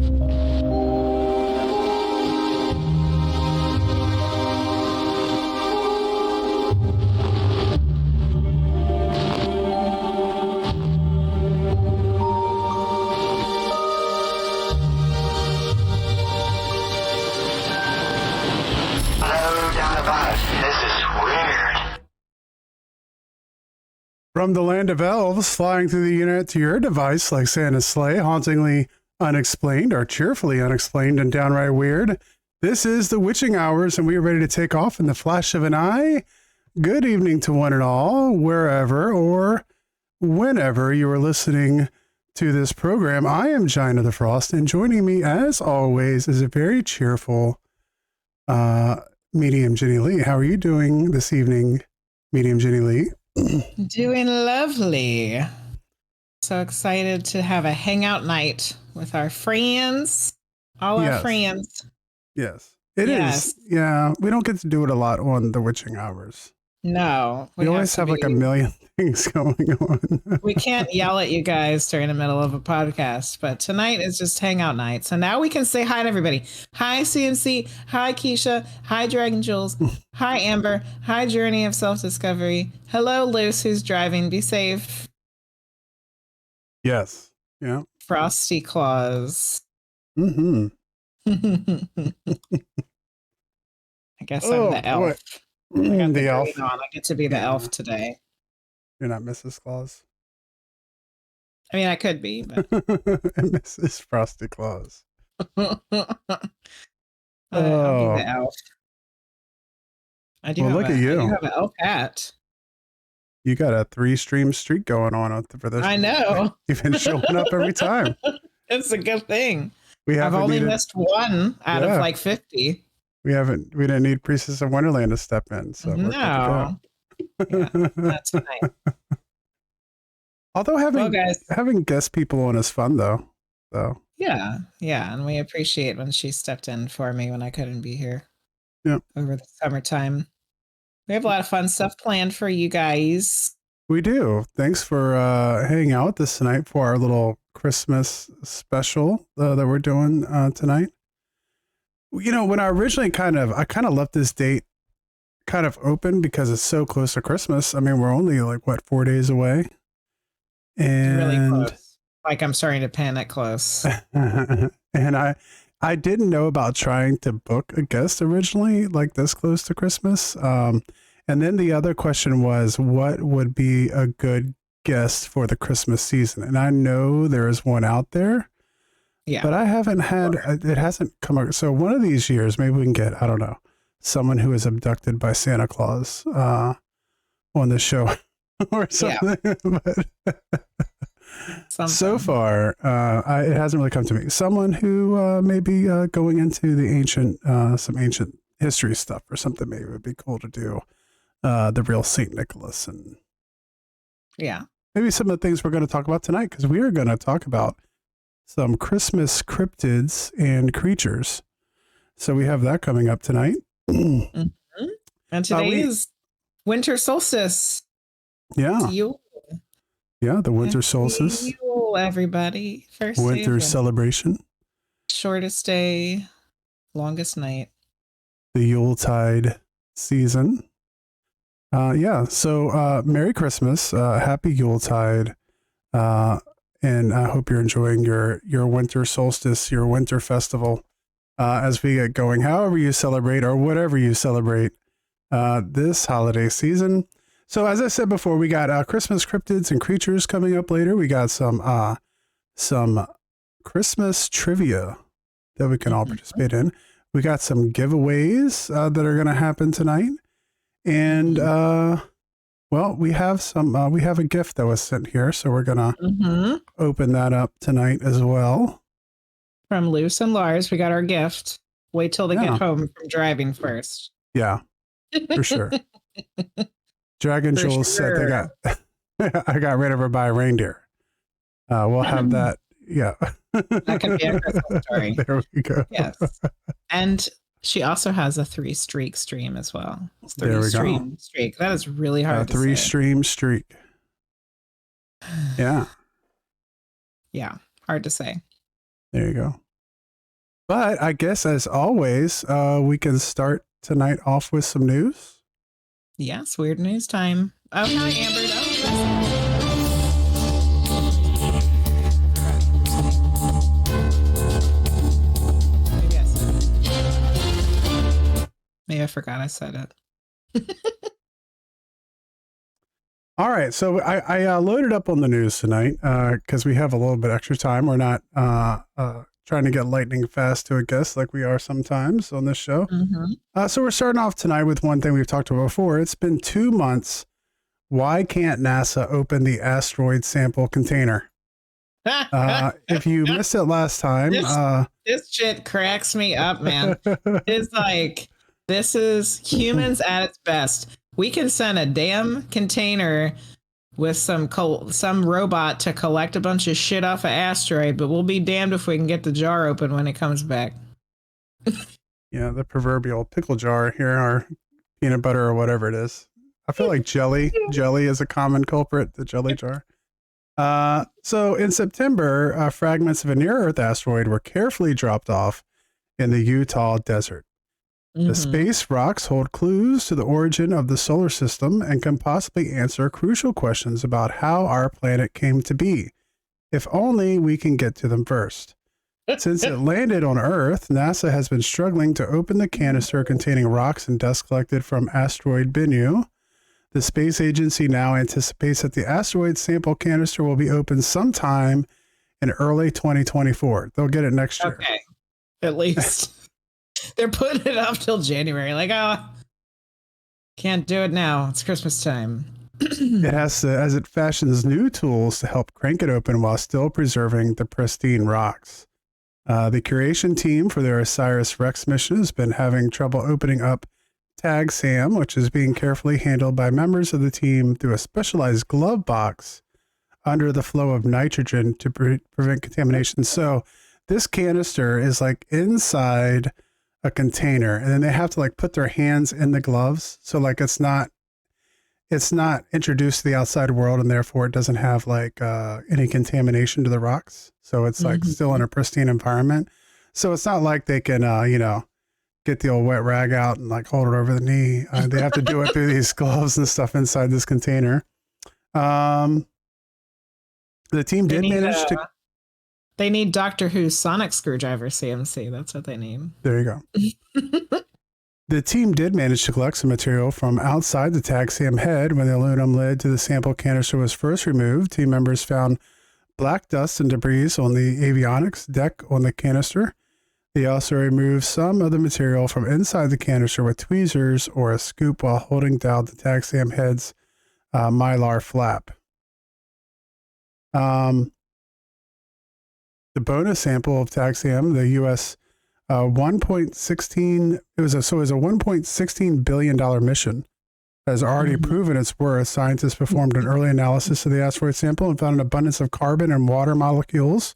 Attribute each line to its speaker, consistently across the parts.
Speaker 1: From the land of elves, flying through the internet to your device like Santa's sleigh, hauntingly unexplained or cheerfully unexplained and downright weird. This is the witching hours, and we are ready to take off in the flash of an eye. Good evening to one and all, wherever or whenever you are listening to this program. I am Giant of the Frost, and joining me, as always, is a very cheerful Medium Jenny Lee. How are you doing this evening, Medium Jenny Lee?
Speaker 2: Doing lovely. So excited to have a hangout night with our friends, all our friends.
Speaker 1: Yes, it is. Yeah, we don't get to do it a lot on the witching hours.
Speaker 2: No.
Speaker 1: We always have like a million things going on.
Speaker 2: We can't yell at you guys during the middle of a podcast, but tonight is just hangout night. So now we can say hi to everybody. Hi, CMC. Hi, Keisha. Hi, Dragon Jules. Hi, Amber. Hi, Journey of Self-Discovery. Hello, Luce, who's driving. Be safe.
Speaker 1: Yes. Yeah.
Speaker 2: Frosty Claus.
Speaker 1: Mm-hmm.
Speaker 2: I guess I'm the elf.
Speaker 1: What? The elf.
Speaker 2: I get to be the elf today.
Speaker 1: You're not Mrs. Claus.
Speaker 2: I mean, I could be, but
Speaker 1: Mrs. Frosty Claus.
Speaker 2: I'll be the elf. I do.
Speaker 1: Well, look at you.
Speaker 2: You have an elf hat.
Speaker 1: You got a 3-stream streak going on for this.
Speaker 2: I know.
Speaker 1: You've been showing up every time.
Speaker 2: It's a good thing.
Speaker 1: I've
Speaker 2: only missed one out of like 50.
Speaker 1: We didn't need Priestess of Wonderland to step in. So
Speaker 2: no. That's nice.
Speaker 1: Although having guest people on is fun though. So
Speaker 2: yeah, and we appreciate when she stepped in for me when I couldn't be here.
Speaker 1: Yeah.
Speaker 2: Over the summertime. We have a lot of fun stuff planned for you guys.
Speaker 1: We do. Thanks for hanging out this tonight for our little Christmas special that we're doing tonight. You know, when I originally kind of left this date kind of open because it's so close to Christmas. I mean, we're only like 4 days away. And
Speaker 2: really close. Like I'm starting to panic close.
Speaker 1: And I didn't know about trying to book a guest originally, like this close to Christmas. And then the other question was, what would be a good guest for the Christmas season? And I know there is one out there. Yeah. But I haven't had, it hasn't come up. So one of these years, maybe we can get, I don't know, someone who is abducted by Santa Claus on the show or something. Yeah. But so far, it hasn't really come to me. Someone who may be going into the some ancient history stuff or something maybe would be cool to do. The real St. Nicholas and maybe some of the things we're going to talk about tonight, because we are going to talk about some Christmas cryptids and creatures. So we have that coming up tonight.
Speaker 2: Mm-hmm. And today is winter solstice.
Speaker 1: Yeah. Yeah, the winter solstice.
Speaker 2: Yule, everybody. First
Speaker 1: winter celebration.
Speaker 2: Shortest day, longest night.
Speaker 1: The Yuletide season. So Merry Christmas, Happy Yuletide, and I hope you're enjoying your winter solstice, your winter festival, as we get going, however you celebrate or whatever you celebrate this holiday season. So as I said before, we got Christmas cryptids and creatures coming up later. We got some Christmas trivia that we can all participate in. We got some giveaways that are going to happen tonight. And, we have we have a gift that was sent here, so we're going to open that up tonight as well.
Speaker 2: From Luce and Lars, we got our gift. Wait till they get home from driving first.
Speaker 1: Yeah, for sure. Dragon Jules said I got rid of her by a reindeer. We'll have that. Yeah.
Speaker 2: That could be a Christmas story.
Speaker 1: There we go.
Speaker 2: Yes. And she also has a 3-streak stream as well. It's 3-stream streak. That is really hard to say.
Speaker 1: 3-stream streak. Yeah.
Speaker 2: Yeah. Hard to say.
Speaker 1: There you go. But I guess, as always, we can start tonight off with some news.
Speaker 2: Yes, weird news time. Oh, hi, Amber. Oh, maybe I forgot I said it.
Speaker 1: All right, so I loaded up on the news tonight because we have a little bit extra time. We're not trying to get lightning fast to a guest like we are sometimes on this show.
Speaker 2: Mm-hmm.
Speaker 1: So we're starting off tonight with one thing we've talked about before. It's been 2 months. Why can't NASA open the asteroid sample container? If you missed it last time,
Speaker 2: this shit cracks me up, man. It's like, this is humans at its best. We can send a damn container with some robot to collect a bunch of shit off an asteroid, but we'll be damned if we can get the jar open when it comes back.
Speaker 1: Yeah, the proverbial pickle jar here, or peanut butter or whatever it is. I feel like jelly is a common culprit, the jelly jar. So in September, fragments of a near-Earth asteroid were carefully dropped off in the Utah desert. The space rocks hold clues to the origin of the solar system and can possibly answer crucial questions about how our planet came to be. If only we can get to them first. Since it landed on Earth, NASA has been struggling to open the canister containing rocks and dust collected from asteroid Bennu. The space agency now anticipates that the asteroid sample canister will be opened sometime in early 2024. They'll get it next year.
Speaker 2: Okay, at least. They're putting it off till January. Like, oh, can't do it now. It's Christmas time.
Speaker 1: It has to, as it fashions new tools to help crank it open while still preserving the pristine rocks. The curation team for their OSIRIS-REx mission has been having trouble opening up Tag Sam, which is being carefully handled by members of the team through a specialized glove box under the flow of nitrogen to prevent contamination. So this canister is like inside a container, and then they have to like put their hands in the gloves. So like it's not introduced to the outside world, and therefore it doesn't have like any contamination to the rocks. So it's like still in a pristine environment. So it's not like they can, get the old wet rag out and like hold it over the knee. They have to do it through these gloves and stuff inside this container. The team did manage to.
Speaker 2: They need Doctor Who's sonic screwdriver CMC. That's what they need.
Speaker 1: There you go. The team did manage to collect some material from outside the Tag Sam head. When the aluminum lid to the sample canister was first removed, team members found black dust and debris on the avionics deck on the canister. They also removed some of the material from inside the canister with tweezers or a scoop while holding down the Tag Sam head's mylar flap. The bonus sample of Tag Sam, the U.S. 1.16, it was a $1.16 billion mission, has already proven its worth. Scientists performed an early analysis of the asteroid sample and found an abundance of carbon and water molecules,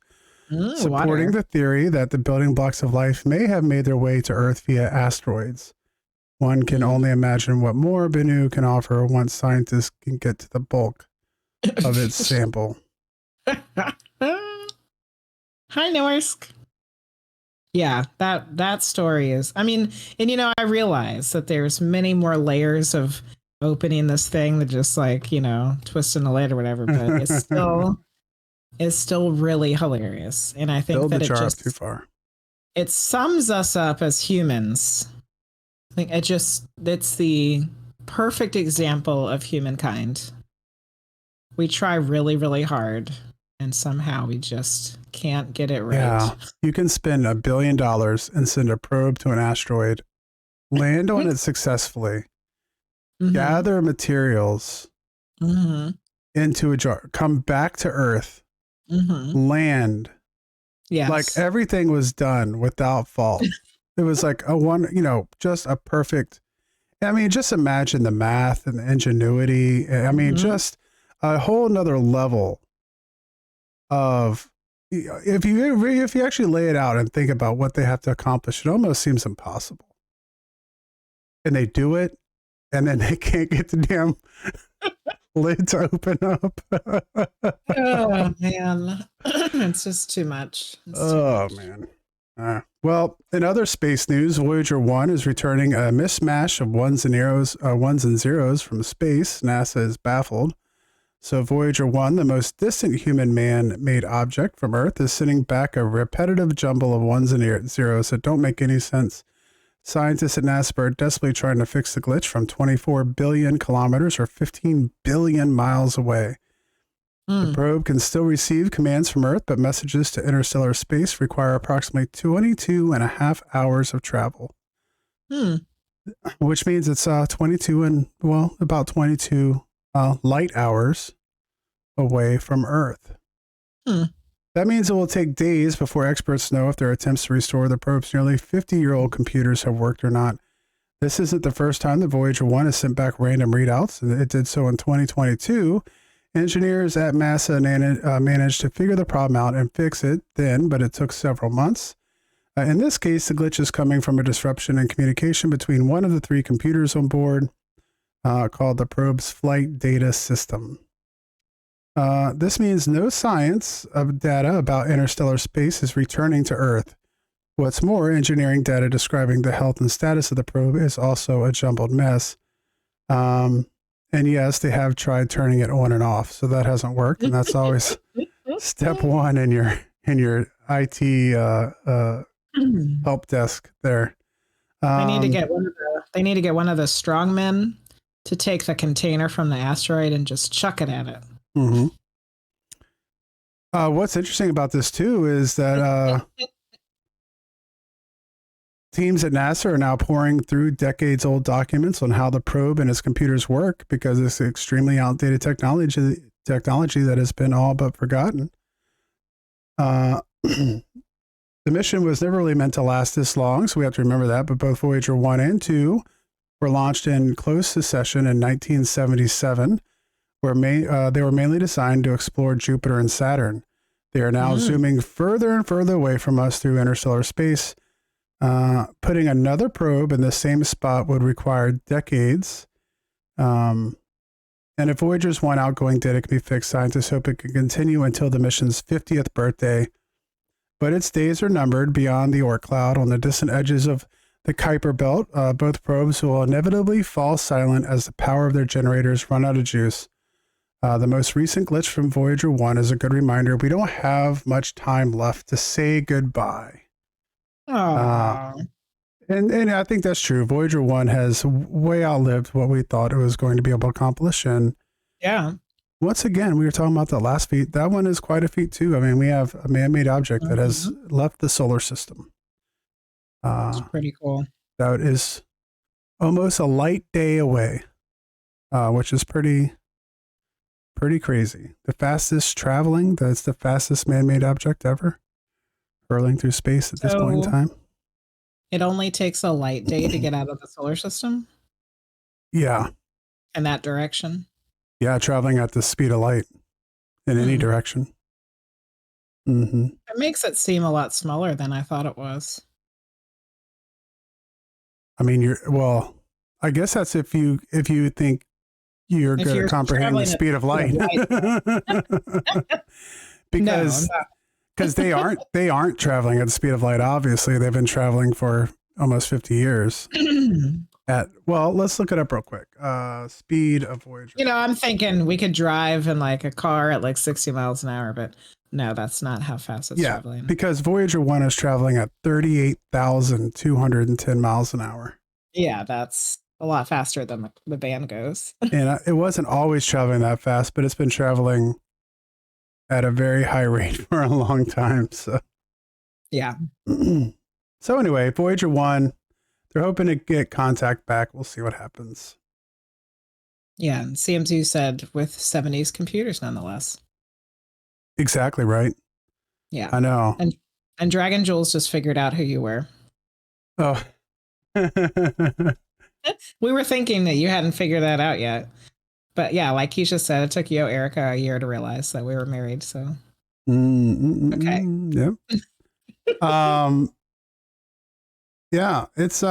Speaker 1: supporting the theory that the building blocks of life may have made their way to Earth via asteroids. One can only imagine what more Bennu can offer once scientists can get to the bulk of its sample.
Speaker 2: Hi, Norsk. Yeah, that story is, I mean, and I realize that there's many more layers of opening this thing than just like, twisting the lid or whatever, but it's still really hilarious. And I think
Speaker 1: Build
Speaker 2: that
Speaker 1: the jar up too far.
Speaker 2: It sums us up as humans. I think it's the perfect example of humankind. We try really, really hard, and somehow we just can't get it right.
Speaker 1: Yeah, you can spend $1 billion and send a probe to an asteroid, land on it successfully, gather materials into a jar, come back to Earth, land.
Speaker 2: Yes.
Speaker 1: Like everything was done without fault. It was like just a perfect. I mean, just imagine the math and the ingenuity. I mean, just a whole nother level of, if you actually lay it out and think about what they have to accomplish, it almost seems impossible. And they do it, and then they can't get the damn lid to open up.
Speaker 2: Oh man, it's just too much.
Speaker 1: Man. Well, in other space news, Voyager 1 is returning a mismatch of ones and zeros from space. NASA is baffled. So Voyager 1, the most distant human man-made object from Earth, is sending back a repetitive jumble of ones and zeros that don't make any sense. Scientists at NASA are desperately trying to fix the glitch from 24 billion kilometers or 15 billion miles away. The probe can still receive commands from Earth, but messages to interstellar space require approximately 22 and a half hours of travel. Which means it's about 22 light hours away from Earth. That means it will take days before experts know if their attempts to restore the probe's nearly 50-year-old computers have worked or not. This isn't the first time that Voyager 1 has sent back random readouts, and it did so in 2022. Engineers at NASA managed to figure the problem out and fix it then, but it took several months. In this case, the glitch is coming from a disruption in communication between one of the three computers on board, called the probe's flight data system. This means no science of data about interstellar space is returning to Earth. What's more, engineering data describing the health and status of the probe is also a jumbled mess. And yes, they have tried turning it on and off, so that hasn't worked, and that's always step one in your IT help desk there.
Speaker 2: They need to get one of the strong men to take the container from the asteroid and just chuck it at it.
Speaker 1: Mm-hmm. What's interesting about this too is that teams at NASA are now pouring through decades-old documents on how the probe and its computers work because it's extremely outdated technology that has been all but forgotten. The mission was never really meant to last this long, so we have to remember that. But both Voyager 1 and 2 were launched in close succession in 1977, where they were mainly designed to explore Jupiter and Saturn. They are now zooming further and further away from us through interstellar space. Putting another probe in the same spot would require decades. And if Voyager's 1 outgoing data can be fixed, scientists hope it can continue until the mission's 50th birthday. But its days are numbered beyond the Oort cloud on the distant edges of the Kuiper belt. Both probes will inevitably fall silent as the power of their generators run out of juice. The most recent glitch from Voyager 1 is a good reminder we don't have much time left to say goodbye. And I think that's true. Voyager 1 has way outlived what we thought it was going to be able to accomplish. And
Speaker 2: yeah,
Speaker 1: once again, we were talking about the last feat. That one is quite a feat too. I mean, we have a man-made object that has left the solar system.
Speaker 2: It's pretty cool.
Speaker 1: That is almost a light day away, which is pretty crazy. The fastest traveling, that's the fastest man-made object ever, hurling through space at this point in time.
Speaker 2: It only takes a light day to get out of the solar system?
Speaker 1: Yeah.
Speaker 2: In that direction?
Speaker 1: Yeah, traveling at the speed of light in any direction. Mm-hmm.
Speaker 2: It makes it seem a lot smaller than I thought it was.
Speaker 1: I mean, I guess that's if you think you're going to comprehend the speed of light. Because they aren't traveling at the speed of light. Obviously, they've been traveling for almost 50 years. Let's look it up real quick. Speed of Voyager.
Speaker 2: I'm thinking we could drive in like a car at like 60 miles an hour, but no, that's not how fast it's traveling.
Speaker 1: Because Voyager 1 is traveling at 38,210 miles an hour.
Speaker 2: Yeah, that's a lot faster than the band goes.
Speaker 1: And it wasn't always traveling that fast, but it's been traveling at a very high rate for a long time. So,
Speaker 2: yeah.
Speaker 1: So anyway, Voyager 1, they're hoping to get contact back. We'll see what happens.
Speaker 2: Yeah, and CM2 said with 70s computers nonetheless.
Speaker 1: Exactly right.
Speaker 2: Yeah.
Speaker 1: I know.
Speaker 2: And Dragon Jules just figured out who you were.
Speaker 1: Oh.
Speaker 2: We were thinking that you hadn't figured that out yet. But yeah, like Keisha said, it took you, Erica, a year to realize that we were married. So, okay.
Speaker 1: Yep. Yeah, it's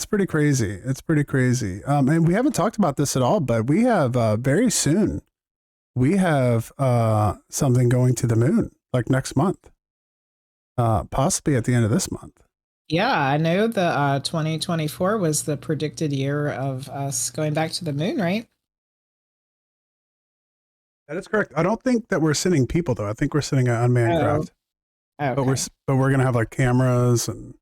Speaker 1: pretty crazy. It's pretty crazy. And we haven't talked about this at all, but we have very soon, we have something going to the moon, like next month. possibly at the end of this month.
Speaker 2: Yeah, I know the 2024 was the predicted year of us going back to the moon, right?
Speaker 1: That is correct. I don't think that we're sending people though. I think we're sending an unmanned
Speaker 2: Oh,
Speaker 1: craft.
Speaker 2: okay.
Speaker 1: But we're gonna have like cameras and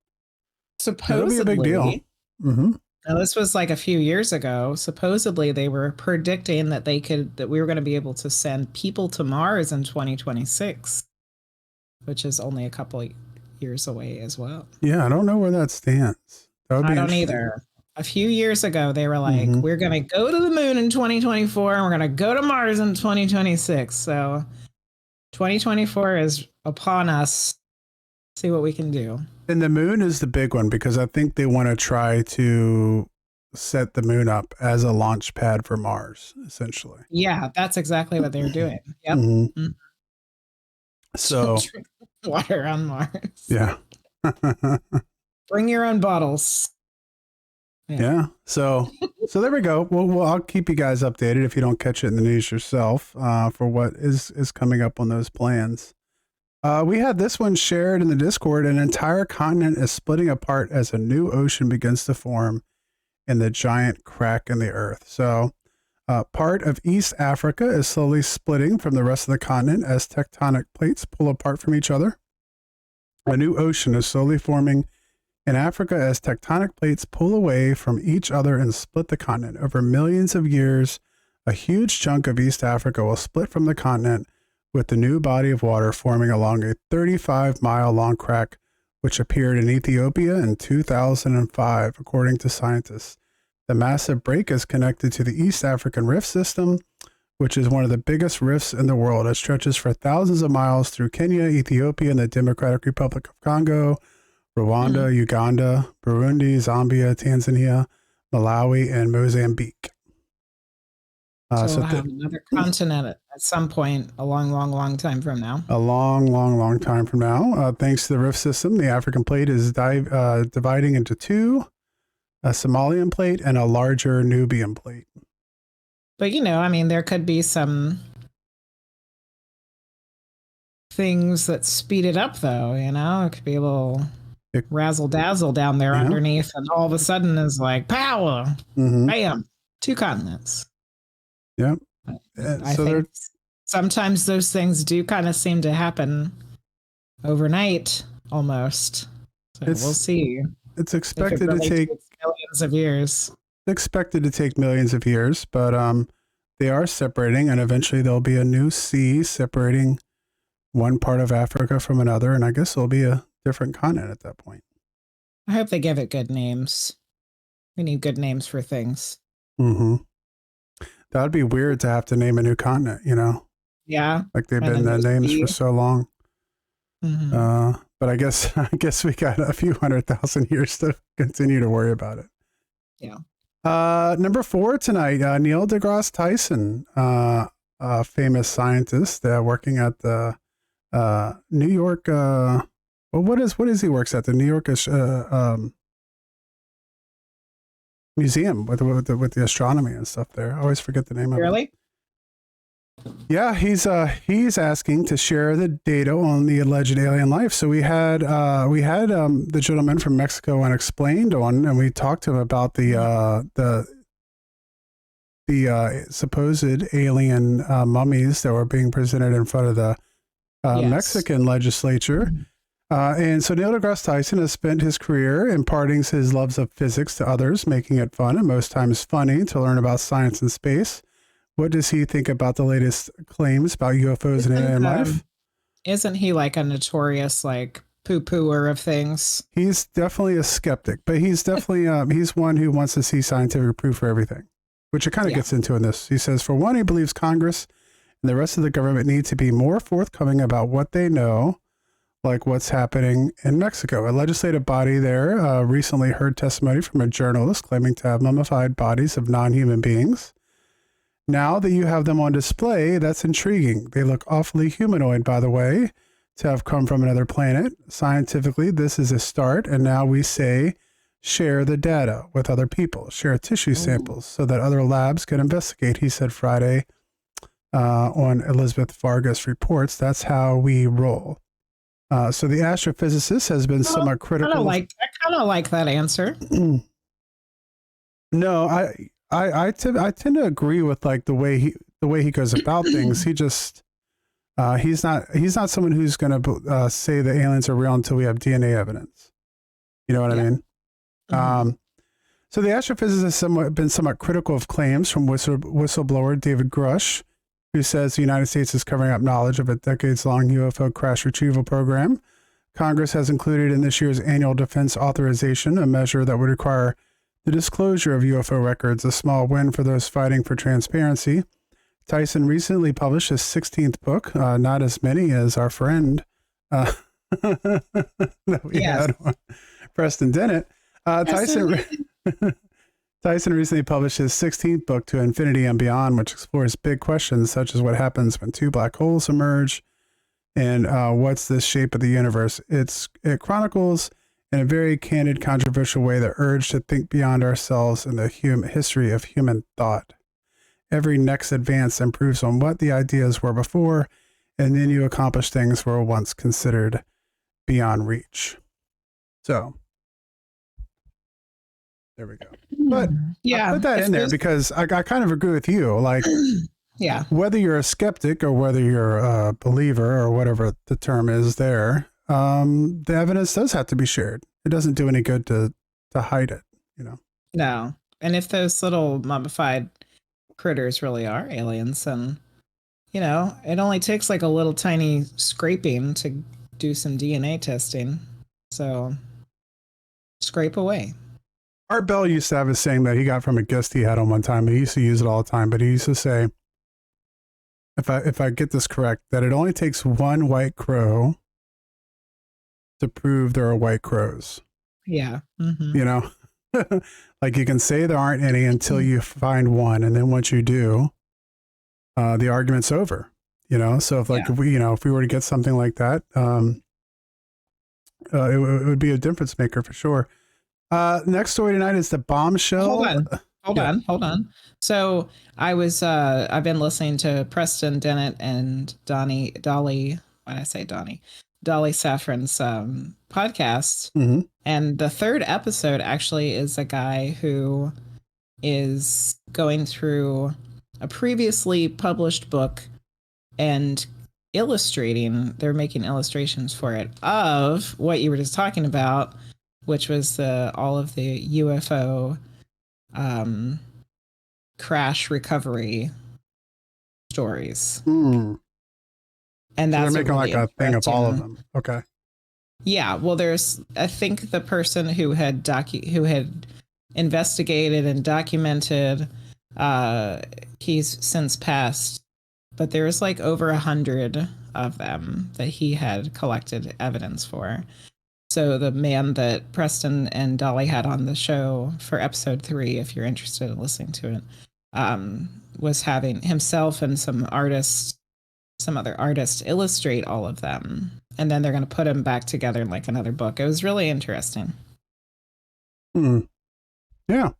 Speaker 1: it'll be a big deal.
Speaker 2: Supposedly,
Speaker 1: Mm-hmm.
Speaker 2: now this was like a few years ago. Supposedly, they were predicting that we were going to be able to send people to Mars in 2026, which is only a couple years away as well.
Speaker 1: Yeah, I don't know where that stands. That would
Speaker 2: I
Speaker 1: be
Speaker 2: don't
Speaker 1: interesting.
Speaker 2: either. A few years ago, they were like,
Speaker 1: Mm-hmm.
Speaker 2: we're going to go to the moon in 2024 and we're going to go to Mars in 2026. So 2024 is upon us. See what we can do.
Speaker 1: And the moon is the big one because I think they want to try to set the moon up as a launch pad for Mars, essentially.
Speaker 2: Yeah, that's exactly what they're doing. Yep.
Speaker 1: Mm-hmm.
Speaker 2: Mm-hmm.
Speaker 1: So,
Speaker 2: Drink water on Mars.
Speaker 1: yeah.
Speaker 2: Bring your own bottles.
Speaker 1: Yeah. So there we go. Well, I'll keep you guys updated if you don't catch it in the news yourself for what is coming up on those plans. We had this one shared in the Discord. An entire continent is splitting apart as a new ocean begins to form in the giant crack in the earth. So part of East Africa is slowly splitting from the rest of the continent as tectonic plates pull apart from each other. A new ocean is slowly forming in Africa as tectonic plates pull away from each other and split the continent. Over millions of years, a huge chunk of East Africa will split from the continent, with the new body of water forming along a 35-mile-long crack, which appeared in Ethiopia in 2005, according to scientists. The massive break is connected to the East African Rift System, which is one of the biggest rifts in the world. It stretches for thousands of miles through Kenya, Ethiopia, and the Democratic Republic of Congo, Rwanda, Uganda, Burundi, Zambia, Tanzania, Malawi, and Mozambique.
Speaker 2: So we'll have another continent at some point a long time from now.
Speaker 1: A long time from now. Thanks to the rift system, the African plate is dividing into two, a Somalian plate and a larger Nubian plate.
Speaker 2: But, I mean, there could be some things that speed it up, though, It could be a little razzle-dazzle down there underneath, and all of a sudden is like, power!
Speaker 1: Mm-hmm.
Speaker 2: Bam! 2 continents.
Speaker 1: Yep.
Speaker 2: I think sometimes those things do kind of seem to happen overnight, almost. So we'll see.
Speaker 1: It's expected to take
Speaker 2: millions of years.
Speaker 1: Expected to take millions of years, but they are separating, and eventually there'll be a new sea separating one part of Africa from another, and I guess it'll be a different continent at that point.
Speaker 2: I hope they give it good names. We need good names for things.
Speaker 1: Mm-hmm. That would be weird to have to name a new continent,
Speaker 2: Yeah.
Speaker 1: Like they've been the names for so long.
Speaker 2: Mm-hmm.
Speaker 1: But I guess we got a few 100,000 years to continue to worry about it.
Speaker 2: Yeah.
Speaker 1: Number 4 tonight, Neil deGrasse Tyson, a famous scientist working at the New York. What is he works at? The New York museum with the astronomy and stuff there. I always forget the name of it.
Speaker 2: Really?
Speaker 1: Yeah, he's asking to share the data on the alleged alien life. So we had the gentleman from Mexico Unexplained on, and we talked to him about the supposed alien mummies that were being presented in front of the Mexican legislature. And so Neil deGrasse Tyson has spent his career imparting his loves of physics to others, making it fun and most times funny to learn about science and space. What does he think about the latest claims about UFOs and alien life?
Speaker 2: Isn't he like a notorious poo-pooer of things?
Speaker 1: He's definitely a skeptic, but he's definitely he's one who wants to see scientific proof for everything, which it kind of gets into in this. He says, for one, he believes Congress and the rest of the government need to be more forthcoming about what they know, like what's happening in Mexico. A legislative body there recently heard testimony from a journalist claiming to have mummified bodies of non-human beings. Now that you have them on display, that's intriguing. They look awfully humanoid, by the way, to have come from another planet. Scientifically, this is a start, and now we say share the data with other people, share tissue samples so that other labs can investigate, he said Friday on Elizabeth Vargas Reports. That's how we roll. So the astrophysicist has been somewhat critical.
Speaker 2: I kind of like that answer.
Speaker 1: No, I tend to agree with like the way he goes about things. He just he's not someone who's going to say the aliens are real until we have DNA evidence. You know what I mean?
Speaker 2: Mm-hmm.
Speaker 1: So the astrophysicist has been somewhat critical of claims from whistleblower David Grush, who says the United States is covering up knowledge of a decades-long UFO crash retrieval program. Congress has included in this year's annual defense authorization a measure that would require the disclosure of UFO records, a small win for those fighting for transparency. Tyson recently published his 16th book, not as many as our friend that we had, Preston Dennett. Tyson recently published his 16th book, To Infinity and Beyond, which explores big questions such as what happens when two black holes emerge and what's the shape of the universe. It chronicles in a very candid, controversial way the urge to think beyond ourselves and the history of human thought. Every next advance improves on what the ideas were before, and then you accomplish things were once considered beyond reach. So there we go. But
Speaker 2: yeah,
Speaker 1: I put that in there because I kind of agree with you. Like,
Speaker 2: yeah,
Speaker 1: whether you're a skeptic or whether you're a believer or whatever the term is there, the evidence does have to be shared. It doesn't do any good to hide it, you know?
Speaker 2: No. And if those little mummified critters really are aliens, and, you know, it only takes like a little tiny scraping to do some DNA testing. So scrape away.
Speaker 1: Art Bell used to have a saying that he got from a guest he had on one time, and he used to use it all the time, but he used to say, if I get this correct, that it only takes one white crow to prove there are white crows.
Speaker 2: Yeah. Mm-hmm.
Speaker 1: You know, like you can say there aren't any until you find one. And then once you do, the argument's over, you know? So if like, if we were to get something like that, it would be a difference maker for sure. Next story tonight is the bombshell.
Speaker 2: Hold on. So I've been listening to Preston Dennett and Dolly Saffron's podcast.
Speaker 1: Mm-hmm.
Speaker 2: And the third episode actually is a guy who is going through a previously published book and they're making illustrations for it of what you were just talking about, which was all of the UFO crash recovery stories.
Speaker 1: Mm.
Speaker 2: And that's
Speaker 1: they're making
Speaker 2: really
Speaker 1: like a thing of all of them. Okay.
Speaker 2: Yeah, well, I think the person who had investigated and documented, he's since passed, but there's like over 100 of them that he had collected evidence for. So the man that Preston and Dolly had on the show for episode 3, if you're interested in listening to it, was having himself and some other artists illustrate all of them. And then they're going to put them back together in like another book. It was really interesting.
Speaker 1: Yeah.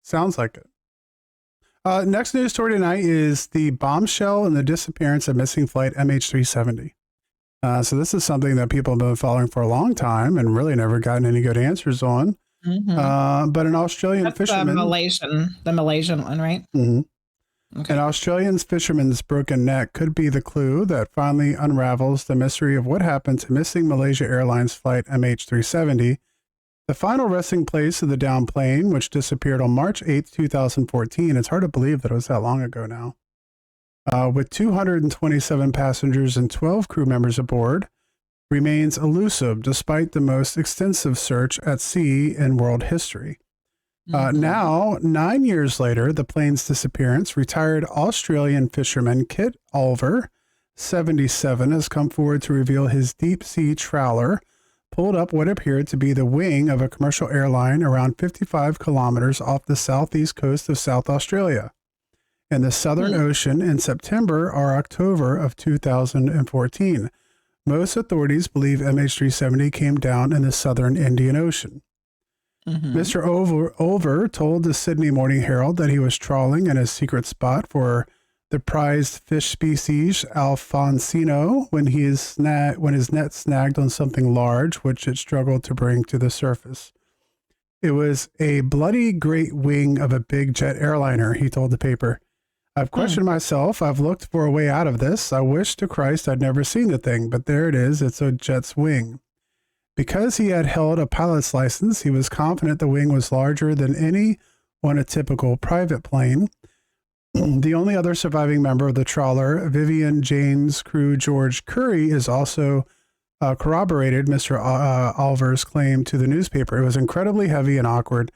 Speaker 1: Sounds like it. Next news story tonight is the bombshell and the disappearance of missing flight MH370. So this is something that people have been following for a long time and really never gotten any good answers on. Mm-hmm. But an Australian fisherman...
Speaker 2: The Malaysian one, right?
Speaker 1: Mm-hmm. Okay. An Australian fisherman's broken neck could be the clue that finally unravels the mystery of what happened to missing Malaysia Airlines flight MH370, the final resting place of the downed plane, which disappeared on March 8, 2014. It's hard to believe that it was that long ago now. With 227 passengers and 12 crew members aboard, remains elusive despite the most extensive search at sea in world history. Now, 9 years later, the plane's disappearance, retired Australian fisherman Kit Olver, 77, has come forward to reveal his deep-sea trawler pulled up what appeared to be the wing of a commercial airline around 55 kilometers off the southeast coast of South Australia in the Southern Ocean in September or October of 2014. Most authorities believe MH370 came down in the Southern Indian Ocean. Mr. Olver told the Sydney Morning Herald that he was trawling in a secret spot for the prized fish species Alfonsino when his net snagged on something large, which it struggled to bring to the surface. It was a bloody great wing of a big jet airliner, he told the paper. I've questioned myself. I've looked for a way out of this. I wish to Christ I'd never seen the thing, but there it is. It's a jet's wing. Because he had held a pilot's license, he was confident the wing was larger than any on a typical private plane. The only other surviving member of the trawler, Vivian Jane's crew George Curry, is also corroborated Mr. Alver's claim to the newspaper. It was incredibly heavy and awkward.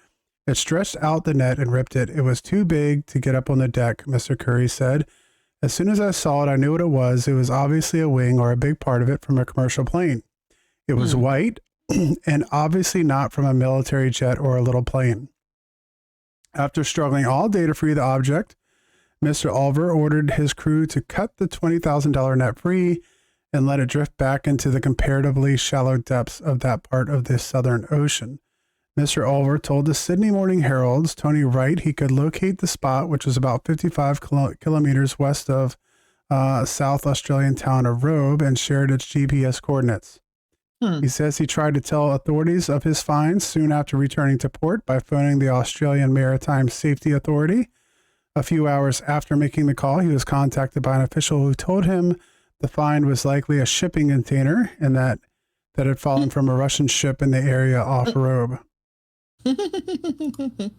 Speaker 1: It stretched out the net and ripped it. It was too big to get up on the deck, Mr. Curry said. As soon as I saw it, I knew what it was. It was obviously a wing or a big part of it from a commercial plane. It was white and obviously not from a military jet or a little plane. After struggling all day to free the object, Mr. Alver ordered his crew to cut the $20,000 net free and let it drift back into the comparatively shallow depths of that part of the Southern Ocean. Mr. Alver told the Sydney Morning Herald's Tony Wright he could locate the spot, which was about 55 kilometers west of South Australian town of Robe, and shared its GPS coordinates. He says he tried to tell authorities of his find soon after returning to port by phoning the Australian Maritime Safety Authority. A few hours after making the call, he was contacted by an official who told him the find was likely a shipping container and that had fallen from a Russian ship in the area off Robe. The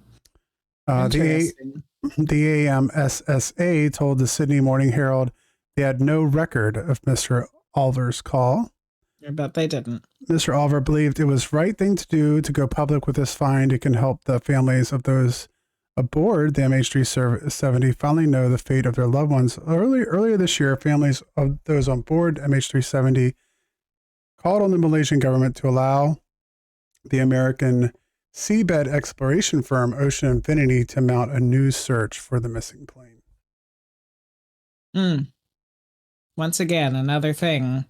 Speaker 1: AMSSA told the Sydney Morning Herald they had no record of Mr. Alver's call.
Speaker 2: I bet they didn't.
Speaker 1: Mr. Alver believed it was the right thing to do to go public with this find. It can help the families of those aboard the MH370 finally know the fate of their loved ones. Earlier this year, families of those on board MH370 called on the Malaysian government to allow the American seabed exploration firm Ocean Infinity to mount a new search for the missing plane.
Speaker 2: Once again, another thing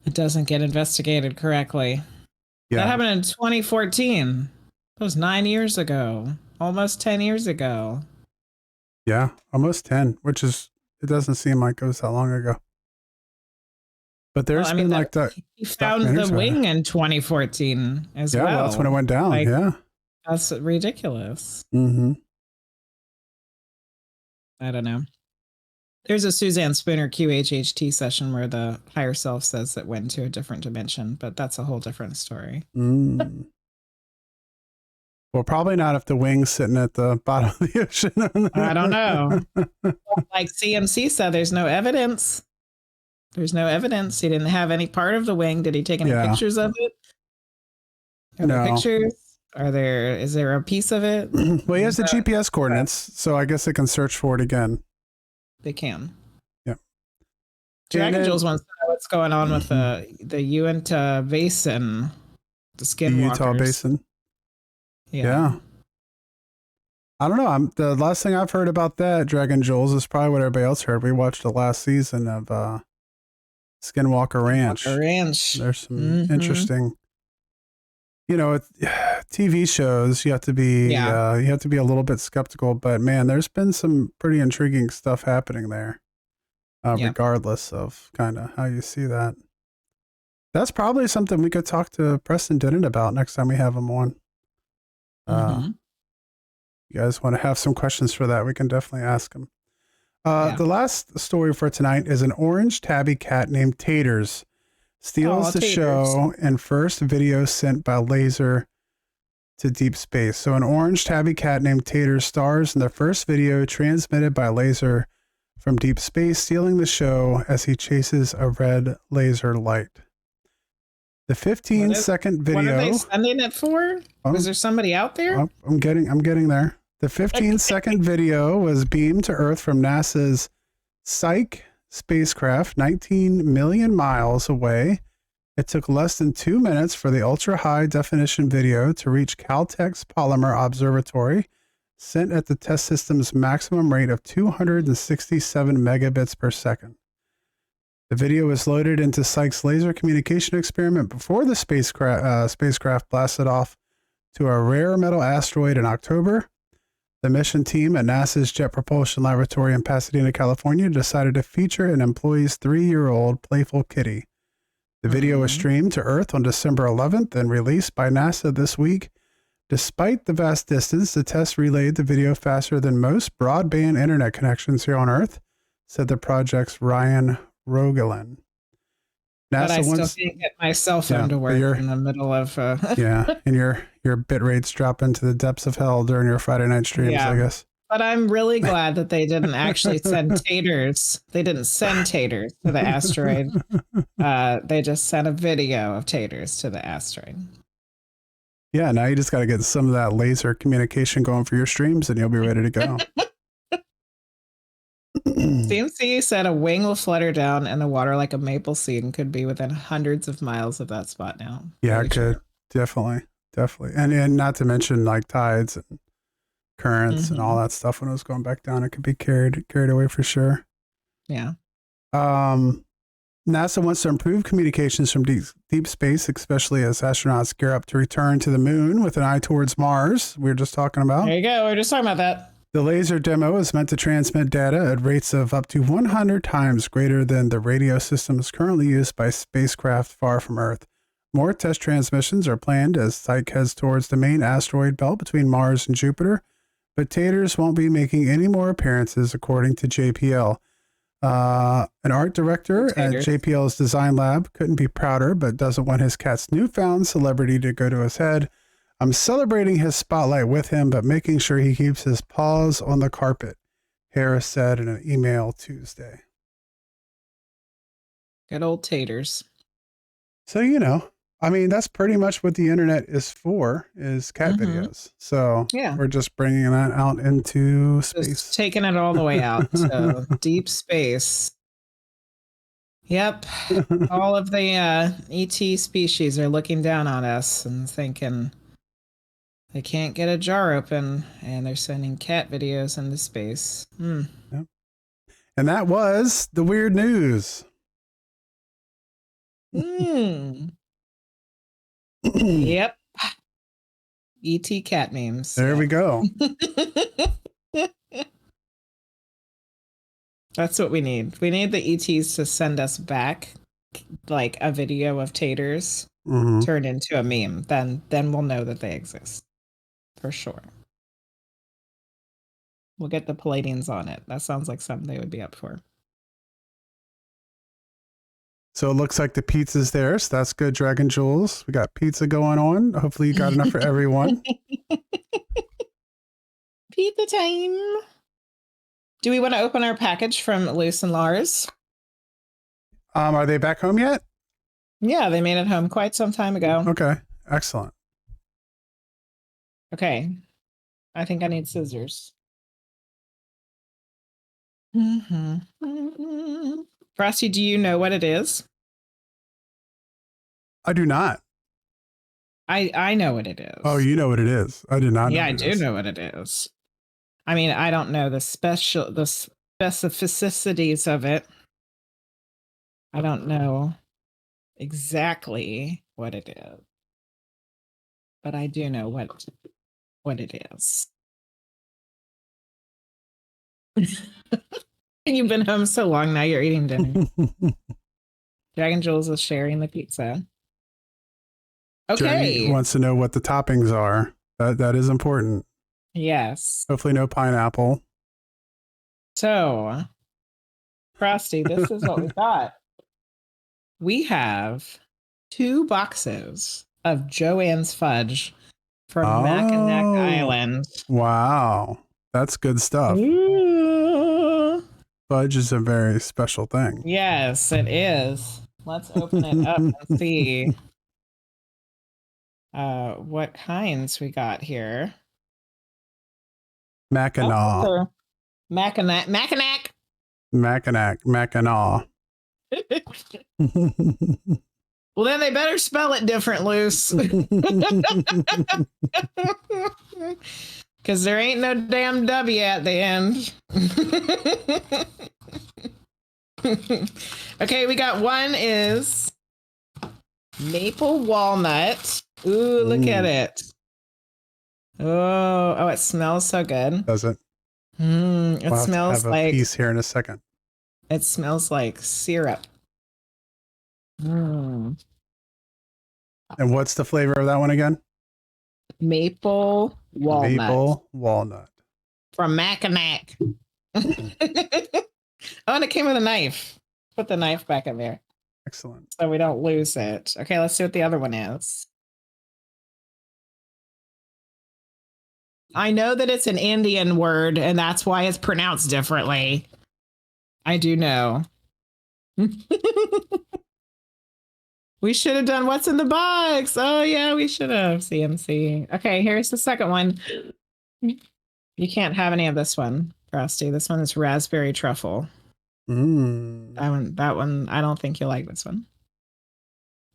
Speaker 2: that doesn't get investigated correctly.
Speaker 1: Yeah.
Speaker 2: That happened in 2014. That was 9 years ago. Almost 10 years ago.
Speaker 1: Yeah, almost 10, which is, it doesn't seem like it was that long ago. But there's been like that.
Speaker 2: He found the wing in 2014 as well.
Speaker 1: Yeah, that's when it went down.
Speaker 2: Like,
Speaker 1: yeah.
Speaker 2: That's ridiculous.
Speaker 1: Mm-hmm.
Speaker 2: I don't know. There's a Suzanne Spooner QHHT session where the higher self says it went to a different dimension, but that's a whole different story.
Speaker 1: Well, probably not if the wing's sitting at the bottom of the ocean.
Speaker 2: I don't know. Like CMC said, there's no evidence. There's no evidence. He didn't have any part of the wing. Did he take any pictures of it? Are there pictures? Is there a piece of it?
Speaker 1: Well, he has the GPS coordinates, so I guess they can search for it again.
Speaker 2: They can.
Speaker 1: Yep.
Speaker 2: Dragon Jules wants to know what's going on with the Uinta Basin, the skinwalkers.
Speaker 1: The Utah Basin. Yeah. I don't know. The last thing I've heard about that, Dragon Jules, is probably what everybody else heard. We watched the last season of Skinwalker Ranch. There's some interesting, TV shows. You have to be a little bit skeptical, but man, there's been some pretty intriguing stuff happening there. Regardless of kind of how you see that. That's probably something we could talk to Preston Dennett about next time we have him on. You guys want to have some questions for that, we can definitely ask him. The last story for tonight is an orange tabby cat named Taters steals the show and first video sent by laser to deep space. So an orange tabby cat named Taters stars in the first video transmitted by laser from deep space, stealing the show as he chases a red laser light. The 15-second video.
Speaker 2: What are they sending it for? Is there somebody out there?
Speaker 1: I'm getting there. The 15-second video was beamed to Earth from NASA's Psyche spacecraft 19 million miles away. It took less than 2 minutes for the ultra-high definition video to reach Caltech's Polymer Observatory, sent at the test system's maximum rate of 267 megabits per second. The video was loaded into Psyche's laser communication experiment before the spacecraft blasted off to a rare metal asteroid in October. The mission team at NASA's Jet Propulsion Laboratory in Pasadena, California, decided to feature an employee's 3-year-old playful kitty. The video was streamed to Earth on December 11th and released by NASA this week. Despite the vast distance, the test relayed the video faster than most broadband internet connections here on Earth, said the project's Ryan Rogalin.
Speaker 2: But I still can't get my cell phone to work in the middle of...
Speaker 1: yeah, and your bit rates drop into the depths of hell during your Friday night streams, I guess.
Speaker 2: But I'm really glad that they didn't actually send taters. They didn't send taters to the asteroid. They just sent a video of taters to the asteroid.
Speaker 1: Yeah, now you just got to get some of that laser communication going for your streams and you'll be ready to go.
Speaker 2: CMC said a wing will flutter down in the water like a maple seed and could be within hundreds of miles of that spot now.
Speaker 1: Yeah, it could. Definitely. And not to mention like tides and currents and all that stuff when it was going back down, it could be carried away for sure.
Speaker 2: Yeah.
Speaker 1: NASA wants to improve communications from deep space, especially as astronauts gear up to return to the moon with an eye towards Mars. We were just talking about.
Speaker 2: There you go. We were just talking about that.
Speaker 1: The laser demo is meant to transmit data at rates of up to 100 times greater than the radio systems currently used by spacecraft far from Earth. More test transmissions are planned as Psyche heads towards the main asteroid belt between Mars and Jupiter, but taters won't be making any more appearances, according to JPL. An art director at JPL's design lab couldn't be prouder, but doesn't want his cat's newfound celebrity to go to his head. I'm celebrating his spotlight with him, but making sure he keeps his paws on the carpet, Harris said in an email Tuesday.
Speaker 2: Good old taters.
Speaker 1: So, I mean, that's pretty much what the internet is for, is cat videos. So we're just bringing that out into space.
Speaker 2: Just taking it all the way out. So deep space. Yep. All of the ET species are looking down on us and thinking they can't get a jar open, and they're sending cat videos into space.
Speaker 1: Yep. And that was the weird news.
Speaker 2: Yep. ET cat memes.
Speaker 1: There we go.
Speaker 2: That's what we need. We need the ETs to send us back like a video of taters turned into a meme. Then we'll know that they exist. For sure. We'll get the Palladians on it. That sounds like something they would be up for.
Speaker 1: So it looks like the pizza's there. So that's good, Dragon Jules. We got pizza going on. Hopefully you got enough for everyone.
Speaker 2: Pizza time. Do we want to open our package from Luce and Lars?
Speaker 1: Are they back home yet?
Speaker 2: Yeah, they made it home quite some time ago.
Speaker 1: Okay, excellent.
Speaker 2: Okay, I think I need scissors. Frosty, do you know what it is?
Speaker 1: I do not.
Speaker 2: I know what it is.
Speaker 1: Oh, you know what it is. I did not know.
Speaker 2: Yeah, I do know what it is. I mean, I don't know the specificities of it. I don't know exactly what it is. But I do know what it is. You've been home so long, now you're eating dinner. Dragon Jules is sharing the pizza. Okay.
Speaker 1: Journey wants to know what the toppings are. That is important.
Speaker 2: Yes.
Speaker 1: Hopefully no pineapple.
Speaker 2: So, Frosty, this is what we got. We have 2 boxes of Joanne's Fudge from Mackinac Island.
Speaker 1: Wow. That's good stuff.
Speaker 2: Ooh.
Speaker 1: Fudge is a very special thing.
Speaker 2: Yes, it is. Let's open it up and see what kinds we got here.
Speaker 1: Mackinac.
Speaker 2: Oh, Mackinac.
Speaker 1: Mackinac.
Speaker 2: Well, then they better spell it different, Luce. Because there ain't no damn W at the end. Okay, we got one is maple walnut. Ooh, look at it. Oh, it smells so good.
Speaker 1: Does it?
Speaker 2: It
Speaker 1: We'll have to
Speaker 2: smells
Speaker 1: have a
Speaker 2: like
Speaker 1: piece here in a second.
Speaker 2: syrup. Mm.
Speaker 1: And what's the flavor of that one again?
Speaker 2: Maple walnut
Speaker 1: Maple walnut.
Speaker 2: from Mackinac. Oh, and it came with a knife. Put the knife back in there
Speaker 1: Excellent.
Speaker 2: so we don't lose it. Okay, let's see what the other one is. I know that it's an Indian word, and that's why it's pronounced differently. I do know. We should have done what's in the box. Oh, yeah, we should have. CMC. Okay, here's the second one. You can't have any of this one, Frosty. This one is raspberry truffle. That one, I don't think you'll like this one.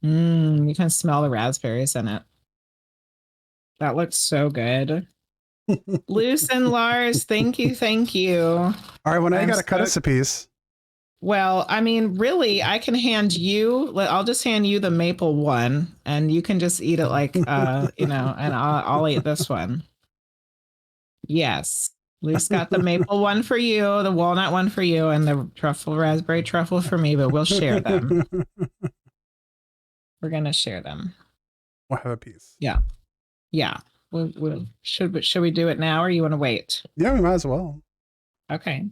Speaker 2: You can smell the raspberries in it. That looks so good. Luce and Lars, thank you.
Speaker 1: All right, well, now you got to cut us a piece.
Speaker 2: Well, I mean, really, I can hand you. I'll just hand you the maple one, and you can just eat it like, and I'll eat this one. Yes, Luce got the maple one for you, the walnut one for you, and the raspberry truffle for me. But we'll share them. We're gonna share them.
Speaker 1: We'll have a piece.
Speaker 2: Yeah. Should we do it now, or you want to wait?
Speaker 1: Yeah, we might as well.
Speaker 2: Okay.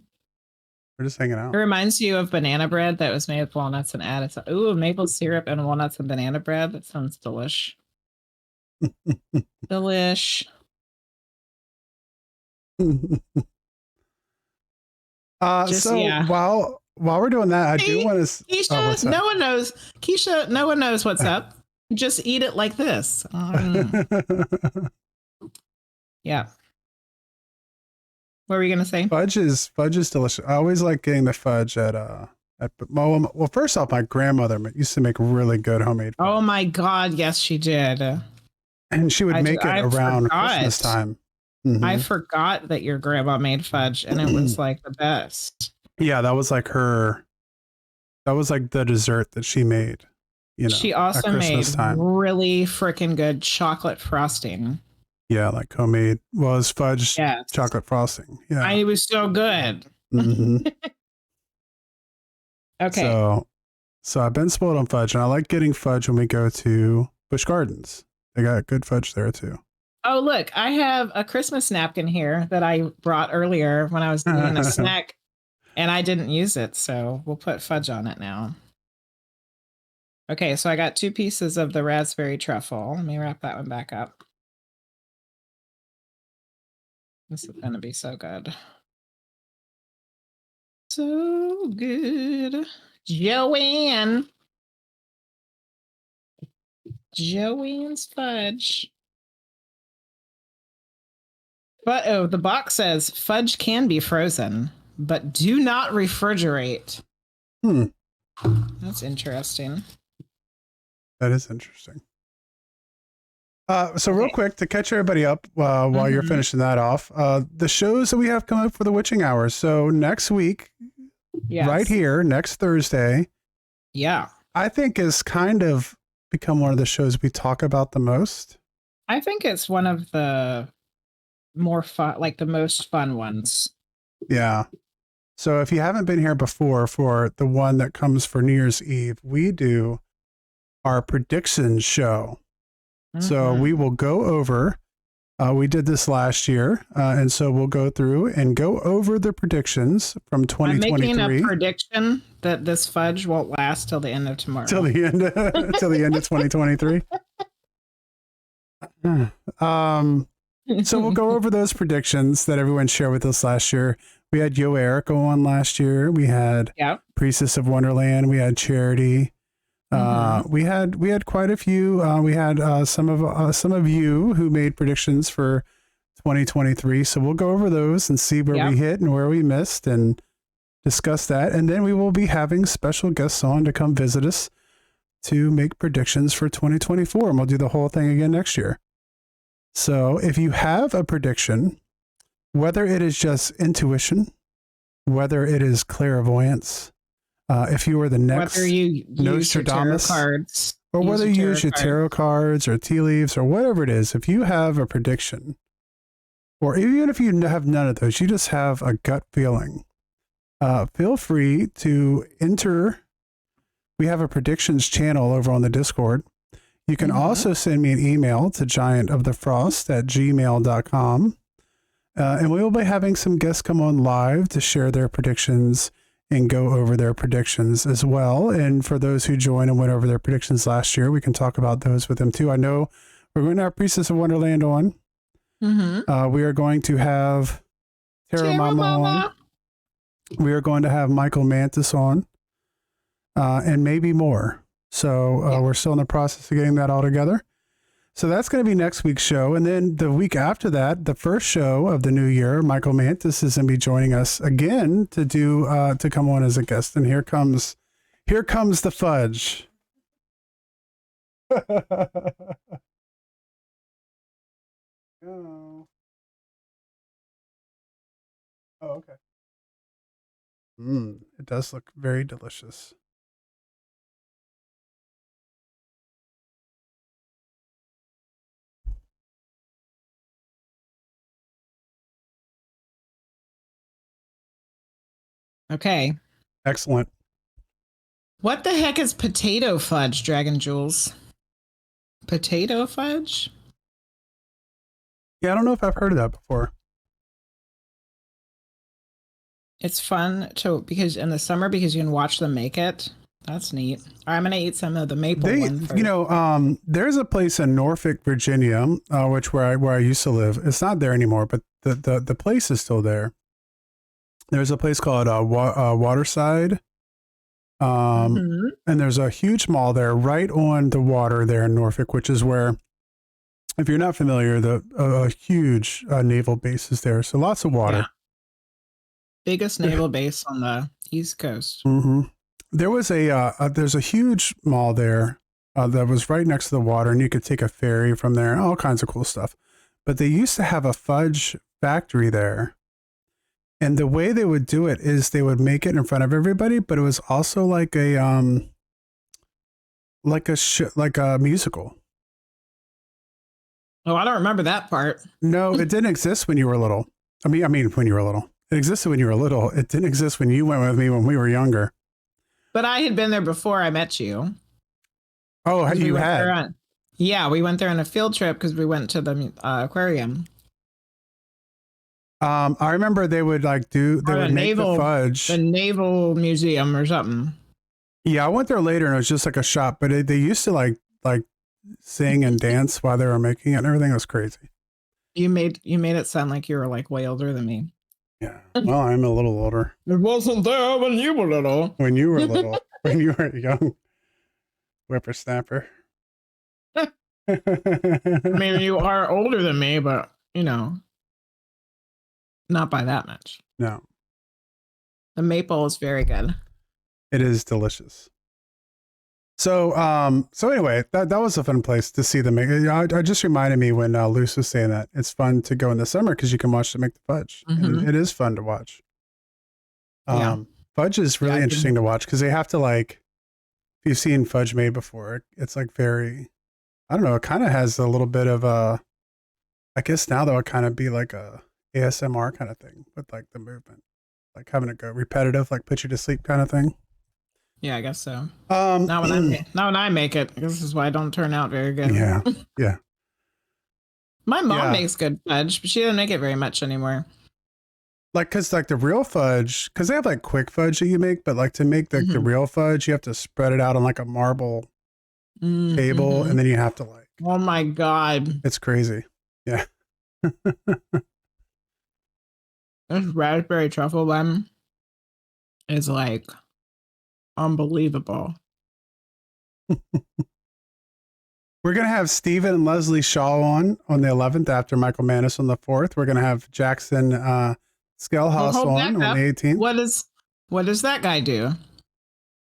Speaker 1: We're just hanging out.
Speaker 2: It reminds you of banana bread that was made with walnuts and added. Ooh, maple syrup and walnuts and banana bread. That sounds delish. Delish.
Speaker 1: While we're doing that, I do want to.
Speaker 2: Keisha, no one knows. Keisha, no one knows what's up. Just eat it like this. Yeah. What were you gonna say?
Speaker 1: Fudge is delicious. I always like getting the fudge at well, first off, my grandmother used to make really good homemade fudge.
Speaker 2: Oh my God, yes, she did.
Speaker 1: And she would make it around Christmas time.
Speaker 2: Mm-hmm. I forgot that your grandma made fudge, and it was like the best.
Speaker 1: Yeah, that was like the dessert that she made.
Speaker 2: She also made really freaking good chocolate frosting.
Speaker 1: Yeah, like homemade. Well, it's fudge chocolate frosting. Yeah,
Speaker 2: it was so good.
Speaker 1: Mm-hmm.
Speaker 2: Okay.
Speaker 1: So I've been spoiled on fudge, and I like getting fudge when we go to Busch Gardens. They got good fudge there too.
Speaker 2: Oh, look, I have a Christmas napkin here that I brought earlier when I was doing a snack, and I didn't use it, so we'll put fudge on it now. Okay, so I got 2 pieces of the raspberry truffle. Let me wrap that one back up. This is going to be so good. So good. Joanne's fudge. But the box says fudge can be frozen, but do not refrigerate. That's interesting.
Speaker 1: That is interesting. So real quick to catch everybody up while you're finishing that off, the shows that we have coming up for the witching hours. So next week, right here, next Thursday.
Speaker 2: Yeah.
Speaker 1: I think is kind of become one of the shows we talk about the most.
Speaker 2: I think it's one of the more fun, like the most fun ones.
Speaker 1: Yeah. So if you haven't been here before for the one that comes for New Year's Eve, we do our predictions show. So we will go over, we did this last year, and so we'll go through and go over the predictions from 2023.
Speaker 2: I'm making a prediction that this fudge won't last till the end of tomorrow.
Speaker 1: Till the end of 2023. So we'll go over those predictions that everyone shared with us last year. We had Yo Erica on last year. We had Priestess of Wonderland. We had Charity. We had quite a few. We had some of you who made predictions for 2023. So we'll go over those and see where we hit and where we missed and discuss that. And then we will be having special guests on to come visit us to make predictions for 2024. And we'll do the whole thing again next year. So if you have a prediction, whether it is just intuition, whether it is clairvoyance, if you were the next Nostradamus, or whether you use your tarot cards or tea leaves or whatever it is, if you have a prediction or even if you have none of those, you just have a gut feeling, feel free to enter. We have a predictions channel over on the Discord. You can also send me an email to giantofthefrost@gmail.com. And we will be having some guests come on live to share their predictions and go over their predictions as well. And for those who joined and went over their predictions last year, we can talk about those with them too. I know we're going to have Priestess of Wonderland on. We are going to have Terra Mama on. We are going to have Michael Mantis on, and maybe more. So we're still in the process of getting that all together. So that's going to be next week's show. And then the week after that, the first show of the new year, Michael Mantis is going to be joining us again to do, to come on as a guest. And here comes the fudge. Oh, okay. It does look very delicious.
Speaker 2: Okay.
Speaker 1: Excellent.
Speaker 2: What the heck is potato fudge, Dragon Jules? Potato fudge?
Speaker 1: Yeah, I don't know if I've heard of that before.
Speaker 2: It's fun because in the summer because you can watch them make it. That's neat. All right, I'm gonna eat some of the maple one first.
Speaker 1: You know, there's a place in Norfolk, Virginia, where I used to live. It's not there anymore, but the place is still there. There's a place called Waterside, and there's a huge mall there, right on the water there in Norfolk, which is where, if you're not familiar, a huge naval base is there. So lots of water.
Speaker 2: Yeah. Biggest naval base on the East Coast.
Speaker 1: There was there's a huge mall there that was right next to the water, and you could take a ferry from there, all kinds of cool stuff. But they used to have a fudge factory there. And the way they would do it is they would make it in front of everybody, but it was also like a musical.
Speaker 2: Oh, I don't remember that part.
Speaker 1: No, it didn't exist when you were little. I mean when you were little. It existed when you were little. It didn't exist when you went with me when we were younger.
Speaker 2: But I had been there before I met you.
Speaker 1: Oh, you had?
Speaker 2: Yeah, we went there on a field trip because we went to the aquarium.
Speaker 1: I remember they would make the fudge.
Speaker 2: The Naval Museum or something.
Speaker 1: Yeah, I went there later and it was just like a shop, but they used to like sing and dance while they were making it and everything. Was crazy.
Speaker 2: You made it sound like you were like way older than me.
Speaker 1: Yeah. Well, I'm a little older.
Speaker 2: It wasn't there when you were little.
Speaker 1: When you were little. When you were a young whippersnapper.
Speaker 2: I mean, you are older than me, but you know, not by that much.
Speaker 1: No.
Speaker 2: The maple is very good.
Speaker 1: It is delicious. So anyway, that was a fun place to see them make it. I just reminded me when Luce was saying that it's fun to go in the summer because you can watch them make the fudge. And it is fun to watch. Fudge is really interesting to watch because they have to if you've seen fudge made before, it's like very, I don't know, it kind of has a little bit of I guess now that would kind of be like a ASMR kind of thing with like the movement, like having it go repetitive, like put you to sleep kind of thing.
Speaker 2: Yeah, I guess so. Not when I make it. This is why I don't turn out very good.
Speaker 1: Yeah, yeah.
Speaker 2: My mom makes good fudge, but she doesn't make it very much anymore.
Speaker 1: Because the real fudge, because they have like quick fudge that you make, but like to make the real fudge, you have to spread it out on like a marble table, and then you have to
Speaker 2: Oh my God.
Speaker 1: It's crazy. Yeah.
Speaker 2: This raspberry truffle one is like unbelievable.
Speaker 1: We're going to have Stephen and Leslie Shaw on the 11th after Michael Mantis on the 4th. We're going to have Jackson Skellhaus on the 18th.
Speaker 2: What does that guy do?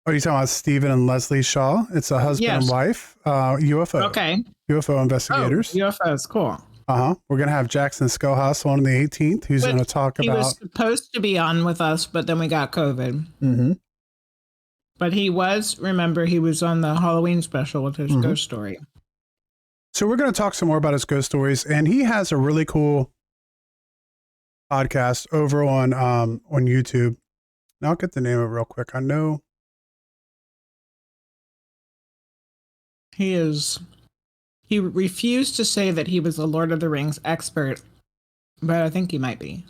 Speaker 1: Are you talking about Stephen and Leslie Shaw? It's a husband and wife, UFO.
Speaker 2: Okay.
Speaker 1: UFO investigators.
Speaker 2: Oh, UFOs, cool.
Speaker 1: We're going to have Jackson Skellhaus on the 18th, who's going to talk about... He
Speaker 2: was supposed to be on with us, but then we got COVID. But he was on the Halloween special with his ghost story.
Speaker 1: So we're going to talk some more about his ghost stories, and he has a really cool podcast over on YouTube. Now I'll get the name of it real quick. I know
Speaker 2: He refused to say that he was a Lord of the Rings expert, but I think he might be.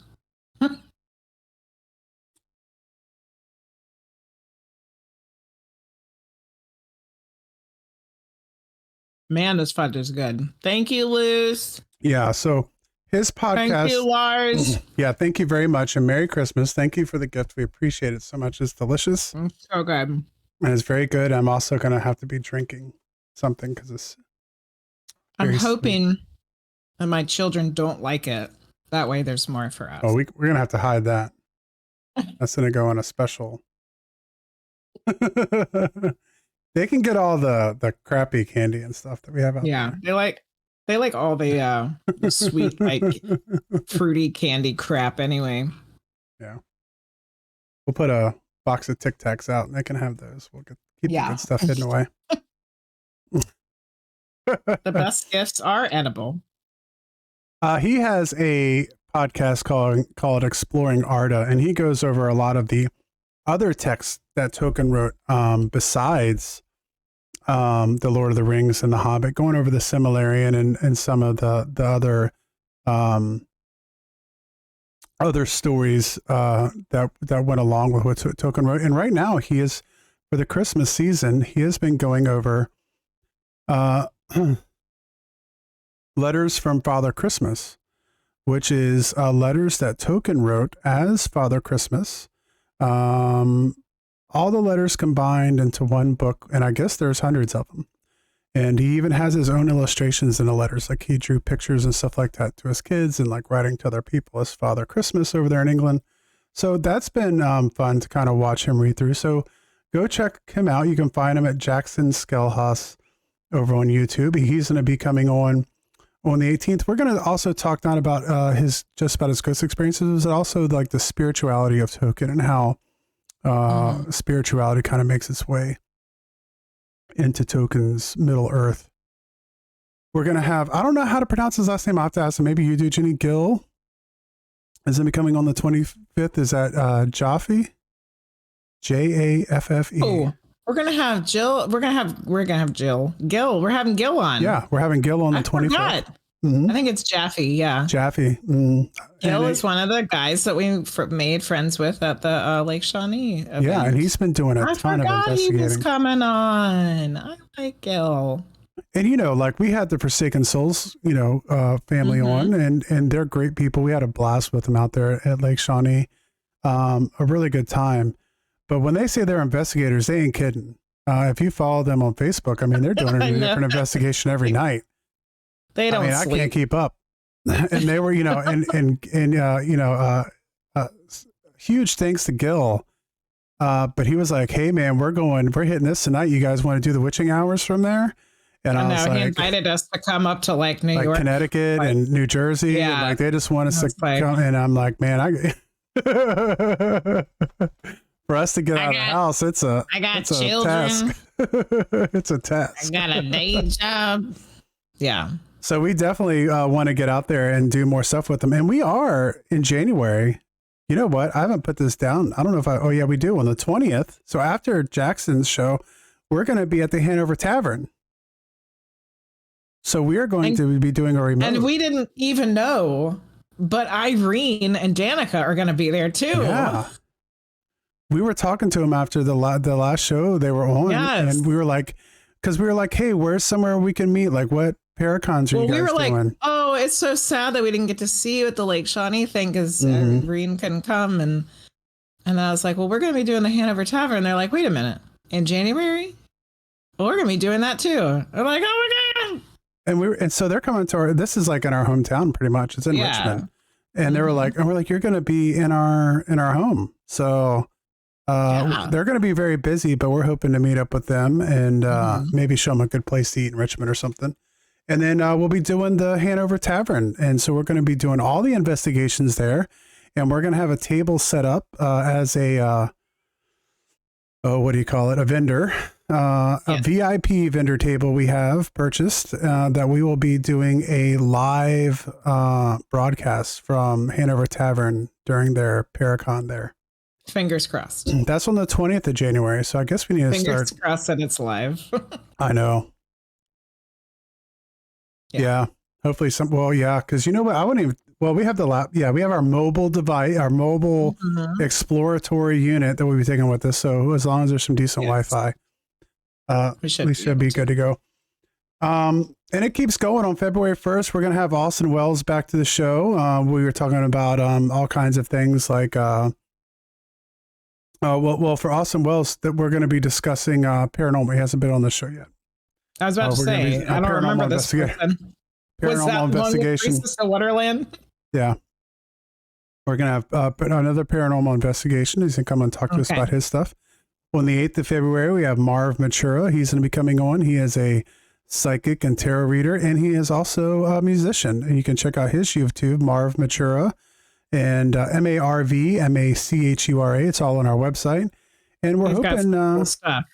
Speaker 2: Man, this fudge is good. Thank you, Luz.
Speaker 1: Yeah, so his podcast.
Speaker 2: Thank you, Lars.
Speaker 1: Yeah, thank you very much, and Merry Christmas. Thank you for the gift. We appreciate it so much. It's delicious.
Speaker 2: It's so good.
Speaker 1: And it's very good. I'm also going to have to be drinking something because it's
Speaker 2: I'm hoping that my children don't like it. That way there's more for us.
Speaker 1: Oh, we're going to have to hide that. That's going to go on a special. They can get all the crappy candy and stuff that we have out there.
Speaker 2: Yeah, they like all the sweet, like fruity candy crap anyway.
Speaker 1: Yeah. We'll put a box of Tic Tacs out and they can have those. We'll keep the good stuff hidden away.
Speaker 2: The best gifts are edible.
Speaker 1: He has a podcast called Exploring Arda, and he goes over a lot of the other texts that Tolkien wrote besides the Lord of the Rings and the Hobbit, going over the Silmarillion and some of the other stories that went along with what Tolkien wrote. And right now, he is, for the Christmas season, he has been going over letters from Father Christmas, which is letters that Tolkien wrote as Father Christmas. All the letters combined into one book, and I guess there's hundreds of them. And he even has his own illustrations in the letters, like he drew pictures and stuff like that to his kids and like writing to other people as Father Christmas over there in England. So that's been fun to kind of watch him read through. So go check him out. You can find him at Jackson Skelhaus over on YouTube. He's going to be coming on the 18th. We're going to also talk not about his ghost experiences, but also like the spirituality of Tolkien and how spirituality kind of makes its way into Tolkien's Middle Earth. We're going to have, I don't know how to pronounce his last name. I have to ask him. Maybe you do. Jenny Gill is going to be coming on the 25th. Is that Jaffe? Jaffe.
Speaker 2: Oh, we're going to have Jill. We're going to have Jill. Gil. We're having Gil on.
Speaker 1: Yeah. We're having Gil on the 25th.
Speaker 2: I think it's Jaffe. Yeah.
Speaker 1: Jaffe.
Speaker 2: Gil is one of the guys that we made friends with at the Lake Shawnee event.
Speaker 1: Yeah. And he's been doing a ton of investigating.
Speaker 2: He was coming on. I like Gil.
Speaker 1: And, like we had the Forsaken Souls, family on, and they're great people. We had a blast with them out there at Lake Shawnee. A really good time. But when they say they're investigators, they ain't kidding. If you follow them on Facebook, I mean, they're doing a different investigation every night.
Speaker 2: They don't sleep.
Speaker 1: I can't keep up. And they were, huge thanks to Gil. But he was like, hey man, we're hitting this tonight. You guys want to do the witching hours from there? And I was like,
Speaker 2: he invited us to come up to like New York,
Speaker 1: Connecticut and New Jersey. Yeah. And, like they just want us to come. And I'm like, man, for us to get out of the house, it's a children. It's a task.
Speaker 2: I got a day job. Yeah.
Speaker 1: So we definitely want to get out there and do more stuff with them. And we are in January. You know what? I haven't put this down. I don't know if we do on the 20th. So after Jackson's show, we're going to be at the Hanover Tavern. So we are going to be doing a remote.
Speaker 2: And we didn't even know, but Irene and Danica are going to be there too.
Speaker 1: Yeah. We were talking to them after the last show they were on. Yes. And we were like, hey, where's somewhere we can meet? Like what Paracons are you guys doing?
Speaker 2: Like, oh, it's so sad that we didn't get to see you at the Lake Shawnee thing because Irene couldn't come. And I was like, well, we're going to be doing the Hanover Tavern. And they're like, wait a minute, in January? Well, we're going to be doing that too. I'm like, oh my God. And
Speaker 1: so they're coming to this is like in our hometown pretty much. It's in Richmond. And they were like, and we're like, you're going to be in our home. So they're going to be very busy, but we're hoping to meet up with them and maybe show them a good place to eat in Richmond or something. And then we'll be doing the Hanover Tavern. And so we're going to be doing all the investigations there. And we're going to have a table set up as a, what do you call it? A vendor. a VIP vendor table we have purchased that we will be doing a live broadcast from Hanover Tavern during their Paracon there.
Speaker 2: Fingers crossed.
Speaker 1: That's on the 20th of January, so I guess we need to
Speaker 2: Fingers crossed that it's live.
Speaker 1: I know. Yeah. Hopefully because you know what? I wouldn't even. Well, we have the lap. Yeah, we have our mobile device, our mobile exploratory unit that we'll be taking with us. So as long as there's some decent Wi-Fi, we should be good to go. And it keeps going. On February 1st, we're going to have Austin Wells back to the show. We were talking about all kinds of things like, for Austin Wells, that we're going to be discussing paranormal. He hasn't been on the show yet.
Speaker 2: I was about to say, I don't remember this person. Was that investigation. One with the Wonderland?
Speaker 1: Yeah. We're going to have another paranormal investigation. He's going to come and talk to us about his stuff. On the 8th of February, we have Marv Matura. He's going to be coming on. He is a psychic and tarot reader, and he is also a musician. And you can check out his YouTube, Marv Matura, and MARVMACHURA. It's all on our website. And we're hoping cool stuff.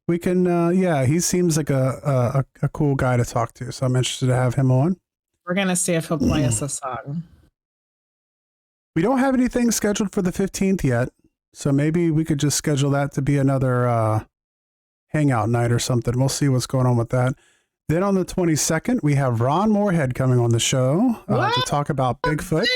Speaker 1: We can, he seems like a cool guy to talk to. So I'm interested to have him on.
Speaker 2: We're going to see if he'll play us a song.
Speaker 1: We don't have anything scheduled for the 15th yet. So maybe we could just schedule that to be another hangout night or something. We'll see what's going on with that. Then on the 22nd, we have Ron Moorhead coming on the show to talk about Bigfoot.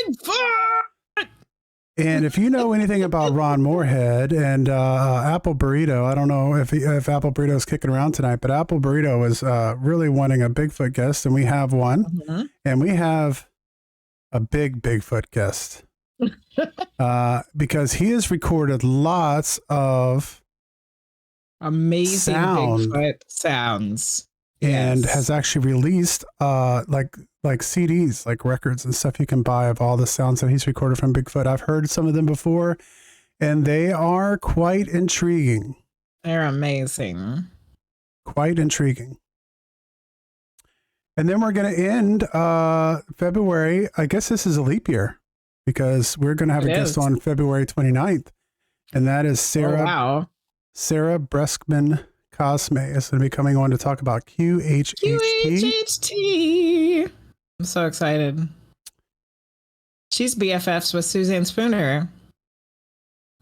Speaker 1: And if you know anything about Ron Moorhead and Apple Burrito, I don't know if Apple Burrito is kicking around tonight, but Apple Burrito is really wanting a Bigfoot guest, and we have one. And we have a big Bigfoot guest because he has recorded lots of
Speaker 2: amazing Bigfoot sounds.
Speaker 1: And has actually released like CDs, like records and stuff you can buy of all the sounds that he's recorded from Bigfoot. I've heard some of them before, and they are quite intriguing.
Speaker 2: They're amazing.
Speaker 1: Quite intriguing. And then we're going to end February. I guess this is a leap year because we're going to have a guest on February 29th, and that is Sarah Breskman Cosme is going to be coming on to talk about QHHT.
Speaker 2: QHHT. I'm so excited. She's BFFs with Suzanne Spooner.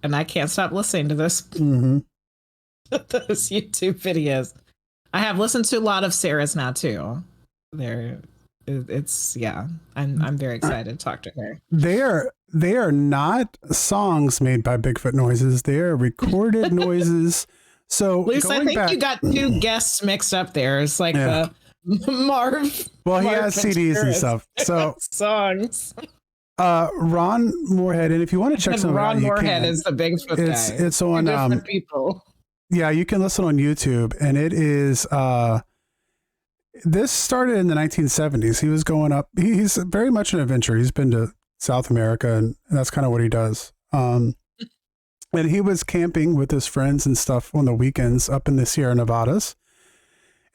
Speaker 2: And I can't stop listening to those YouTube videos. I have listened to a lot of Sarah's now too. I'm very excited to talk to her.
Speaker 1: They are not songs made by Bigfoot noises. They are recorded noises. So,
Speaker 2: Luce, I think you got two guests mixed up there. It's like the Marv.
Speaker 1: Well, he
Speaker 2: Marv
Speaker 1: has CDs and stuff. So
Speaker 2: songs.
Speaker 1: Ron Moorhead, and if you want to check some
Speaker 2: Ron Moorhead is the Bigfoot guy.
Speaker 1: It's on
Speaker 2: different people.
Speaker 1: Yeah, you can listen on YouTube, and it is. This started in the 1970s. He was going up. He's very much an adventurer. He's been to South America, and that's kind of what he does. And he was camping with his friends and stuff on the weekends up in the Sierra Nevadas.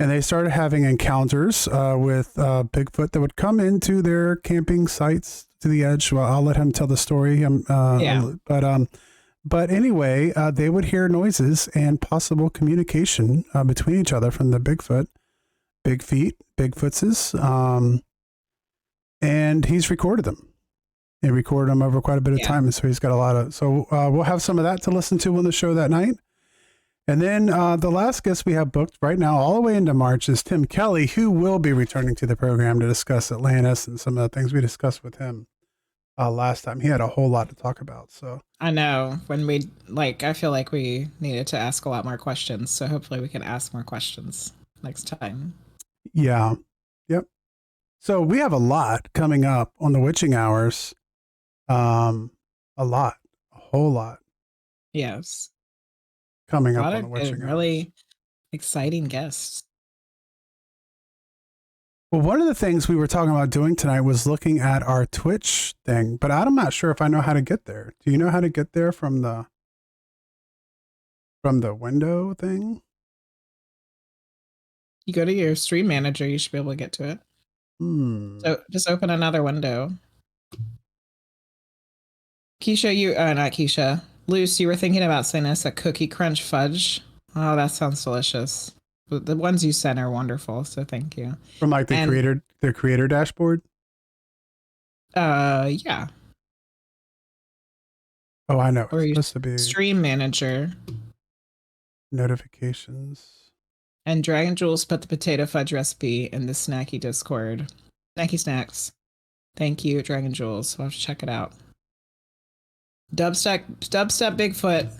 Speaker 1: And they started having encounters with Bigfoot that would come into their camping sites to the edge. Well, I'll let him tell the story. But anyway, they would hear noises and possible communication between each other from the Bigfoot, Big Feet, Bigfootses. And he's recorded them. He recorded them over quite a bit of time, and so he's got a lot of. So we'll have some of that to listen to on the show that night, and then the last guest we have booked right now, all the way into March, is Tim Kelly, who will be returning to the program to discuss Atlantis and some of the things we discussed with him last time. He had a whole lot to talk about. So
Speaker 2: I know I feel like we needed to ask a lot more questions. So hopefully we can ask more questions next time.
Speaker 1: Yeah. Yep. So we have a lot coming up on the Witching Hours. A whole lot.
Speaker 2: Yes.
Speaker 1: Coming up on the Witching Hours.
Speaker 2: Really exciting guests.
Speaker 1: Well, one of the things we were talking about doing tonight was looking at our Twitch thing, but I'm not sure if I know how to get there. Do you know how to get there from the window thing?
Speaker 2: You go to your stream manager, you should be able to get to it. So just open another window. Keisha, not Keisha. Luce, you were thinking about sending us a Cookie Crunch Fudge Oh, that sounds delicious. But the ones you sent are wonderful, so thank you.
Speaker 1: From like the
Speaker 2: And
Speaker 1: creator dashboard.
Speaker 2: yeah.
Speaker 1: Oh, I know.
Speaker 2: Or
Speaker 1: It's
Speaker 2: your
Speaker 1: supposed to be
Speaker 2: stream manager.
Speaker 1: notifications.
Speaker 2: And Dragon Jules put the potato fudge recipe in the snacky Discord. Snacky snacks. Thank you, Dragon Jules. We'll have to check it out. Dubstep Bigfoot.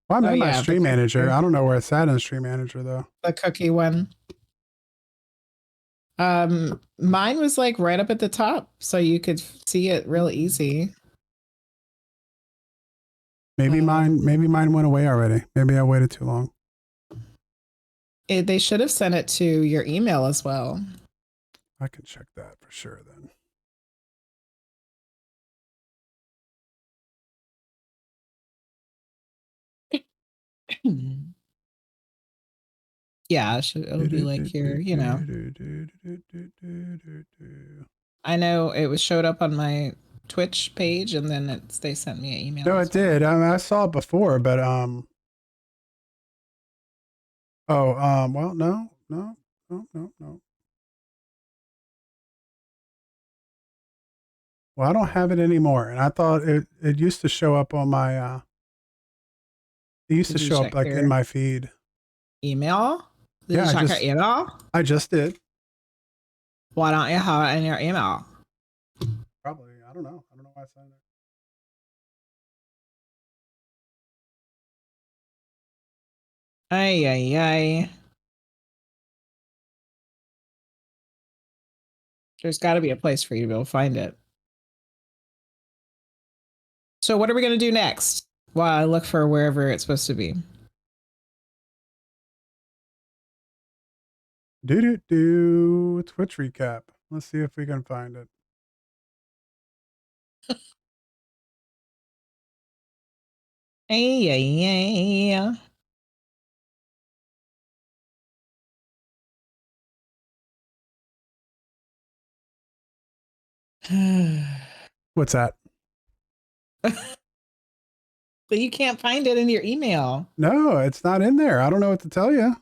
Speaker 1: Well, I'm
Speaker 2: Oh
Speaker 1: in my
Speaker 2: yeah,
Speaker 1: stream manager. I don't know where it's at in the stream manager though.
Speaker 2: the cookie one. Mine was like right up at the top, so you could see it real easy.
Speaker 1: Maybe mine went away already. Maybe I waited too long.
Speaker 2: They should have sent it to your email as well.
Speaker 1: I can check that for sure then.
Speaker 2: Yeah, it'll be like your, I know it was showed up on my Twitch page, and then they sent me an email.
Speaker 1: No, it did. I saw it before, but well, no. Well, I don't have it anymore, and I thought it used to show up on my. It used to show up like in my feed.
Speaker 2: Email? Did
Speaker 1: Yeah,
Speaker 2: you check your email?
Speaker 1: I just did.
Speaker 2: Why don't you have it in your email?
Speaker 1: Probably. I don't know. I don't know why it's on there.
Speaker 2: Ay, ay, ay. There's got to be a place for you to be able to find it. So what are we going to do next? Well, I look for wherever it's supposed to be.
Speaker 1: Twitch recap. Let's see if we can find it.
Speaker 2: Ay, ay, ay.
Speaker 1: What's that?
Speaker 2: But you can't find it in your email.
Speaker 1: No, it's not in there. I don't know what to tell you.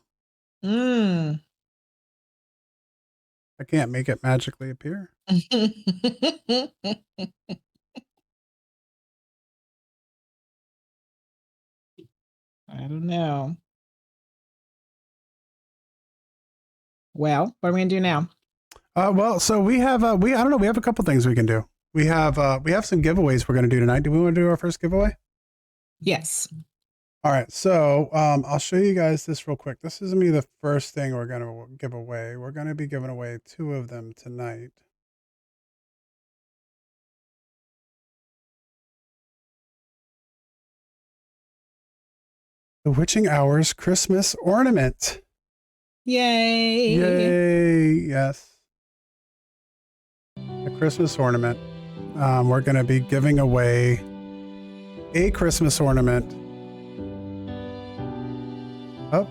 Speaker 1: I can't make it magically appear.
Speaker 2: I don't know. Well, what are we gonna do now?
Speaker 1: Well, so we have I don't know. We have a couple things we can do. We have some giveaways we're going to do tonight. Do we want to do our first giveaway?
Speaker 2: Yes.
Speaker 1: All right. So I'll show you guys this real quick. This is going to be the first thing we're going to give away. We're going to be giving away 2 of them tonight. The Witching Hours Christmas ornament.
Speaker 2: Yay.
Speaker 1: Yay. Yes. A Christmas ornament. We're going to be giving away a Christmas ornament. Oh,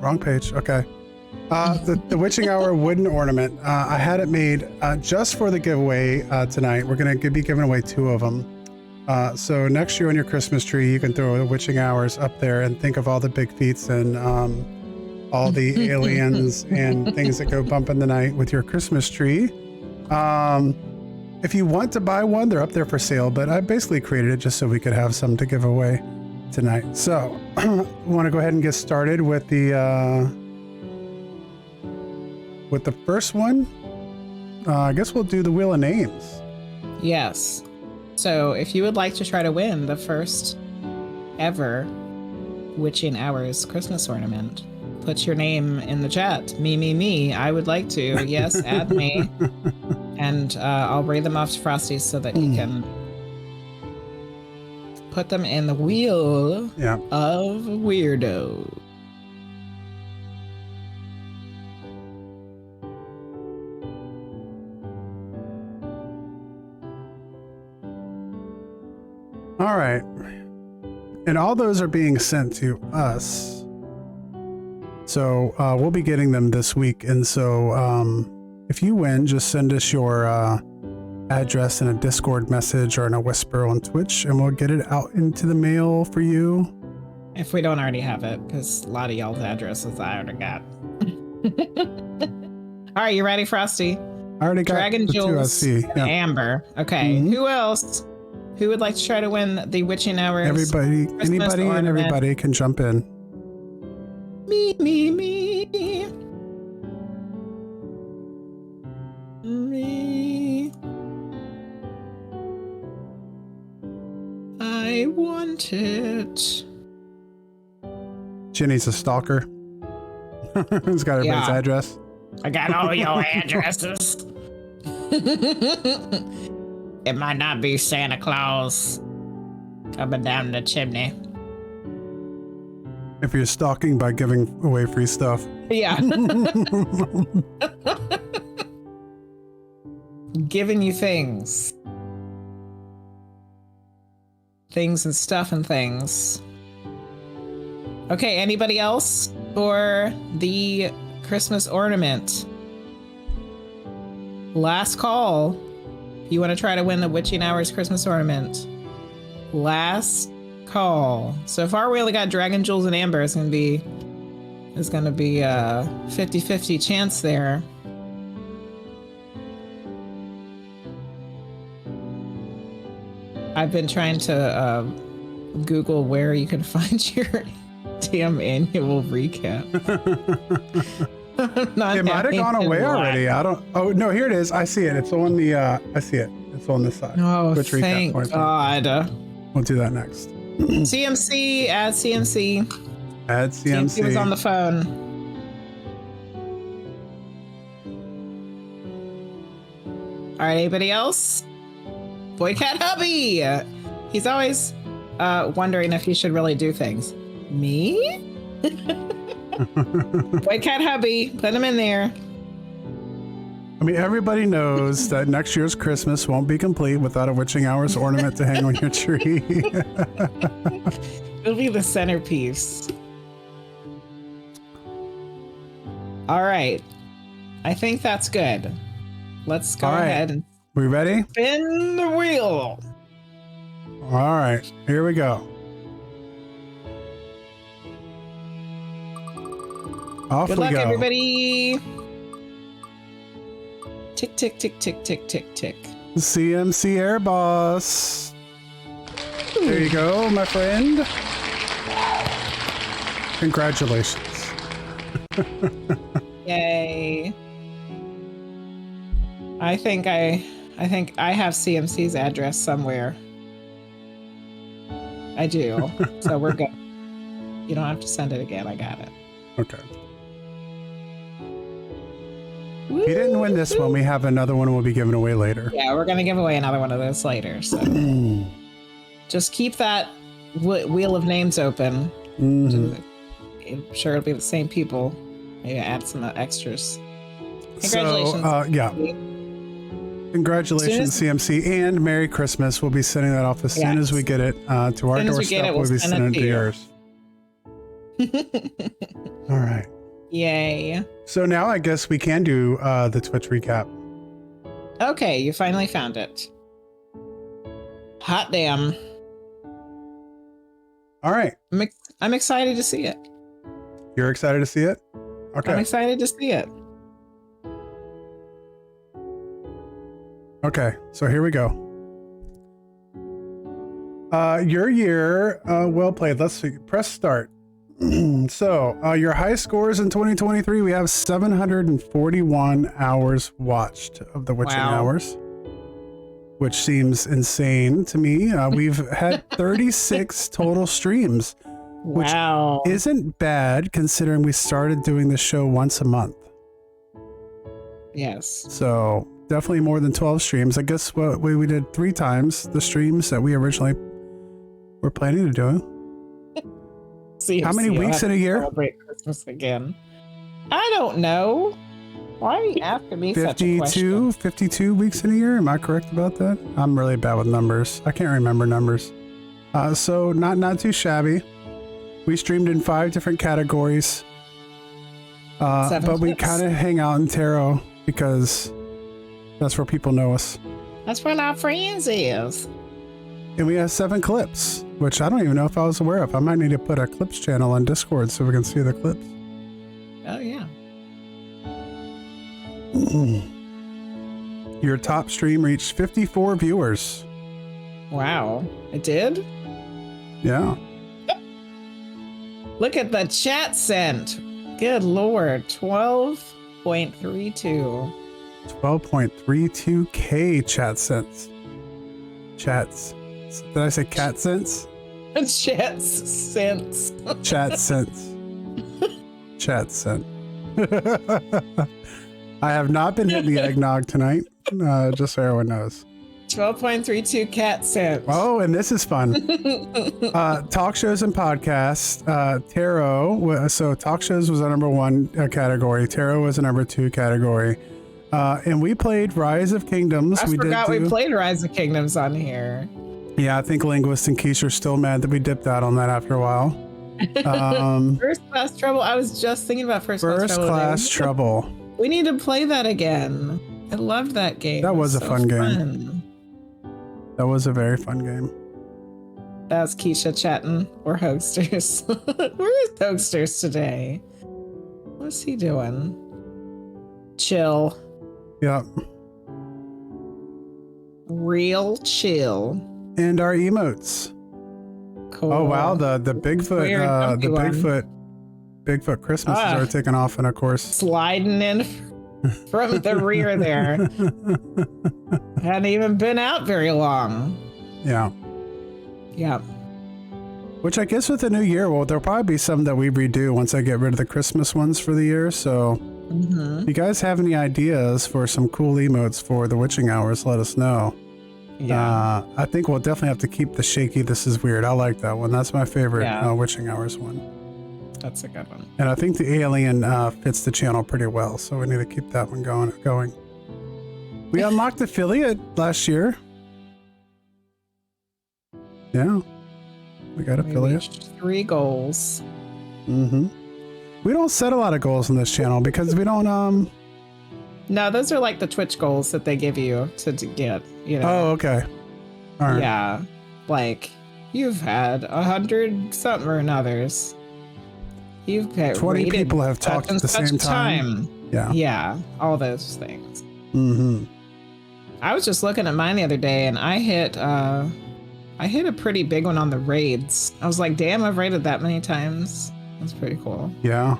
Speaker 1: wrong page. Okay. The Witching Hour wooden ornament. I had it made just for the giveaway tonight. We're going to be giving away 2 of them. So next year on your Christmas tree, you can throw the Witching Hours up there and think of all the big feats and all the aliens and things that go bump in the night with your Christmas tree. If you want to buy one, they're up there for sale, but I basically created it just so we could have some to give away tonight. So I want to go ahead and get started with the first one. I guess we'll do the Wheel of Names.
Speaker 2: Yes. So if you would like to try to win the first ever Witching Hours Christmas ornament, put your name in the chat. Me. I would like to. Yes, add me. And I'll read them off to Frosty so that he can put them in the wheel of weirdo.
Speaker 1: All right. And all those are being sent to us. So we'll be getting them this week. And so if you win, just send us your address in a Discord message or in a whisper on Twitch, and we'll get it out into the mail for you.
Speaker 2: If we don't already have it, because a lot of y'all's addresses I already got. All right, you ready, Frosty?
Speaker 1: I already got
Speaker 2: Dragon
Speaker 1: the two, I
Speaker 2: Jules,
Speaker 1: see. Yeah.
Speaker 2: Amber. Okay, Who else? Who would like to try to win the Witching Hours?
Speaker 1: Everybody, anybody and everybody can jump in.
Speaker 2: Me. I want it.
Speaker 1: Jenny's a stalker. Who's got everybody's address?
Speaker 2: I got all your addresses. It might not be Santa Claus coming down the chimney.
Speaker 1: If you're stalking by giving away free stuff.
Speaker 2: Yeah. Giving you things. Things and stuff and things. Okay, anybody else for the Christmas ornament? Last call. You want to try to win the Witching Hours Christmas ornament. Last call. So far we only got Dragon Jules and Amber. It's gonna be a 50-50 chance there. I've been trying to Google where you can find your damn annual recap.
Speaker 1: It might have gone away already. I don't. Oh no, here it is. I see it. It's on the. I see it. It's on this side.
Speaker 2: Oh,
Speaker 1: Twitch
Speaker 2: thank God.
Speaker 1: We'll do that next.
Speaker 2: CMC, add CMC.
Speaker 1: Add CMC.
Speaker 2: CMC was on the phone. All right, anybody else? Boy Cat Hubby. He's always wondering if he should really do things. Me? Boy Cat Hubby, put him in there.
Speaker 1: I mean, everybody knows that next year's Christmas won't be complete without a Witching Hours ornament to hang on your tree.
Speaker 2: It'll be the centerpiece. All right. I think that's good. Let's go ahead and
Speaker 1: we ready?
Speaker 2: spin the wheel.
Speaker 1: All right, here we go. Off
Speaker 2: Good
Speaker 1: we
Speaker 2: luck,
Speaker 1: go.
Speaker 2: everybody. Tick, tick, tick, tick, tick, tick, tick.
Speaker 1: CMC Air Boss. There you go, my friend. Congratulations.
Speaker 2: Yay. I think I have CMC's address somewhere. I do. So we're good. You don't have to send it again. I got it.
Speaker 1: Okay. If you didn't win this one, we have another one we'll be giving away later.
Speaker 2: Yeah, we're going to give away another one of those later. So just keep that wheel of names open. I'm sure it'll be the same people. Maybe add some extras. Congratulations.
Speaker 1: So, yeah. Congratulations, CMC, and Merry Christmas. We'll be sending that off as soon as we get it to our doorstep. We'll be sending it to yours. All right.
Speaker 2: Yay.
Speaker 1: So now I guess we can do the Twitch recap.
Speaker 2: Okay, you finally found it. Hot damn.
Speaker 1: All right.
Speaker 2: I'm excited to see it.
Speaker 1: You're excited to see it? Okay.
Speaker 2: I'm excited to see it.
Speaker 1: Okay, so here we go. Your year, well played. Let's see. Press start. So, your high scores in 2023, we have 741 hours watched of the Witching Hours, which seems insane to me. We've had 36 total streams, which isn't bad considering we started doing the show once a month.
Speaker 2: Yes.
Speaker 1: So, definitely more than 12 streams. I guess what we did 3 times the streams that we originally were planning to do. How many weeks in a year?
Speaker 2: Celebrate Christmas again. I don't know. Why are you asking me such a question?
Speaker 1: 52 weeks in a year. Am I correct about that? I'm really bad with numbers. I can't remember numbers. So not too shabby. We streamed in 5 different categories. But we kind of hang out in tarot because that's where people know us.
Speaker 2: That's what our friends is.
Speaker 1: And we have 7 clips, which I don't even know if I was aware of. I might need to put a clips channel on Discord so we can see the clips.
Speaker 2: Oh, yeah.
Speaker 1: Your top stream reached 54 viewers.
Speaker 2: Wow. It did?
Speaker 1: Yeah.
Speaker 2: Look at the chat sent. Good Lord. 12.32.
Speaker 1: 12.32K chat cents. Chats. Did I say cat cents?
Speaker 2: Chat sense.
Speaker 1: Chat cents. Chat cent. I have not been hitting the eggnog tonight, just so everyone knows.
Speaker 2: 12.32 cat cents.
Speaker 1: Oh, and this is fun. Talk shows and podcasts. Tarot. So talk shows was our number 1 category. Tarot was a number 2 category. And we played Rise of Kingdoms.
Speaker 2: I forgot we played Rise of Kingdoms on here.
Speaker 1: Yeah, I think Linguist and Keisha are still mad that we dipped out on that after a while.
Speaker 2: First Class Trouble. I was just thinking about First
Speaker 1: Class Trouble.
Speaker 2: We need to play that again. I loved that game.
Speaker 1: That was a fun game. That was a very fun game.
Speaker 2: That's Keisha chatting. Or Hogsters. Where is Hogsters today? What's he doing? Chill.
Speaker 1: Yep.
Speaker 2: Real chill.
Speaker 1: And our emotes.
Speaker 2: Cool.
Speaker 1: Oh wow, the Bigfoot Bigfoot Christmases are taking off, and of course
Speaker 2: sliding in from the rear there. Hadn't even been out very long.
Speaker 1: Yeah.
Speaker 2: Yeah.
Speaker 1: Which I guess with the new year, well, there'll probably be some that we redo once I get rid of the Christmas ones for the year. So if you guys have any ideas for some cool emotes for the witching hours, let us know.
Speaker 2: Yeah.
Speaker 1: I think we'll definitely have to keep the shaky "This is weird." I like that one. That's my favorite witching hours one.
Speaker 2: That's a good one.
Speaker 1: And I think the alien fits the channel pretty well, so we need to keep that one going. We unlocked affiliate last year. Yeah. We got affiliate.
Speaker 2: 3 goals.
Speaker 1: Mm-hmm. We don't set a lot of goals on this channel because we don't
Speaker 2: No, those are like the Twitch goals that they give you to get, you know.
Speaker 1: Oh, okay. All right.
Speaker 2: Yeah. Like you've had 100 something or others. You've had
Speaker 1: 20 people have talked at the same time. Yeah.
Speaker 2: Yeah. All those things.
Speaker 1: Mm-hmm.
Speaker 2: I was just looking at mine the other day and I hit a pretty big one on the raids. I was like, damn, I've raided that many times. That's pretty cool.
Speaker 1: Yeah.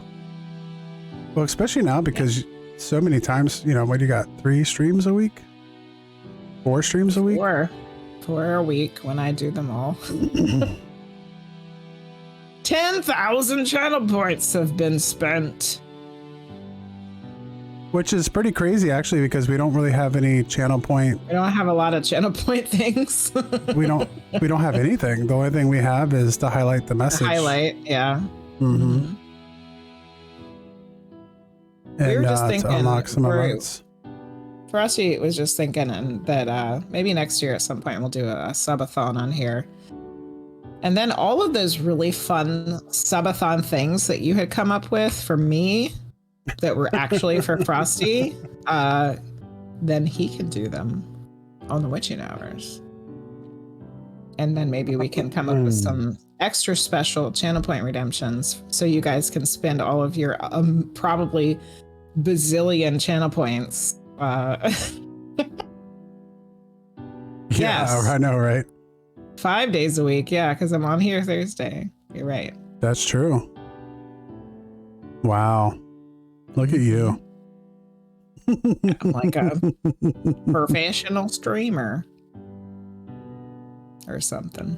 Speaker 1: Well, especially now because so many times, you know, what do you got? 3 streams a week? 4 streams a week?
Speaker 2: 4 a week when I do them all. 10,000 channel points have been spent.
Speaker 1: Which is pretty crazy, actually, because we don't really have any channel point.
Speaker 2: We don't have a lot of channel point things.
Speaker 1: we don't have anything. The only thing we have is to highlight the message.
Speaker 2: Yeah.
Speaker 1: Mm-hmm. And
Speaker 2: we were just thinking,
Speaker 1: to unlock some emotes.
Speaker 2: Frosty was just thinking that maybe next year at some point we'll do a subathon on here. And then all of those really fun subathon things that you had come up with for me that were actually for Frosty, then he can do them on the witching hours. And then maybe we can come up with some extra special channel point redemptions so you guys can spend all of your probably bazillion channel points.
Speaker 1: Yeah, I know, right?
Speaker 2: 5 days a week, yeah, because I'm on here Thursday. You're right.
Speaker 1: That's true. Wow. Look at you.
Speaker 2: I'm like a professional streamer. Or something.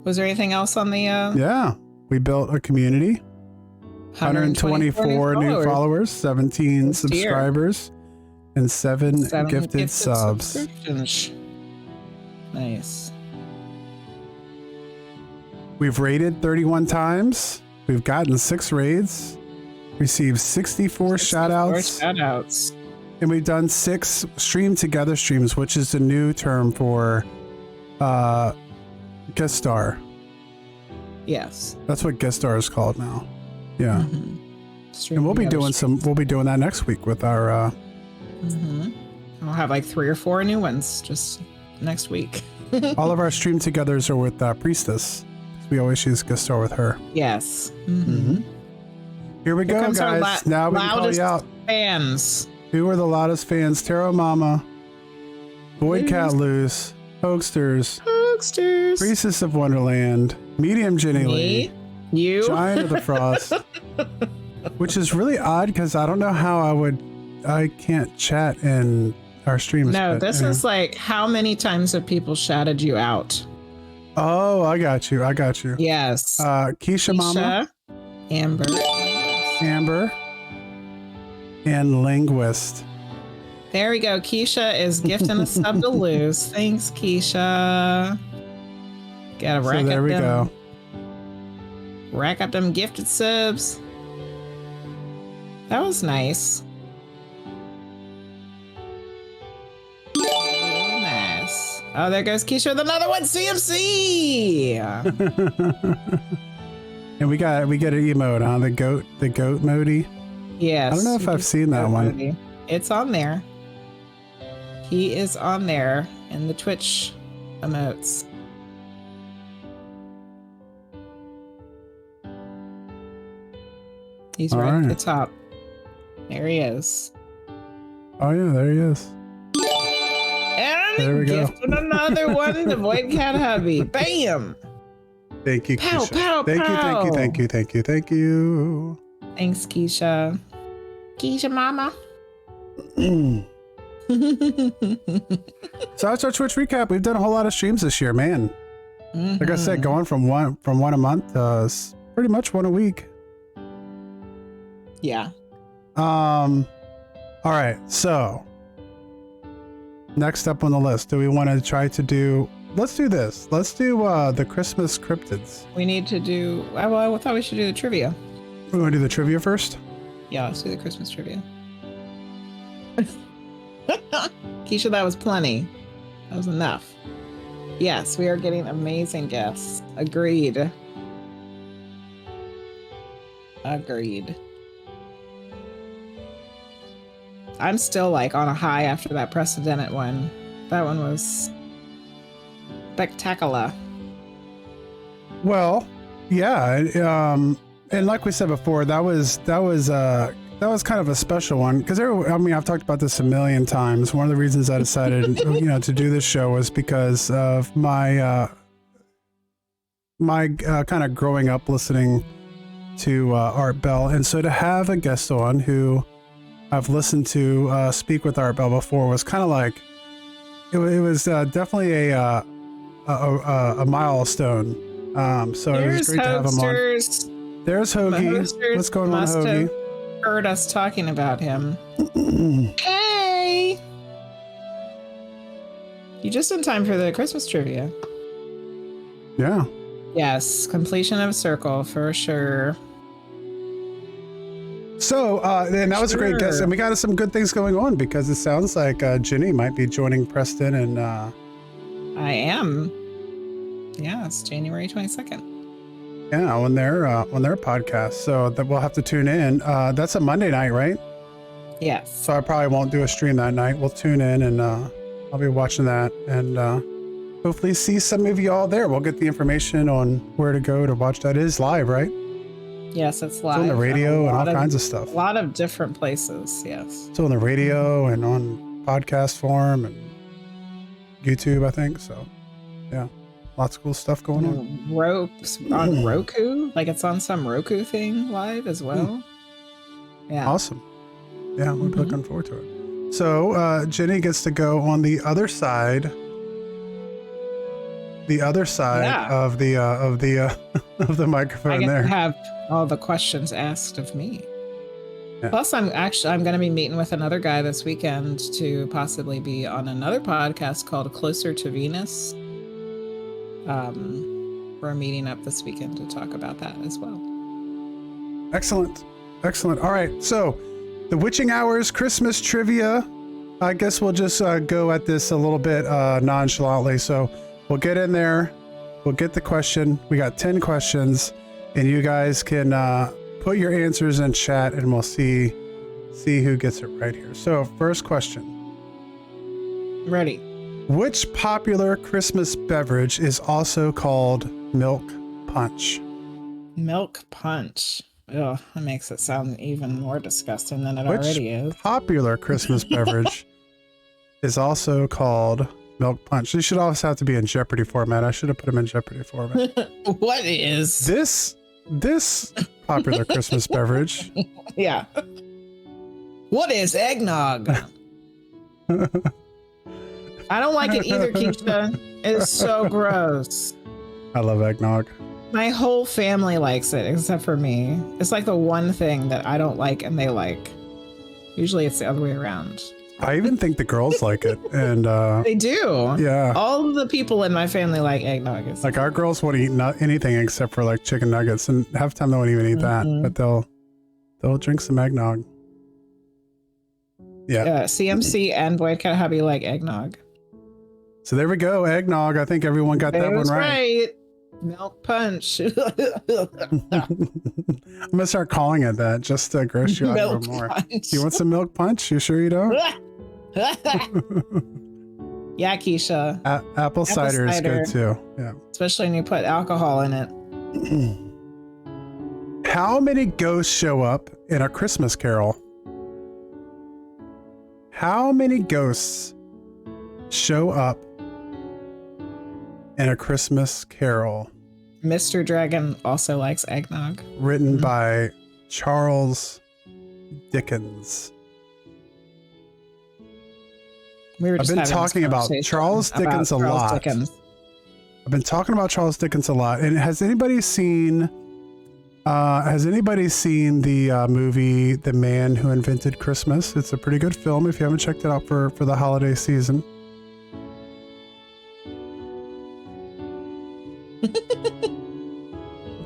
Speaker 2: Was there anything else on the...
Speaker 1: Yeah. We built a community. 124 new followers, 17 subscribers, and 7 gifted subs.
Speaker 2: Nice.
Speaker 1: We've raided 31 times. We've gotten 6 raids. Received 64 shout-outs. And we've done 6 stream together streams, which is the new term for guest star.
Speaker 2: Yes.
Speaker 1: That's what guest star is called now. Yeah.
Speaker 2: Mm-hmm.
Speaker 1: And we'll be doing that next week with our
Speaker 2: I'll have like 3 or 4 new ones just next week.
Speaker 1: All of our stream togethers are with Priestess. We always use guest star with her.
Speaker 2: Yes.
Speaker 1: Here we go, guys. Now we can call you out.
Speaker 2: Fans.
Speaker 1: Who are the loudest fans? Taro Mama, Void Cat Loose, Hoaxsters, Priestess of Wonderland, Medium Jenny Lee,
Speaker 2: you,
Speaker 1: Giant of the Frost. Which is really odd because I don't know how I can't chat in our streams.
Speaker 2: No, this is like, how many times have people shouted you out?
Speaker 1: Oh, I got you.
Speaker 2: Yes.
Speaker 1: Keisha Mama,
Speaker 2: Amber,
Speaker 1: and Linguist.
Speaker 2: There we go. Keisha is gifting a sub to Luz. Thanks, Keisha. Gotta rack
Speaker 1: there
Speaker 2: up
Speaker 1: we
Speaker 2: them.
Speaker 1: go.
Speaker 2: Rack up them gifted subs. That was nice. Nice. Oh, there goes Keisha with another one. CMC.
Speaker 1: And we get an emote, huh? The goat modi.
Speaker 2: Yes.
Speaker 1: I don't know if I've seen that one.
Speaker 2: Modi. It's on there. He is on there in the Twitch emotes. He's right at the top. There he is.
Speaker 1: Oh yeah, there he is.
Speaker 2: And
Speaker 1: there we go.
Speaker 2: Gifted another one to Void Cat Hubby. Bam!
Speaker 1: Thank you,
Speaker 2: Pow,
Speaker 1: Keisha.
Speaker 2: pow,
Speaker 1: Thank
Speaker 2: pow.
Speaker 1: you. Thank you.
Speaker 2: Thanks, Keisha. Keisha Mama.
Speaker 1: So that's our Twitch recap. We've done a whole lot of streams this year, man. Like I said, going from one a month, pretty much one a week.
Speaker 2: Yeah.
Speaker 1: All right. So next up on the list, do we want to try to do? Let's do this. Let's do the Christmas cryptids.
Speaker 2: We need to do. Well, I thought we should do the trivia.
Speaker 1: We want to do the trivia first.
Speaker 2: Yeah, let's do the Christmas trivia. Keisha, that was plenty. That was enough. Yes, we are getting amazing guests. Agreed. I'm still like on a high after that precedented one. That one was spectacular.
Speaker 1: Well, yeah, and like we said before, that was kind of a special one because I've talked about this a million times. One of the reasons I decided to do this show was because of my kind of growing up listening to Art Bell, and so to have a guest on who I've listened to speak with Art Bell before was kind of like it was definitely a milestone. So it was great to have him on. There's Hoagie. What's going on, Hoagie?
Speaker 2: Heard us talking about him. Hey! You just in time for the Christmas trivia.
Speaker 1: Yeah.
Speaker 2: Yes, completion of a circle for sure.
Speaker 1: So, and that was a great guest, and we got some good things going on because it sounds like Ginny might be joining Preston, and
Speaker 2: I am. Yeah, it's January 22nd.
Speaker 1: Yeah, on their podcast. So that we'll have to tune in. That's a Monday night, right?
Speaker 2: Yes.
Speaker 1: So I probably won't do a stream that night. We'll tune in, and I'll be watching that, and hopefully see some of y'all there. We'll get the information on where to go to watch that. It is live, right?
Speaker 2: Yes, it's live.
Speaker 1: It's on the radio and all kinds of stuff.
Speaker 2: A lot of different places, yes.
Speaker 1: It's on the radio and on podcast form and YouTube, I think. So, yeah, lots of cool stuff going on.
Speaker 2: On Roku? Like it's on some Roku thing live as well? Yeah.
Speaker 1: Awesome. Yeah, we're looking forward to it. So, Jenny gets to go on the other side. Of the microphone. I get
Speaker 2: to have all the questions asked of me. Yeah. Plus, I'm going to be meeting with another guy this weekend to possibly be on another podcast called Closer to Venus. We're meeting up this weekend to talk about that as well.
Speaker 1: Excellent. All right, so the Witching Hours Christmas trivia. I guess we'll just go at this a little bit nonchalantly. So we'll get in there. We'll get the question. We got 10 questions, and you guys can put your answers in chat, and we'll see who gets it right here. So first question.
Speaker 2: Ready.
Speaker 1: Which popular Christmas beverage is also called milk punch?
Speaker 2: Milk punch. Oh, that makes it sound even more disgusting than it
Speaker 1: Which
Speaker 2: already is.
Speaker 1: popular Christmas beverage is also called milk punch? These should also have to be in Jeopardy format. I should have put them in Jeopardy format.
Speaker 2: What is
Speaker 1: This popular Christmas beverage?
Speaker 2: Yeah. What is eggnog? I don't like it either, Keisha. It's so gross.
Speaker 1: I love eggnog.
Speaker 2: My whole family likes it except for me. It's like the one thing that I don't like and they like. Usually it's the other way around.
Speaker 1: I even think the girls like it. And
Speaker 2: They do.
Speaker 1: yeah.
Speaker 2: All of the people in my family like eggnog. It's
Speaker 1: Like our girls won't eat anything except for like chicken nuggets, and half the time they won't even eat that, but they'll drink some eggnog. Yeah.
Speaker 2: CMC and Boyd Cat Hubby like eggnog.
Speaker 1: So there we go, eggnog. I think everyone got that one right.
Speaker 2: Milk punch.
Speaker 1: I'm gonna start calling it that just to gross you out a little more.
Speaker 2: Punch.
Speaker 1: You want some milk punch? You sure you don't?
Speaker 2: Yeah, Keisha.
Speaker 1: Apple cider is good too. Yeah.
Speaker 2: Especially when you put alcohol in it.
Speaker 1: How many ghosts show up in A Christmas Carol? How many ghosts show up in A Christmas Carol?
Speaker 2: Mr. Dragon also likes eggnog.
Speaker 1: Written by Charles Dickens. I've been talking about Charles Dickens a lot. I've been talking about Charles Dickens a lot. And has anybody seen the movie The Man Who Invented Christmas? It's a pretty good film if you haven't checked it out for the holiday season.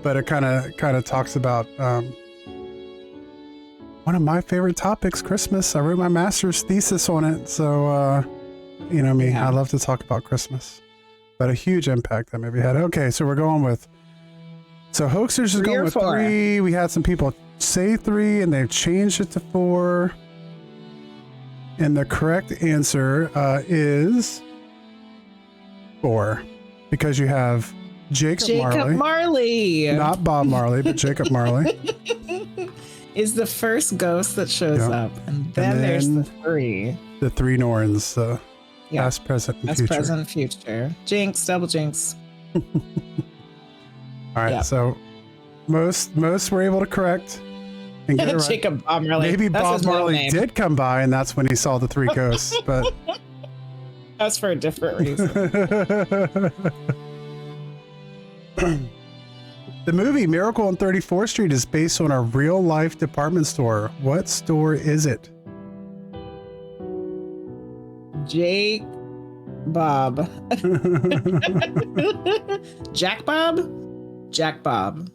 Speaker 1: But it kind of talks about one of my favorite topics, Christmas. I wrote my master's thesis on it, so you know me, I love to talk about Christmas. But a huge impact that movie had. Okay, so we're going with. So Hoaxers is going with 3. We had some people say 3, and they've changed it to 4. And the correct answer is 4, because you have Jacob Marley. Not Bob Marley, but Jacob Marley.
Speaker 2: Is the first ghost that shows up. And then there's the 3.
Speaker 1: The 3 Norns. Past, present, and future.
Speaker 2: Past, present, future. Jinx, double jinx.
Speaker 1: All right, so most were able to correct and get it right.
Speaker 2: Jacob Bob Marley.
Speaker 1: Maybe Bob Marley did come by, and that's when he saw the 3 ghosts, but
Speaker 2: that's for a different reason.
Speaker 1: The movie Miracle on 34th Street is based on a real-life department store. What store is it?
Speaker 2: Jake Bob. Jack Bob? Jack Bob.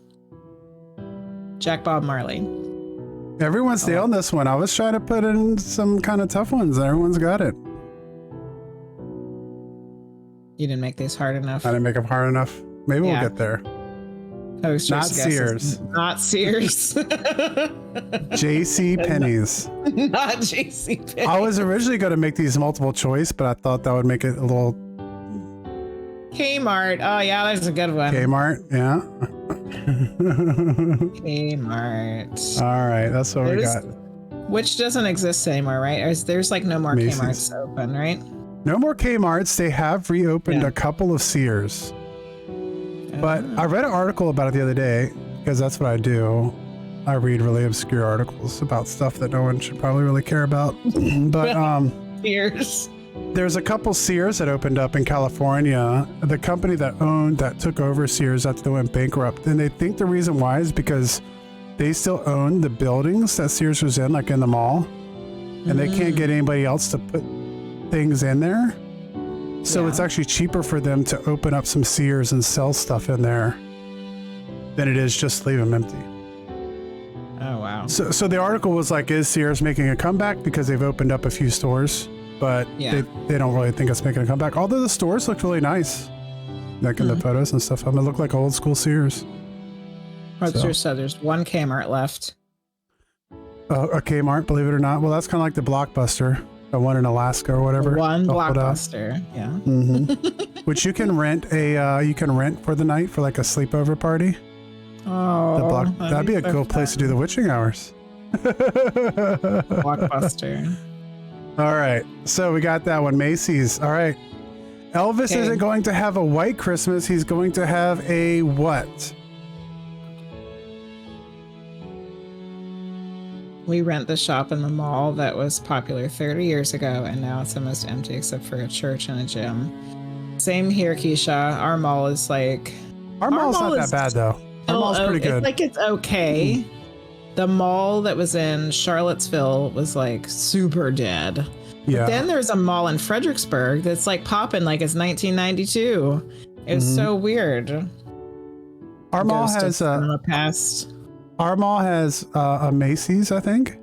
Speaker 2: Jack Bob Marley.
Speaker 1: Everyone's nailing this one. I was trying to put in some kind of tough ones. Everyone's got it.
Speaker 2: You didn't make these hard enough.
Speaker 1: I didn't make them hard enough. Maybe we'll get there. Not Sears.
Speaker 2: Not Sears.
Speaker 1: J.C. Penney's.
Speaker 2: Not J.C. Penney.
Speaker 1: I was originally going to make these multiple choice, but I thought that would make it a little.
Speaker 2: Kmart. Oh yeah, that's a good one.
Speaker 1: Kmart. Yeah.
Speaker 2: Kmart.
Speaker 1: All right, that's what we got.
Speaker 2: Which doesn't exist anymore, right? There's like no more Macy's. Kmart's open, right?
Speaker 1: No more Kmart's. They have reopened a couple of Sears. But I read an article about it the other day, because that's what I do. I read really obscure articles about stuff that no one should probably really care about. But
Speaker 2: Sears.
Speaker 1: There's a couple Sears that opened up in California. The company that took over Sears after they went bankrupt. And they think the reason why is because they still own the buildings that Sears was in, like in the mall. And they can't get anybody else to put things in there. So it's actually cheaper for them to open up some Sears and sell stuff in there than it is just leave them empty.
Speaker 2: Oh, wow.
Speaker 1: So the article was like, is Sears making a comeback? Because they've opened up a few stores, but they don't really think it's making a comeback. Although the stores look really nice. Like in the photos and stuff. I mean, it looked like old school Sears.
Speaker 2: So there's one Kmart left.
Speaker 1: A Kmart, believe it or not. Well, that's kind of like the Blockbuster. The one in Alaska or whatever.
Speaker 2: One Blockbuster. Yeah.
Speaker 1: Mm-hmm. Which you can rent for the night for like a sleepover party.
Speaker 2: Oh,
Speaker 1: that'd be a cool place to do the witching hours.
Speaker 2: Blockbuster.
Speaker 1: All right. So we got that one. Macy's. All right. Elvis isn't going to have a white Christmas. He's going to have a what?
Speaker 2: We rent the shop in the mall that was popular 30 years ago, and now it's almost empty except for a church and a gym. Same here, Keisha. Our mall is like...
Speaker 1: Our mall's not that bad, though. Our mall's pretty good.
Speaker 2: It's okay. The mall that was in Charlottesville was like super dead.
Speaker 1: Yeah.
Speaker 2: But then there's a mall in Fredericksburg that's like popping like it's 1992. It's so weird.
Speaker 1: Our mall has a Macy's, I think,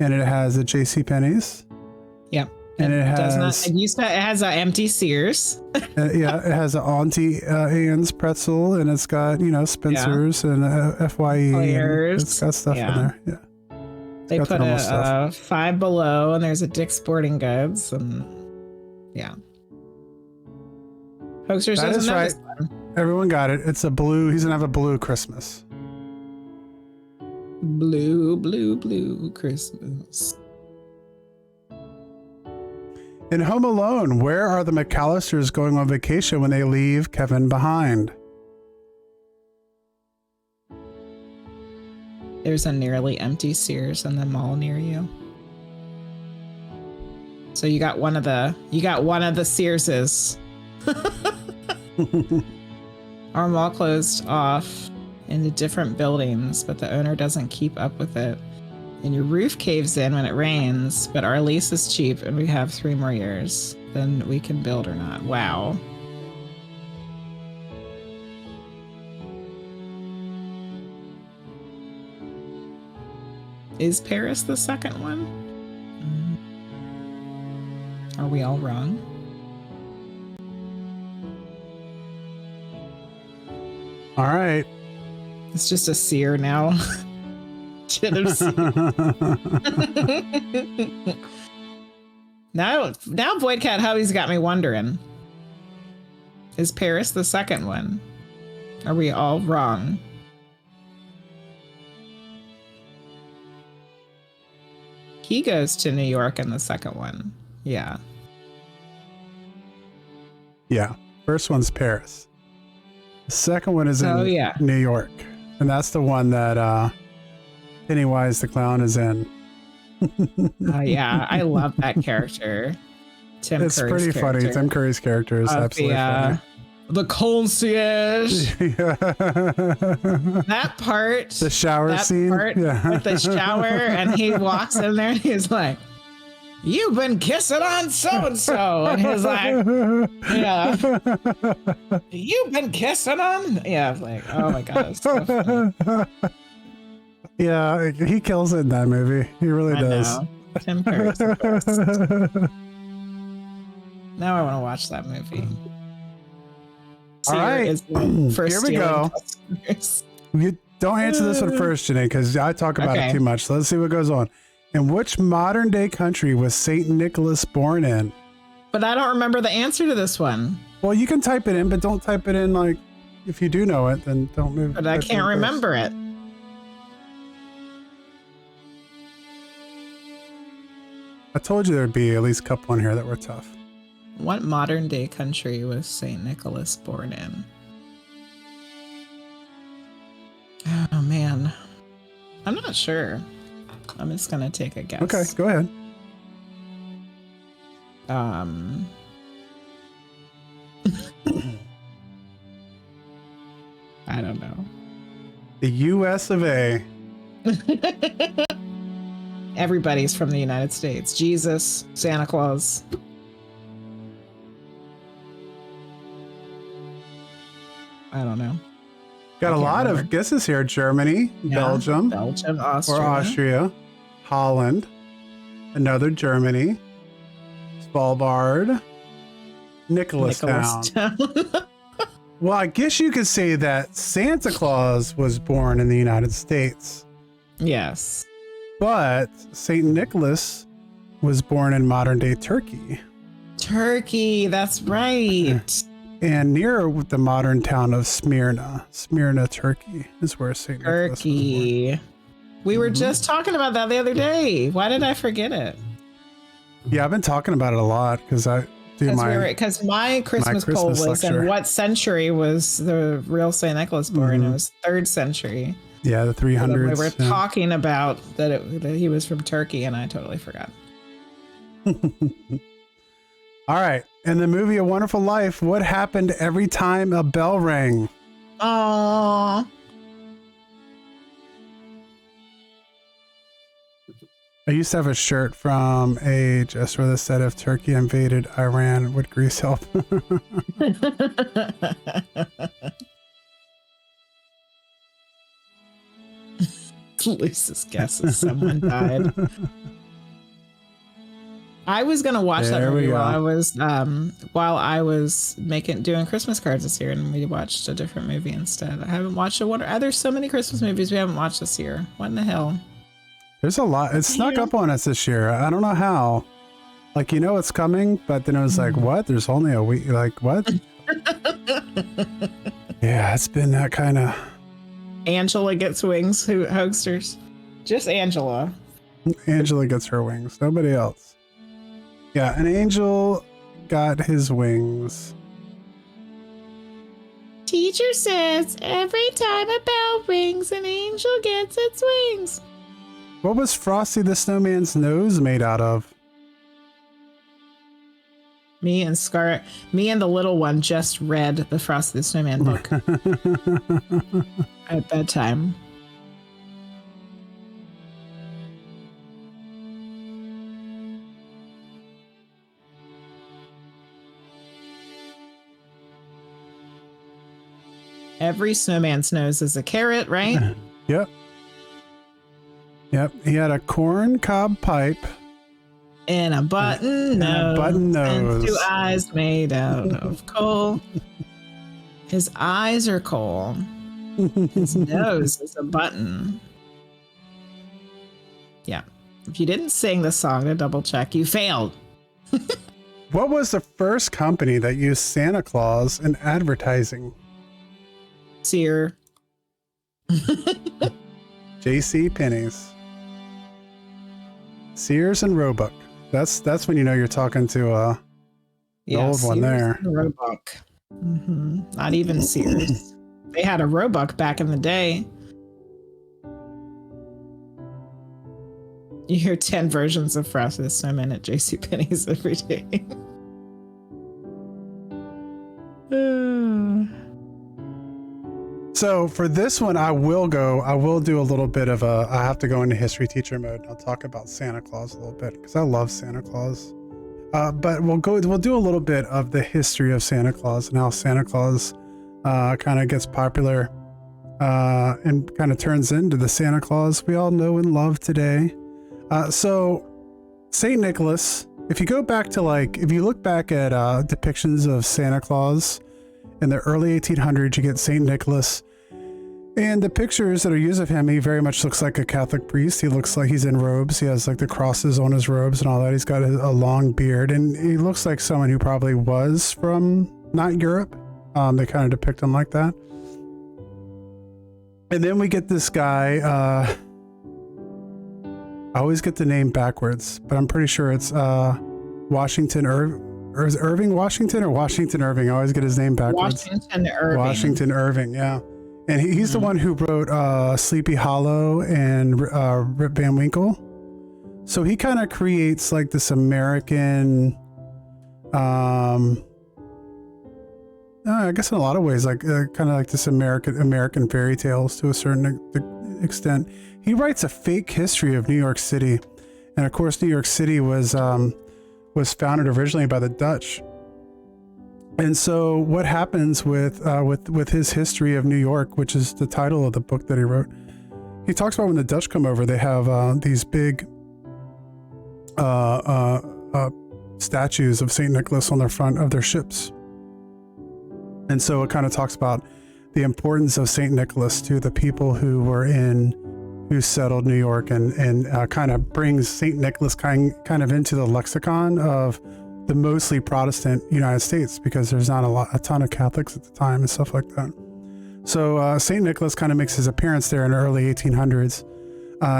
Speaker 1: and it has a JCPenney's.
Speaker 2: Yeah.
Speaker 1: And it has
Speaker 2: an empty Sears.
Speaker 1: Yeah, it has an Auntie Anne's pretzel, and it's got Spencer's and FYE. And it's got stuff in there. Yeah.
Speaker 2: They put a Five Below, and there's a Dick's Sporting Goods, and yeah. Hoaxers doesn't know this one.
Speaker 1: Everyone got it. It's a blue. He's gonna have a blue Christmas.
Speaker 2: Blue, blue, blue Christmas.
Speaker 1: In Home Alone, where are the McAllisters going on vacation when they leave Kevin behind?
Speaker 2: There's a nearly empty Sears in the mall near you. So you got one of the Searses. Our mall closed off into different buildings, but the owner doesn't keep up with it. And your roof caves in when it rains, but our lease is cheap and we have 3 more years. Then we can build or not. Wow. Is Paris the second one? Are we all wrong?
Speaker 1: All right.
Speaker 2: It's just a seer now. Should have seen. Now Voidcat Hubby's got me wondering. Is Paris the second one? Are we all wrong? He goes to New York in the second one. Yeah.
Speaker 1: Yeah. First one's Paris. The second one is in New York. And that's the one that Pennywise the Clown is in.
Speaker 2: Yeah, I love that character. It's
Speaker 1: pretty funny. Tim Curry's character is absolutely funny.
Speaker 2: The concierge. That part.
Speaker 1: The shower scene.
Speaker 2: With the shower, and he walks in there and he's like, "You've been kissing on so-and-so." And he's like, "Yeah. You've been kissing on?" Yeah, like, oh my God. It's so funny.
Speaker 1: Yeah, he kills it in that movie. He really does.
Speaker 2: Know. Tim Curry's the best. Now I want to watch that movie.
Speaker 1: All right, here we go. You don't answer this one first, Janae, because I talk about it too much. So let's see what goes on. In which modern day country was Saint Nicholas born in?
Speaker 2: But I don't remember the answer to this one.
Speaker 1: Well, you can type it in, but don't type it in like if you do know it, then don't move.
Speaker 2: But I can't remember it.
Speaker 1: I told you there'd be at least a couple in here that were tough.
Speaker 2: What modern day country was Saint Nicholas born in? Oh man, I'm not sure. I'm just gonna take a guess.
Speaker 1: Okay, go ahead.
Speaker 2: I don't know.
Speaker 1: The U.S. of A.
Speaker 2: Everybody's from the United States. Jesus, Santa Claus. I don't know.
Speaker 1: Got a lot of guesses here. Germany, Belgium, Austria, Holland, another Germany, Svalbard, Nicholastown. Well, I guess you could say that Santa Claus was born in the United States.
Speaker 2: Yes.
Speaker 1: But St. Nicholas was born in modern-day Turkey.
Speaker 2: Turkey, that's right.
Speaker 1: And near the modern town of Smyrna, Turkey, is where St. Nicholas was born.
Speaker 2: Turkey. We were just talking about that the other day. Why did I forget it?
Speaker 1: Yeah, I've been talking about it a lot because I do
Speaker 2: because my Christmas poll was
Speaker 1: lecture.
Speaker 2: in what century was the real St. Nicholas born? It was 3rd century.
Speaker 1: Yeah, the 300s.
Speaker 2: We were talking about that he was from Turkey, and I totally forgot.
Speaker 1: All right. In the movie A Wonderful Life, what happened every time a bell rang?
Speaker 2: Aww.
Speaker 1: I used to have a shirt from just where this said if Turkey invaded Iran, would Greece help?
Speaker 2: Lisa's guess is someone died. I was gonna watch that movie while I was doing Christmas cards this year, and we watched a different movie instead. I haven't watched there's so many Christmas movies we haven't watched this year. What in the hell? There's
Speaker 1: a lot. It snuck up on us this year. I don't know how. Like, it's coming, but then it was like, what? There's only a week. Like, what? Yeah, it's been that kind of.
Speaker 2: Angela gets wings, hoaxers. Just Angela.
Speaker 1: Angela gets her wings. Nobody else. Yeah, an angel got his wings.
Speaker 2: Teacher says every time a bell rings, an angel gets its wings.
Speaker 1: What was Frosty the Snowman's nose made out of?
Speaker 2: Me and the little one just read the Frosty the Snowman book at bedtime. Every snowman's nose is a carrot, right?
Speaker 1: Yep. He had a corn cob pipe.
Speaker 2: And a button nose. And 2 eyes made out of coal. His eyes are coal. His nose is a button. Yeah. If you didn't sing the song to double check, you failed.
Speaker 1: What was the first company that used Santa Claus in advertising?
Speaker 2: Sear.
Speaker 1: J.C. Penney's. Sears and Roebuck. That's when you know you're talking to the old one there.
Speaker 2: Roebuck. Not even Sears. They had a Roebuck back in the day. You hear 10 versions of Frosty the Snowman at JCPenney's every day.
Speaker 1: So for this one, I will do a little bit of I have to go into history teacher mode. I'll talk about Santa Claus a little bit because I love Santa Claus. But we'll do a little bit of the history of Santa Claus and how Santa Claus kind of gets popular and kind of turns into the Santa Claus we all know and love today. So St. Nicholas, if you go back to if you look back at depictions of Santa Claus in the early 1800s, you get St. Nicholas. And the pictures that are used of him, he very much looks like a Catholic priest. He looks like he's in robes. He has the crosses on his robes and all that. He's got a long beard, and he looks like someone who probably was from not Europe. They kind of depict him like that. And then we get this guy. I always get the name backwards, but I'm pretty sure it's Washington or is it Irving Washington or Washington Irving? I always get his name backwards. Washington Irving, yeah. And he's the one who wrote Sleepy Hollow and Rip Van Winkle. So he kind of creates this American, I guess in a lot of ways, kind of like this American fairy tales to a certain extent. He writes a fake history of New York City. And of course, New York City was founded originally by the Dutch. And so what happens with his history of New York, which is the title of the book that he wrote, he talks about when the Dutch come over, they have these big statues of St. Nicholas on the front of their ships. And so it kind of talks about the importance of St. Nicholas to the people who who settled New York and kind of brings St. Nicholas kind of into the lexicon of the mostly Protestant United States, because there's not a ton of Catholics at the time and stuff like that. So St. Nicholas kind of makes his appearance there in the early 1800s,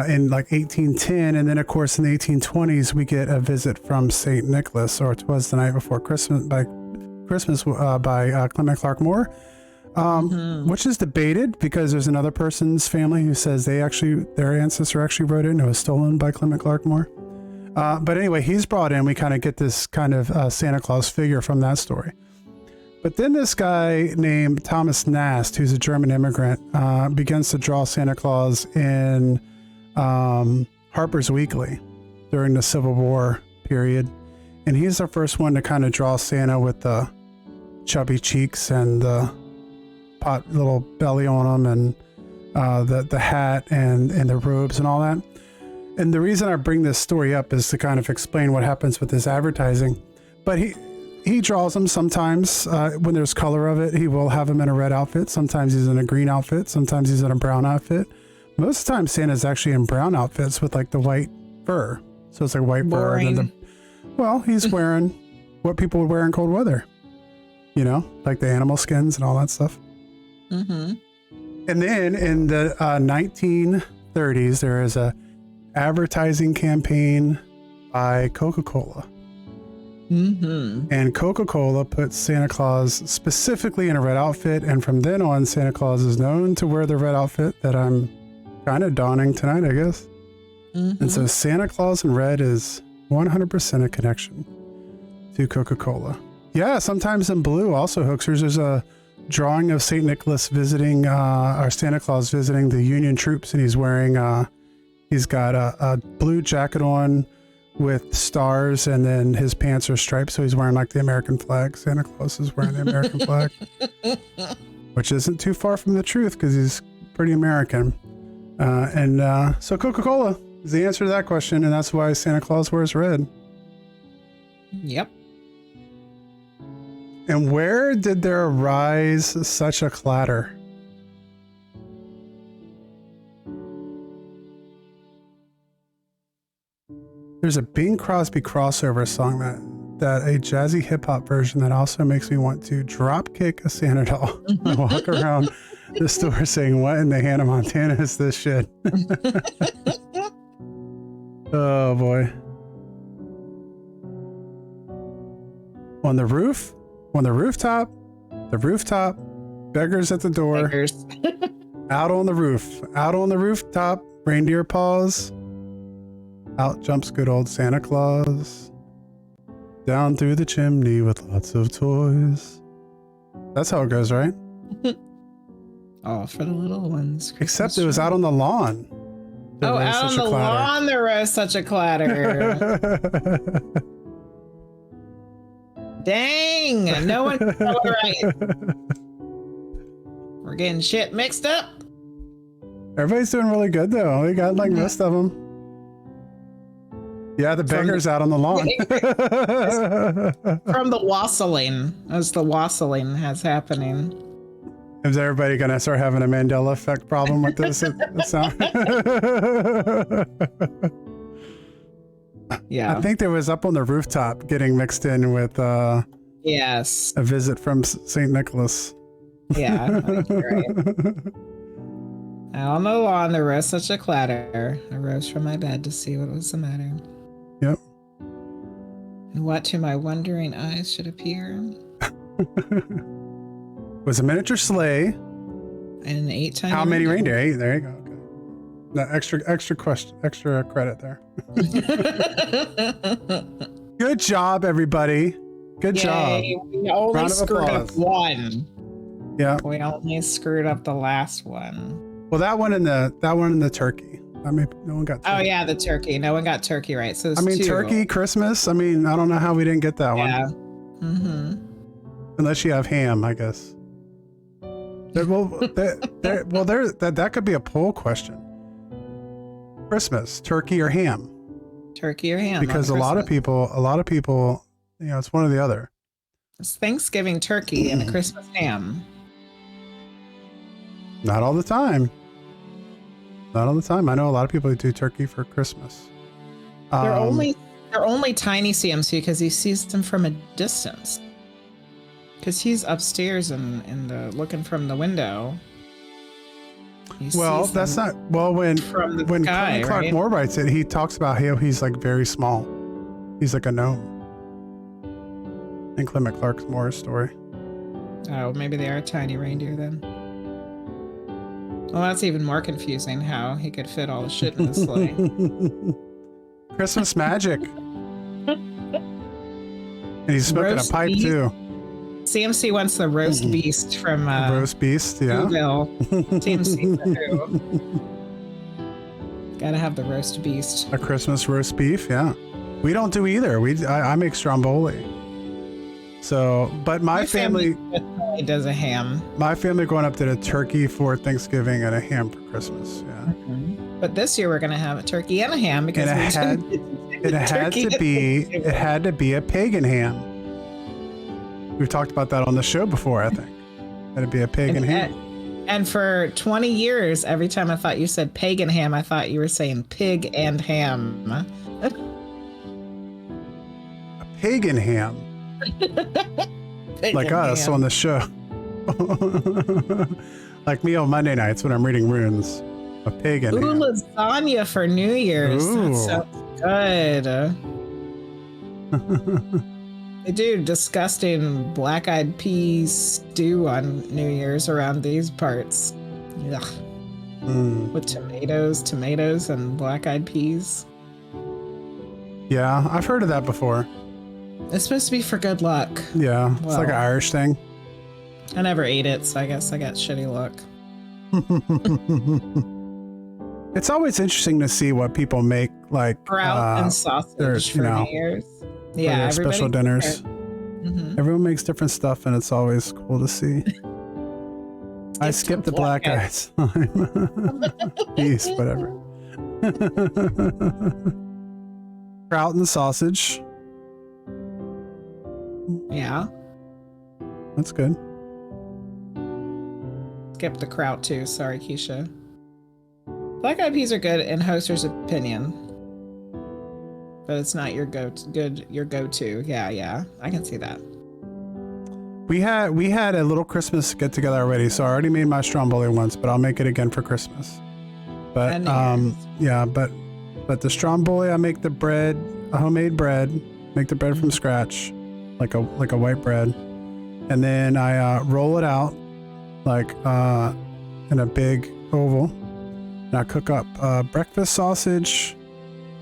Speaker 1: in like 1810. And then, of course, in the 1820s, we get a visit from St. Nicholas, or 'Twas the Night Before Christmas by Clement Clark Moore, which is debated because there's another person's family who says their ancestor actually wrote it and it was stolen by Clement Clark Moore. But anyway, he's brought in. We kind of get this kind of Santa Claus figure from that story. But then this guy named Thomas Nast, who's a German immigrant, begins to draw Santa Claus in Harper's Weekly during the Civil War period. And he's the first one to kind of draw Santa with the chubby cheeks and the pot little belly on him, and the hat and the robes and all that. And the reason I bring this story up is to kind of explain what happens with this advertising. But he draws them sometimes when there's color of it. He will have him in a red outfit. Sometimes he's in a green outfit. Sometimes he's in a brown outfit. Most of the time, Santa's actually in brown outfits with like the white fur. So it's like white fur. And then he's wearing what people would wear in cold weather. You know, like the animal skins and all that stuff. Mm-hmm. And then in the 1930s, there is a advertising campaign by Coca-Cola. Mm-hmm. And Coca-Cola puts Santa Claus specifically in a red outfit, and from then on, Santa Claus is known to wear the red outfit that I'm kind of donning tonight, I guess. Mm-hmm. And so Santa Claus in red is 100% a connection to Coca-Cola. Yeah, sometimes in blue also, Hoaxers. There's a drawing of St. Nicholas visiting, or Santa Claus visiting the Union troops, and he's wearing, he's got a blue jacket on with stars, and then his pants are striped, so he's wearing like the American flag. Santa Claus is wearing the American flag, which isn't too far from the truth because he's pretty American. So Coca-Cola is the answer to that question, and that's why Santa Claus wears red.
Speaker 2: Yep.
Speaker 1: And where did there arise such a clatter? There's a Bing Crosby crossover song that a jazzy hip hop version that also makes me want to drop kick a Santa doll and walk around the store saying, "What in the Hannah Montana is this shit?" Oh boy. On the rooftop, beggars at the door, beggars. Out on the rooftop, reindeer paws. Out jumps good old Santa Claus. Down through the chimney with lots of toys. That's how it goes, right?
Speaker 2: Oh, for the little ones.
Speaker 1: Except it was out on the lawn.
Speaker 2: Out on the lawn there was such a clatter. Dang, no one got it right. We're getting shit mixed up.
Speaker 1: Everybody's doing really good though. We got like most of them. Yeah, the beggar's out on the lawn.
Speaker 2: From the wassailing, as the wassailing has happening.
Speaker 1: Is everybody gonna start having a Mandela effect problem with this sound?
Speaker 2: Yeah,
Speaker 1: I think there was up on the rooftop getting mixed in with
Speaker 2: yes,
Speaker 1: a visit from St. Nicholas.
Speaker 2: Yeah, right. Out on the lawn there was such a clatter. I rose from my bed to see what was the matter.
Speaker 1: Yep.
Speaker 2: And what to my wondering eyes should appear
Speaker 1: was a miniature sleigh
Speaker 2: and an 8-time.
Speaker 1: How many reindeer? 8. There you go. Okay. No, extra credit there. Good job, everybody. Good job.
Speaker 2: We only screwed up one.
Speaker 1: Yeah.
Speaker 2: We only screwed up the last one.
Speaker 1: Well, that one and the turkey. I mean, no one got turkey.
Speaker 2: Oh yeah, the turkey. No one got turkey right. So
Speaker 1: I mean,
Speaker 2: 2.
Speaker 1: Turkey, Christmas. I mean, I don't know how we didn't get that one.
Speaker 2: Yeah. Mm-hmm.
Speaker 1: Unless you have ham, I guess. That could be a poll question. Christmas, turkey or ham?
Speaker 2: Turkey or ham?
Speaker 1: Because a lot of people, you know, it's one or the other.
Speaker 2: It's Thanksgiving turkey and a Christmas ham.
Speaker 1: Not all the time. Not all the time. I know a lot of people who do turkey for Christmas.
Speaker 2: They're only tiny CMC because he sees them from a distance. Because he's upstairs and looking from the window.
Speaker 1: Well, that's not when Clement Clark Moore writes it. He talks about how he's like very small. He's like a gnome. In Clement Clark Moore's story.
Speaker 2: Oh, maybe they are tiny reindeer then. Well, that's even more confusing. How he could fit all the shit in the sleigh.
Speaker 1: Christmas magic. And he's smoking a pipe too.
Speaker 2: CMC wants the roast beast from
Speaker 1: roast beast, yeah.
Speaker 2: Whoville. CMC for who? Gotta have the roast beast.
Speaker 1: A Christmas roast beef, yeah. We don't do either. I make stromboli. So, but my family
Speaker 2: does a ham.
Speaker 1: My family growing up did a turkey for Thanksgiving and a ham for Christmas. Yeah.
Speaker 2: Mm-hmm. But this year we're gonna have a turkey and a ham because
Speaker 1: it had to be a pagan ham. We've talked about that on the show before, I think. It'd be a pagan ham.
Speaker 2: And for 20 years, every time I thought you said pagan ham, I thought you were saying pig and ham.
Speaker 1: A pagan ham? Like us on the show. Like me on Monday nights when I'm reading runes. A pagan ham.
Speaker 2: Lasagna for New Year's. Ooh. That sounds good. They do disgusting black-eyed peas stew on New Year's around these parts. Ugh. With tomatoes, and black-eyed peas.
Speaker 1: Yeah, I've heard of that before.
Speaker 2: It's supposed to be for good luck.
Speaker 1: Yeah, it's like an Irish thing.
Speaker 2: I never ate it, so I guess I got shitty luck.
Speaker 1: It's always interesting to see what people make, like
Speaker 2: kraut and sausage for New Year's. Yeah,
Speaker 1: special dinners. Mm-hmm. Everyone makes different stuff, and it's always cool to see. I skipped the black eyes. Peace, whatever. Kraut and sausage.
Speaker 2: Yeah,
Speaker 1: that's good.
Speaker 2: Skip the kraut too. Sorry, Keisha. Black-eyed peas are good in Hoster's opinion. But it's not your go-to. Yeah, I can see that.
Speaker 1: We had a little Christmas get together already, so I already made my stromboli once, but I'll make it again for Christmas. But but the stromboli, I make the bread, a homemade bread, make the bread from scratch, like a white bread, and then I roll it out like in a big oval, and I cook up breakfast sausage.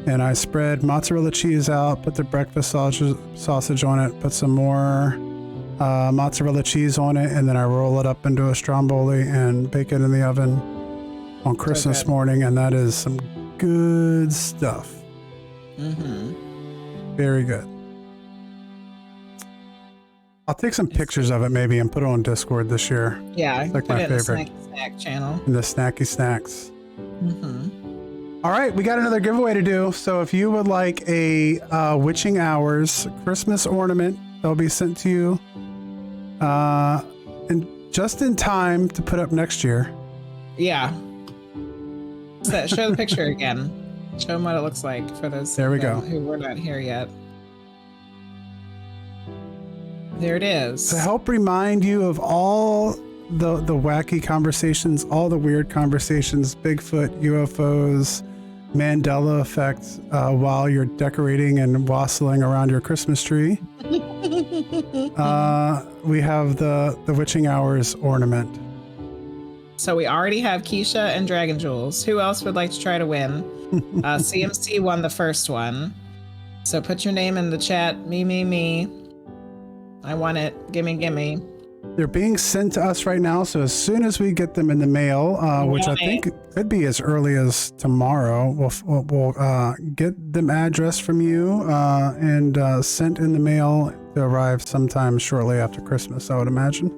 Speaker 1: And I spread mozzarella cheese out, put the breakfast sausage on it, put some more mozzarella cheese on it, and then I roll it up into a stromboli and bake it in the oven on Christmas morning, and that is some good stuff. Mm-hmm. Very good. I'll take some pictures of it maybe and put it on Discord this year.
Speaker 2: Yeah,
Speaker 1: it's like my favorite.
Speaker 2: In the snacky snack channel.
Speaker 1: In the snacky snacks.
Speaker 2: Mm-hmm.
Speaker 1: All right, we got another giveaway to do. So if you would like a Witching Hours Christmas ornament, they'll be sent to you just in time to put up next year.
Speaker 2: Yeah. Show the picture again. Show them what it looks like for those who were not here yet. There it is.
Speaker 1: To help remind you of all the wacky conversations, all the weird conversations, Bigfoot, UFOs, Mandela effect while you're decorating and wassailing around your Christmas tree. We have the Witching Hours ornament.
Speaker 2: So we already have Keisha and Dragon Jules. Who else would like to try to win? CMC won the first one. So put your name in the chat. Me. I want it. Gimme.
Speaker 1: They're being sent to us right now, so as soon as we get them in the mail, which I think could be as early as tomorrow, we'll get them addressed from you and sent in the mail to arrive sometime shortly after Christmas, I would imagine.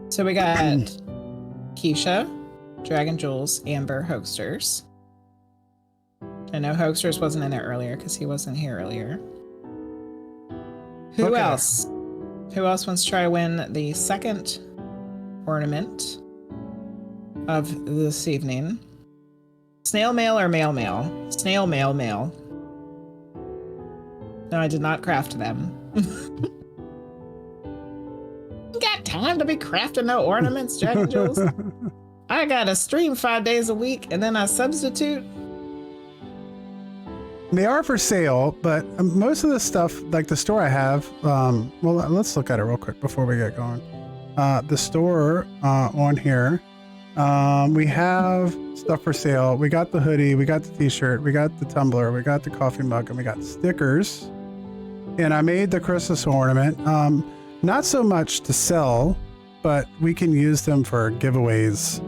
Speaker 2: So we got Keisha, Dragon Jules, Amber, Hosters. I know Hosters wasn't in there earlier because he wasn't here earlier. Who else? Who else wants to try to win the second ornament of this evening? Snail mail or mail mail? Snail mail mail. No, I did not craft them. Got time to be crafting no ornaments, Dragon Jules? I gotta stream 5 days a week and then I substitute.
Speaker 1: They are for sale, but most of the stuff, like the store I have, well, let's look at it real quick before we get going. The store on here, we have stuff for sale. We got the hoodie, we got the t-shirt, we got the tumbler, we got the coffee mug, and we got stickers. And I made the Christmas ornament. Not so much to sell, but we can use them for giveaways.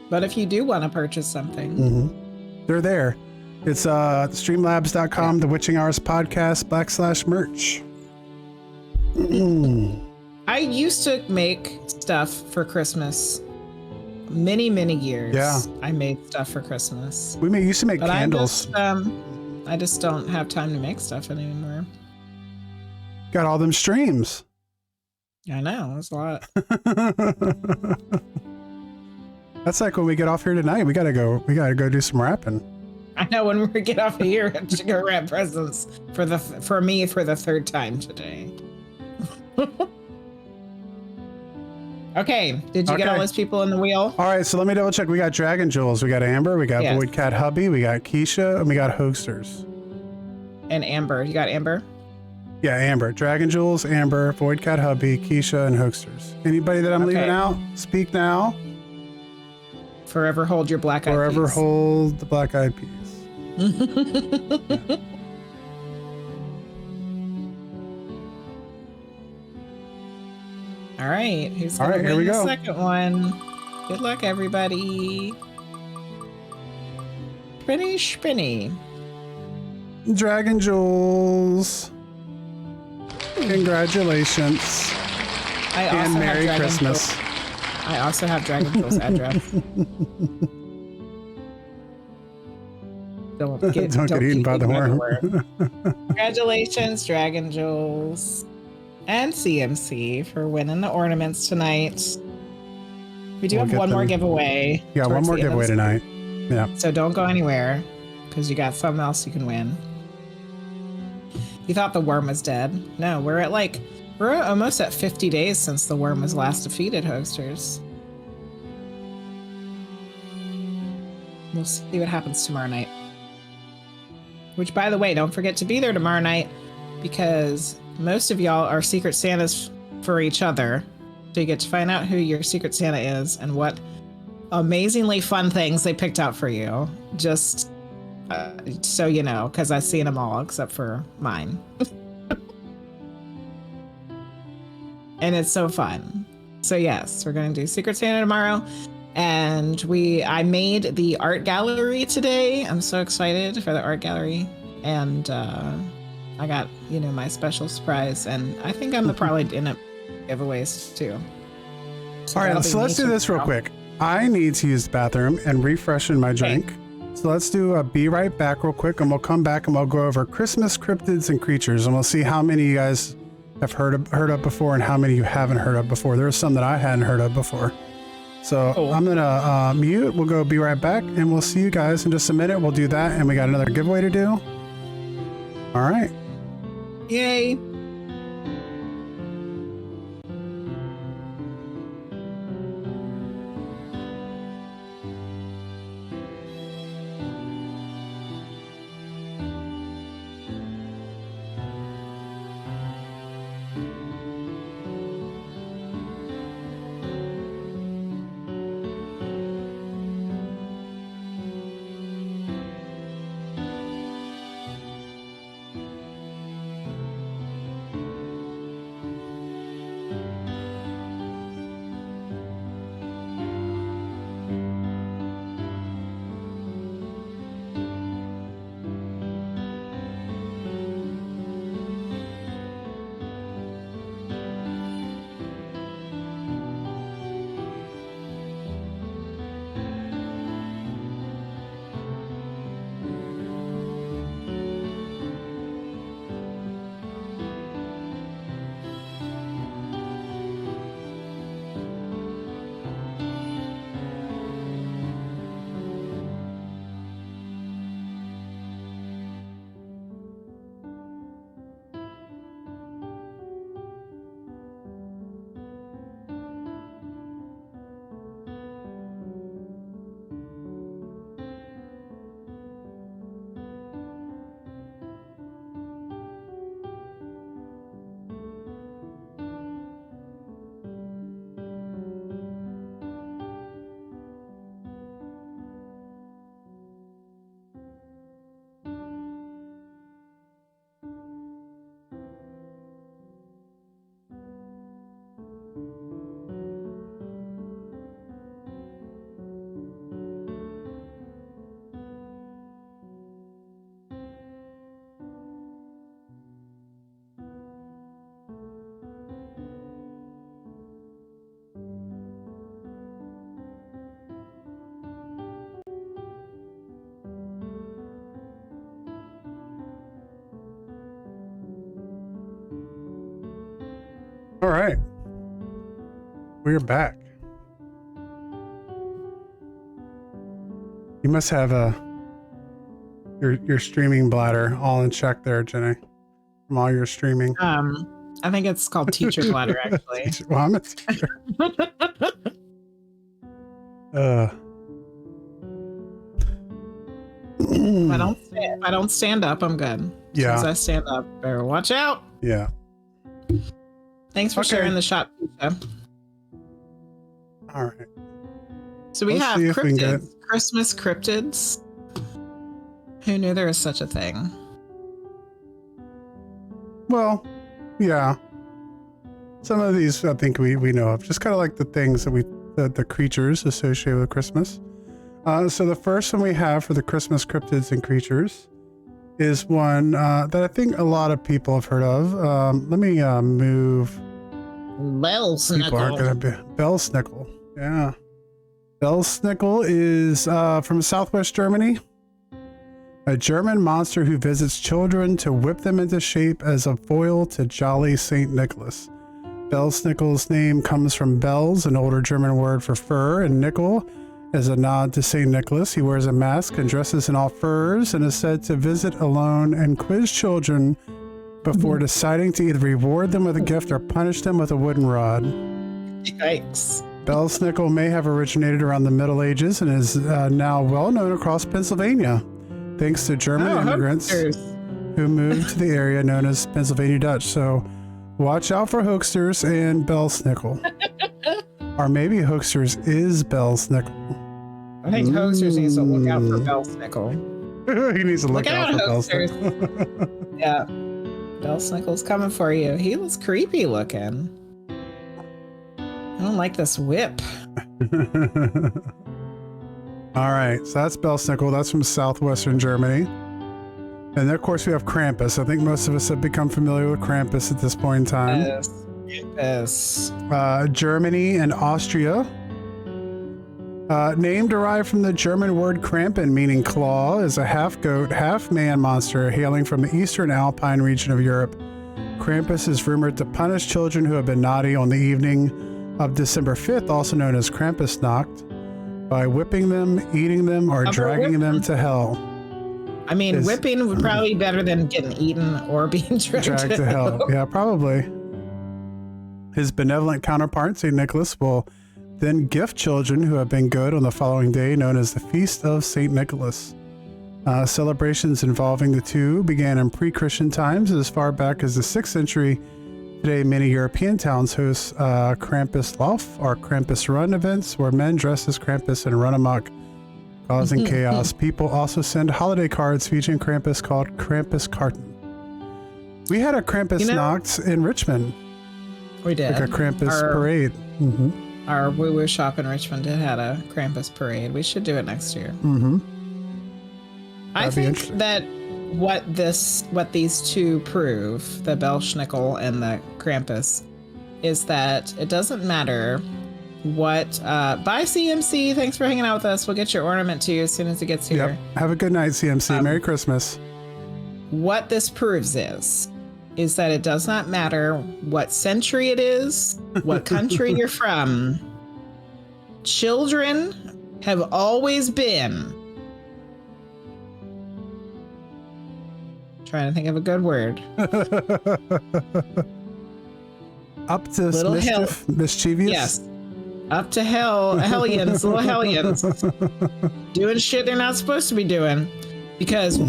Speaker 2: But if you do want to purchase something,
Speaker 1: they're there. It's streamlabs.com, the Witching Hours podcast /merch.
Speaker 2: I used to make stuff for Christmas many years.
Speaker 1: Yeah.
Speaker 2: I made stuff for Christmas.
Speaker 1: We used to make
Speaker 2: But
Speaker 1: candles.
Speaker 2: I just don't have time to make stuff anymore.
Speaker 1: Got all them streams.
Speaker 2: I know, it's a lot.
Speaker 1: That's like when we get off here tonight. We gotta go do some rapping.
Speaker 2: I know when we get off of here to go wrap presents for me for the third time today. Okay, did you get all those people in the wheel?
Speaker 1: All right, so let me double check. We got Dragon Jules, we got Amber, we got Void Cat Hubby, we got Keisha, and we got Hoaxers.
Speaker 2: And Amber, you got Amber?
Speaker 1: Yeah, Amber. Dragon Jules, Amber, Void Cat Hubby, Keisha, and Hoaxers. Anybody that I'm leaving out, speak now.
Speaker 2: Forever hold your black eyed peas.
Speaker 1: Forever hold the black eyed peas.
Speaker 2: All right, who's gonna win
Speaker 1: here we
Speaker 2: the
Speaker 1: go.
Speaker 2: second one? Good luck, everybody. Spinny.
Speaker 1: Dragon Jules. Congratulations. And Merry Christmas.
Speaker 2: I also have Dragon Jules address. Don't get
Speaker 1: eaten by the worm.
Speaker 2: Congratulations, Dragon Jules and CMC for winning the ornaments tonight. We do have one more giveaway.
Speaker 1: Yeah, one more giveaway tonight. Yeah.
Speaker 2: So don't go anywhere because you got something else you can win. You thought the worm was dead? No, we're almost at 50 days since the worm was last defeated, Hoaxers. We'll see what happens tomorrow night. Which, by the way, don't forget to be there tomorrow night because most of y'all are Secret Santas for each other. So you get to find out who your Secret Santa is and what amazingly fun things they picked out for you. Just so you know, because I've seen them all except for mine. And it's so fun. So yes, we're going to do Secret Santa tomorrow. And I made the art gallery today. I'm so excited for the art gallery. And I got, my special surprise. And I think I'm probably in it giveaways too. So
Speaker 1: all right, so let's do this real quick. I need to use the bathroom and refreshen my drink. So let's do a be right back real quick, and we'll come back and we'll go over Christmas cryptids and creatures, and we'll see how many you guys have heard of before and how many you haven't heard of before. There are some that I hadn't heard of before. So I'm gonna mute. We'll go be right back, and we'll see you guys in just a minute. We'll do that, and we got another giveaway to do. All right.
Speaker 2: Yay.
Speaker 1: All right. We're back. You must have your streaming bladder all in check there, Jenny, from all your streaming.
Speaker 2: I think it's called teacher bladder, actually.
Speaker 1: Well, I'm a teacher.
Speaker 2: If I don't stand up, I'm good.
Speaker 1: Yeah.
Speaker 2: As I stand up, better watch out.
Speaker 1: Yeah.
Speaker 2: Thanks for sharing the shot pizza.
Speaker 1: All right.
Speaker 2: So we have cryptids, Christmas cryptids. Who knew there was such a thing?
Speaker 1: Well, yeah. Some of these I think we know of. Just kind of like the things that the creatures associated with Christmas. So the first one we have for the Christmas cryptids and creatures is one that I think a lot of people have heard of. Let me move. Belsnickel. Yeah. Belsnickel is from Southwest Germany. A German monster who visits children to whip them into shape as a foil to jolly St. Nicholas. Belsnickel's name comes from bells, an older German word for fur, and nickel as a nod to St. Nicholas. He wears a mask and dresses in all furs and is said to visit alone and quiz children before deciding to either reward them with a gift or punish them with a wooden rod.
Speaker 2: Yikes.
Speaker 1: Belsnickel may have originated around the Middle Ages and is now well known across Pennsylvania, thanks to German immigrants who moved to the area known as Pennsylvania Dutch. So watch out for hoaxsters and Belsnickel. Or maybe hoaxsters is Belsnickel.
Speaker 2: I think hoaxsters needs to look out for Belsnickel.
Speaker 1: He needs to look out for
Speaker 2: hoaxsters.
Speaker 1: Belsnickel.
Speaker 2: Yeah. Belsnickel's coming for you. He looks creepy looking. I don't like this whip.
Speaker 1: All right, so that's Belsnickel. That's from southwestern Germany. And then, of course, we have Krampus. I think most of us have become familiar with Krampus at this point in time.
Speaker 2: Yes. Krampus.
Speaker 1: Germany and Austria. Name derived from the German word Krampen, meaning claw, is a half-goat, half-man monster hailing from the eastern Alpine region of Europe. Krampus is rumored to punish children who have been naughty on the evening of December 5th, also known as Krampusnacht, by whipping them, eating them, or dragging them to hell.
Speaker 2: I mean, whipping would probably be better than getting eaten or being dragged
Speaker 1: to hell. Yeah, probably. His benevolent counterpart, St. Nicholas, will then gift children who have been good on the following day, known as the Feast of St. Nicholas. Celebrations involving the two began in pre-Christian times as far back as the 6th century. Today, many European towns host Krampuslauf or Krampus Run events where men dress as Krampus and run amok, causing chaos. People also send holiday cards featuring Krampus called Krampuskarten. We had a Krampusnacht in Richmond.
Speaker 2: We did.
Speaker 1: Like a Krampus parade. Mm-hmm.
Speaker 2: Our woo-woo shop in Richmond had a Krampus parade. We should do it next year.
Speaker 1: Mm-hmm.
Speaker 2: I think that what these two prove, the Belsnickel and the Krampus, is that it doesn't matter what. Bye, CMC. Thanks for hanging out with us. We'll get your ornament to you as soon as it gets here.
Speaker 1: Yep. Have a good night, CMC. Merry Christmas.
Speaker 2: What this proves is that it does not matter what century it is, what country you're from. Children have always been. Trying to think of a good word.
Speaker 1: Up to mischievous?
Speaker 2: Yes. Up to hellions, little hellions. Doing shit they're not supposed to be doing. Because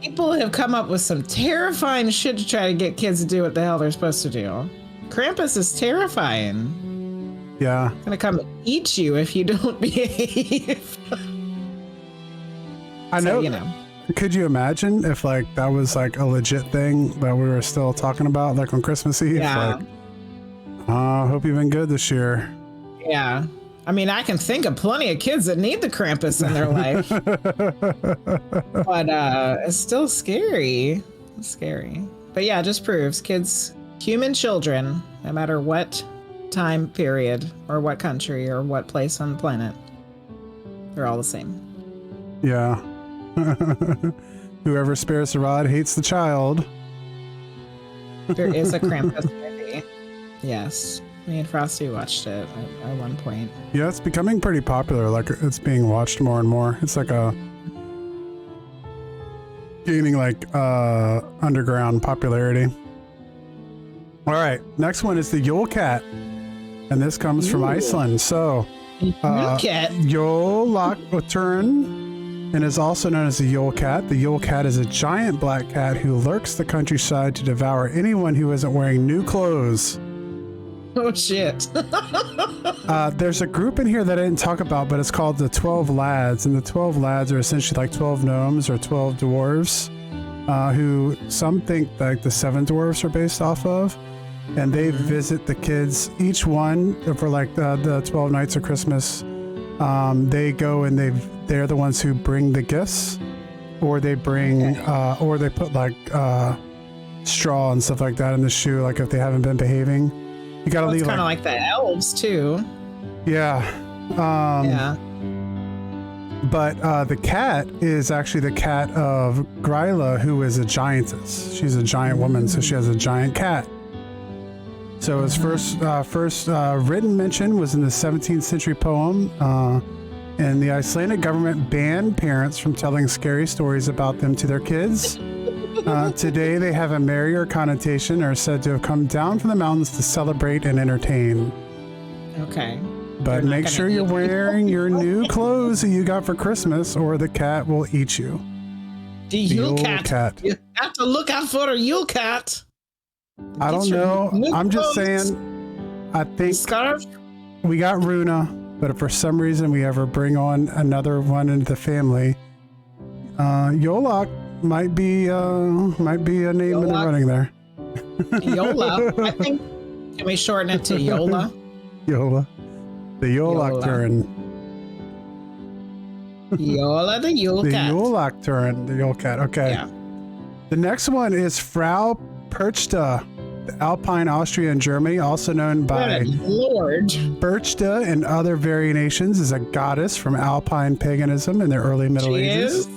Speaker 2: people have come up with some terrifying shit to try to get kids to do what the hell they're supposed to do. Krampus is terrifying.
Speaker 1: Yeah.
Speaker 2: He's gonna come and eat you if you don't behave.
Speaker 1: I know.
Speaker 2: You know.
Speaker 1: Could you imagine if like that was like a legit thing that we were still talking about, like on Christmas Eve?
Speaker 2: Yeah.
Speaker 1: Like, hope you've been good this year.
Speaker 2: Yeah. I mean, I can think of plenty of kids that need the Krampus in their life. But it's still scary. It's scary. But yeah, it just proves kids, human children, no matter what time period or what country or what place on the planet, they're all the same.
Speaker 1: Yeah. Whoever spares the rod hates the child.
Speaker 2: There is a Krampus movie. Yes. Me and Frosty watched it at one point.
Speaker 1: Yeah, it's becoming pretty popular. Like it's being watched more and more. It's like gaining like underground popularity. All right, next one is the Yule Cat, and this comes from Iceland. So,
Speaker 2: Yule Cat.
Speaker 1: Yule Turn, and is also known as the Yule Cat. The Yule Cat is a giant black cat who lurks the countryside to devour anyone who isn't wearing new clothes.
Speaker 2: Oh shit.
Speaker 1: There's a group in here that I didn't talk about, but it's called the 12 Lads, and the 12 Lads are essentially like 12 gnomes or 12 dwarves, who some think like the 7 dwarves are based off of, and they visit the kids, each one for like the 12 nights of Christmas. They go and they're the ones who bring the gifts, or they bring or they put like straw and stuff like that in the shoe, like if they haven't been behaving. You gotta leave. It's
Speaker 2: kind of like the elves too.
Speaker 1: Yeah.
Speaker 2: Yeah.
Speaker 1: But the cat is actually the cat of Gryla, who is a giantess. She's a giant woman, so she has a giant cat. So his first written mention was in the 17th century poem, and the Icelandic government banned parents from telling scary stories about them to their kids. Today they have a merrier connotation, are said to have come down from the mountains to celebrate and entertain.
Speaker 2: Okay.
Speaker 1: But make sure you're wearing your new clothes that you got for Christmas, or the cat will eat you.
Speaker 2: The Yule cat. You have to look out for a Yule Cat.
Speaker 1: I don't know. I'm just saying, I think we got Runa, but if for some reason we ever bring on another one into the family, Yolok might be a name in the running there.
Speaker 2: Yola. I think, can we shorten it to Yola?
Speaker 1: Yola. The Yolok turn.
Speaker 2: Yola the Yule Cat.
Speaker 1: The Yolok turn. The Yule Cat. Okay.
Speaker 2: Yeah.
Speaker 1: The next one is Frau Perchta, the Alpine Austria in Germany, also known by
Speaker 2: Lord.
Speaker 1: Perchta and other variations, is a goddess from Alpine paganism in the early Middle Ages.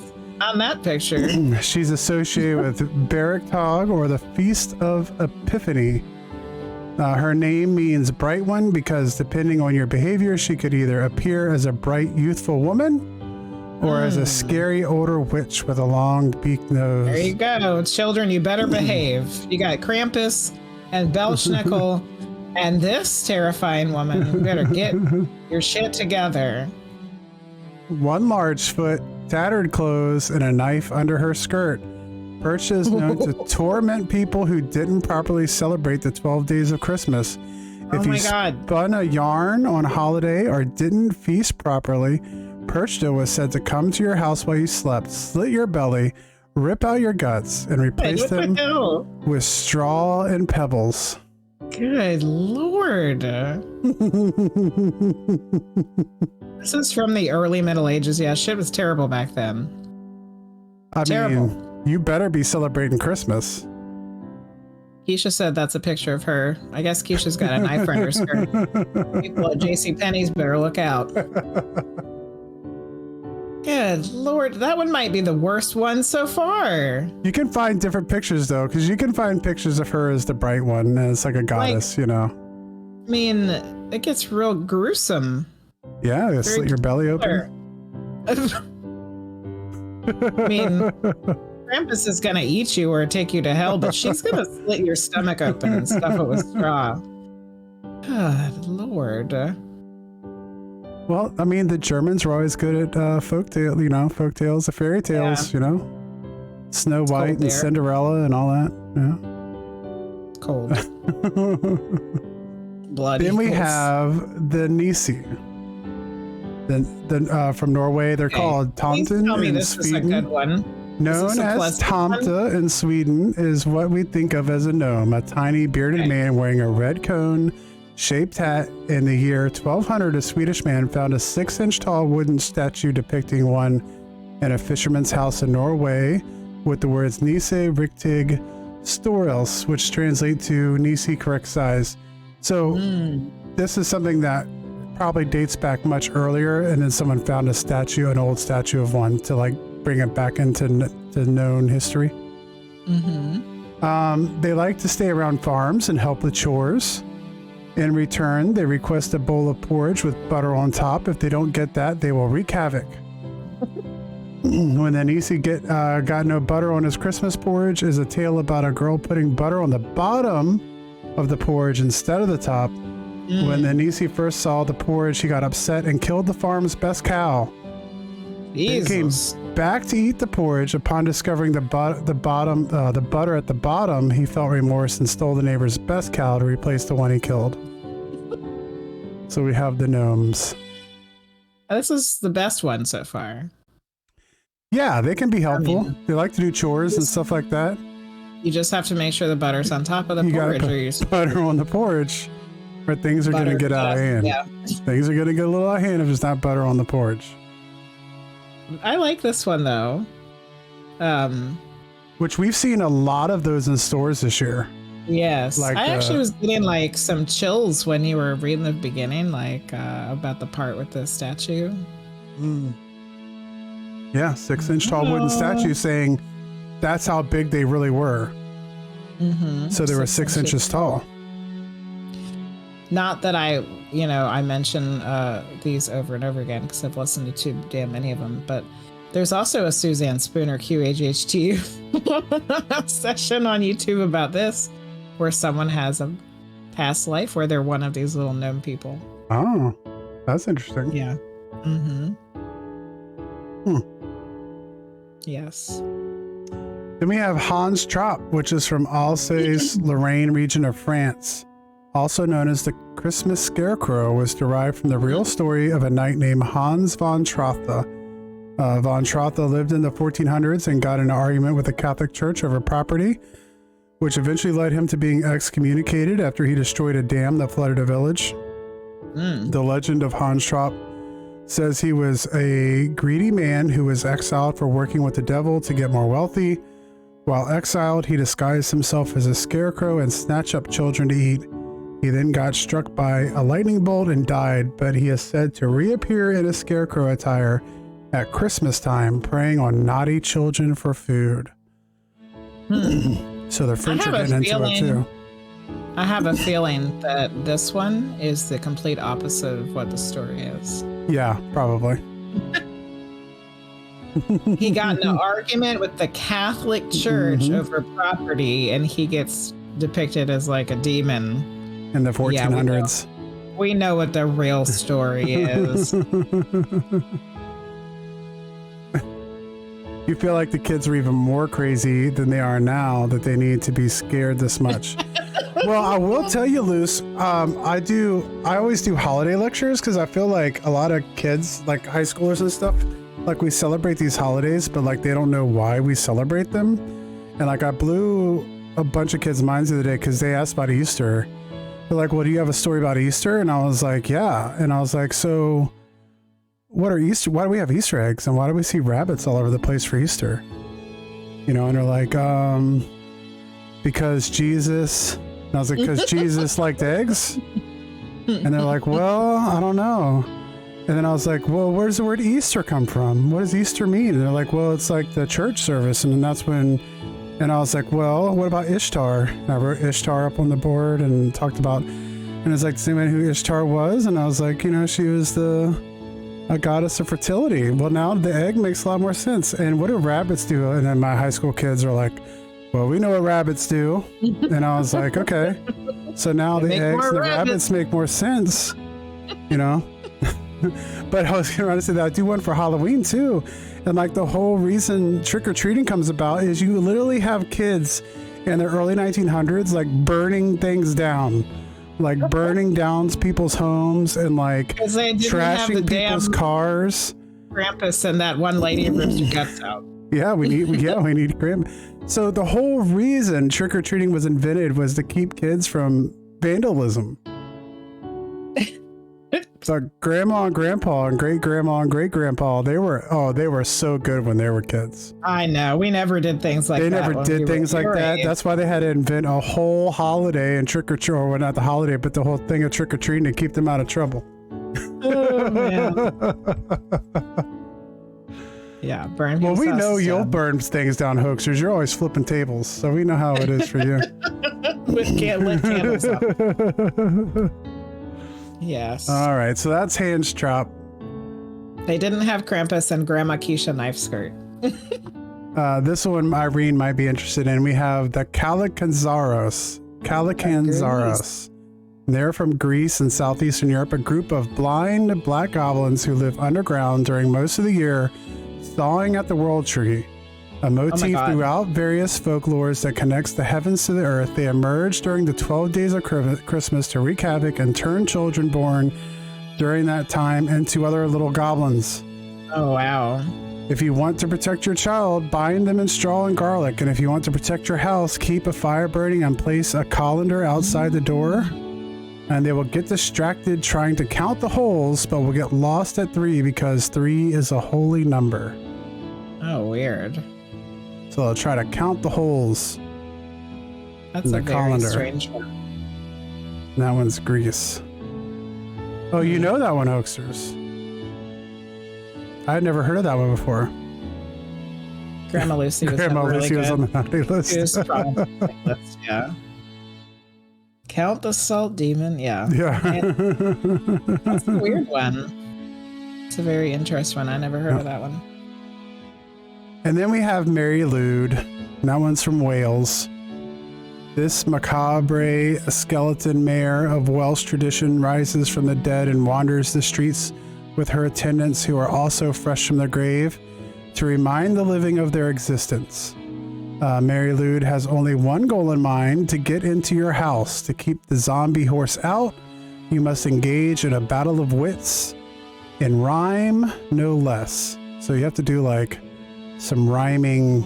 Speaker 2: On that picture.
Speaker 1: She's associated with Berchtag, or the Feast of Epiphany. Her name means bright one because depending on your behavior, she could either appear as a bright, youthful woman or as a scary older witch with a long beak nose.
Speaker 2: There you go. Children, you better behave. You got Krampus and Belschnickel and this terrifying woman. You better get your shit together.
Speaker 1: One large foot, tattered clothes, and a knife under her skirt. Perchta is known to torment people who didn't properly celebrate the 12 days of Christmas. If you spun a yarn on holiday or didn't feast properly, Perchta was said to come to your house while you slept, slit your belly, rip out your guts, and replace them with straw and pebbles.
Speaker 2: Good Lord. This is from the early Middle Ages. Yeah, shit was terrible back then.
Speaker 1: I mean, you better be celebrating Christmas.
Speaker 2: Keisha said that's a picture of her. I guess Keisha's got a knife under her skirt. People at JCPenney's better look out. Good Lord, that one might be the worst one so far.
Speaker 1: You can find different pictures though, because you can find pictures of her as the bright one, as like a goddess, you know. I
Speaker 2: mean, it gets real gruesome.
Speaker 1: Yeah, you slit your belly open.
Speaker 2: I mean, Krampus is gonna eat you or take you to hell, but she's gonna slit your stomach open and stuff it with straw. Good Lord.
Speaker 1: Well, I mean, the Germans were always good at folktales, the fairy tales, you know, Snow White and Cinderella and all that. Yeah.
Speaker 2: Cold. Bloody.
Speaker 1: Then we have the Nisi. Then from Norway, they're called Tomten in Sweden.
Speaker 2: Is a good one.
Speaker 1: Known as Tomte in Sweden is what we think of as a gnome, a tiny bearded man wearing a red cone shaped hat. In the year 1200, a Swedish man found a 6-inch tall wooden statue depicting one in a fisherman's house in Norway with the words Nisse Riktig Storels, which translate to Nisi correct size. So this is something that probably dates back much earlier, and then someone found a statue, an old statue of one, to like bring it back into known history. They like to stay around farms and help with chores. In return, they request a bowl of porridge with butter on top. If they don't get that, they will wreak havoc. When the Nisi got no butter on his Christmas porridge is a tale about a girl putting butter on the bottom of the porridge instead of the top. When the Nisi first saw the porridge, he got upset and killed the farm's best cow. He came back to eat the porridge. Upon discovering the butter at the bottom, he felt remorse and stole the neighbor's best cow to replace the one he killed. So we have the gnomes.
Speaker 2: This is the best one so far.
Speaker 1: Yeah, they can be helpful. They like to do chores and stuff like that.
Speaker 2: You just have to make sure the butter's on top of the porridge.
Speaker 1: You gotta put butter on the porridge, or things are going to get out of hand.
Speaker 2: Yeah.
Speaker 1: Things are going to get a little out of hand if there's not butter on the porridge.
Speaker 2: I like this one, though.
Speaker 1: Which we've seen a lot of those in stores this year.
Speaker 2: Yes. Like, I actually was getting like some chills when you were reading the beginning, like about the part with the statue.
Speaker 1: Yeah, 6-inch tall wooden statue saying that's how big they really were. So they were 6 inches tall. Not
Speaker 2: that I mention these over and over again because I've listened to too damn many of them, but there's also a Suzanne Spooner QHHT session on YouTube about this, where someone has a past life where they're one of these little gnome people.
Speaker 1: Oh, that's interesting.
Speaker 2: Yeah. Yes.
Speaker 1: Then we have Hans Trapp, which is from Alsace-Lorraine region of France. Also known as the Christmas Scarecrow, was derived from the real story of a knight named Hans von Trotha. Von Trotha lived in the 1400s and got in an argument with the Catholic Church over property, which eventually led him to being excommunicated after he destroyed a dam that flooded a village. The legend of Hans Trapp says he was a greedy man who was exiled for working with the devil to get more wealthy. While exiled, he disguised himself as a scarecrow and snatched up children to eat. He then got struck by a lightning bolt and died, but he is said to reappear in a scarecrow attire at Christmas time, preying on naughty children for food. So the French are getting into it too.
Speaker 2: I have a feeling that this one is the complete opposite of what the story is.
Speaker 1: Yeah, probably.
Speaker 2: He got in an argument with the Catholic Church over property, and he gets depicted as like a demon.
Speaker 1: In the 1400s.
Speaker 2: Yeah, we know what the real story is.
Speaker 1: You feel like the kids were even more crazy than they are now, that they need to be scared this much. Well, I will tell you, Luce, I always do holiday lectures because I feel like a lot of kids, like high schoolers and stuff, like we celebrate these holidays, but like they don't know why we celebrate them. And like I blew a bunch of kids' minds the other day because they asked about Easter. They're like, well, do you have a story about Easter? And I was like, yeah. And I was like, so what are Easter? Why do we have Easter eggs? And why do we see rabbits all over the place for Easter? You know, and they're like, because Jesus. And I was like, because Jesus liked eggs? And they're like, well, I don't know. And then I was like, well, where does the word Easter come from? What does Easter mean? And they're like, well, it's like the church service. And then that's when, and I was like, well, what about Ishtar? And I wrote Ishtar up on the board and talked about, and it's like, does anyone know who Ishtar was? And I was like, you know, she was a goddess of fertility. Well, now the egg makes a lot more sense. And what do rabbits do? And then my high school kids are like, well, we know what rabbits do. And I was like, okay. So now the eggs and the rabbits make more sense, you know? But I was going to say that I do one for Halloween too. And like the whole reason trick-or-treating comes about is you literally have kids in the early 1900s, like burning things down, like burning down people's homes and like trashing people's cars.
Speaker 2: Krampus and that one lady rips your guts out.
Speaker 1: Yeah, we need Krampus. So the whole reason trick-or-treating was invented was to keep kids from vandalism. So grandma and grandpa and great-grandma and great-grandpa, they were so good when they were kids.
Speaker 2: I know. We never did things like
Speaker 1: that. They
Speaker 2: never
Speaker 1: did things like that. That's why they had to invent a whole holiday and trick-or-treat, or well, not the holiday, but the whole thing of trick-or-treating to keep them out of trouble.
Speaker 2: Oh, man. Yeah, burn.
Speaker 1: Well, we know you'll burn things down, hoaxers. You're always flipping tables, so we know how it is for you.
Speaker 2: With lit candles up. Yes.
Speaker 1: All right, so that's Hans Trop.
Speaker 2: They didn't have Krampus and Grandma Keisha knife skirt.
Speaker 1: This one Irene might be interested in. We have the Calicanzaros. They're from Greece and southeastern Europe, a group of blind black goblins who live underground during most of the year, thawing at the world tree. A motif throughout various folklores that connects the heavens to the earth. They emerge during the 12 days of Christmas to wreak havoc and turn children born during that time into other little goblins.
Speaker 2: Oh, wow.
Speaker 1: If you want to protect your child, bind them in straw and garlic. And if you want to protect your house, keep a fire burning and place a colander outside the door. And they will get distracted trying to count the holes, but will get lost at 3 because 3 is a holy number.
Speaker 2: Oh, weird.
Speaker 1: So they'll try to count the holes.
Speaker 2: That's
Speaker 1: in
Speaker 2: a
Speaker 1: the
Speaker 2: very
Speaker 1: colander.
Speaker 2: strange one.
Speaker 1: And that one's Greece. Oh, you know that one, Hoaxers. I had never heard of that one before.
Speaker 2: Grandma Lucy was
Speaker 1: Grandma
Speaker 2: really
Speaker 1: Lucy
Speaker 2: good.
Speaker 1: was on the naughty list.
Speaker 2: She was probably on the list, yeah. Count the Salt Demon, yeah.
Speaker 1: Yeah.
Speaker 2: That's a weird one. It's a very interesting one. I never heard of that one.
Speaker 1: And then we have Mary Lude. And that one's from Wales. This macabre skeleton mare of Welsh tradition rises from the dead and wanders the streets with her attendants who are also fresh from the grave to remind the living of their existence. Mary Lude has only one goal in mind: to get into your house. To keep the zombie horse out, you must engage in a battle of wits, in rhyme, no less. So you have to do like some rhyming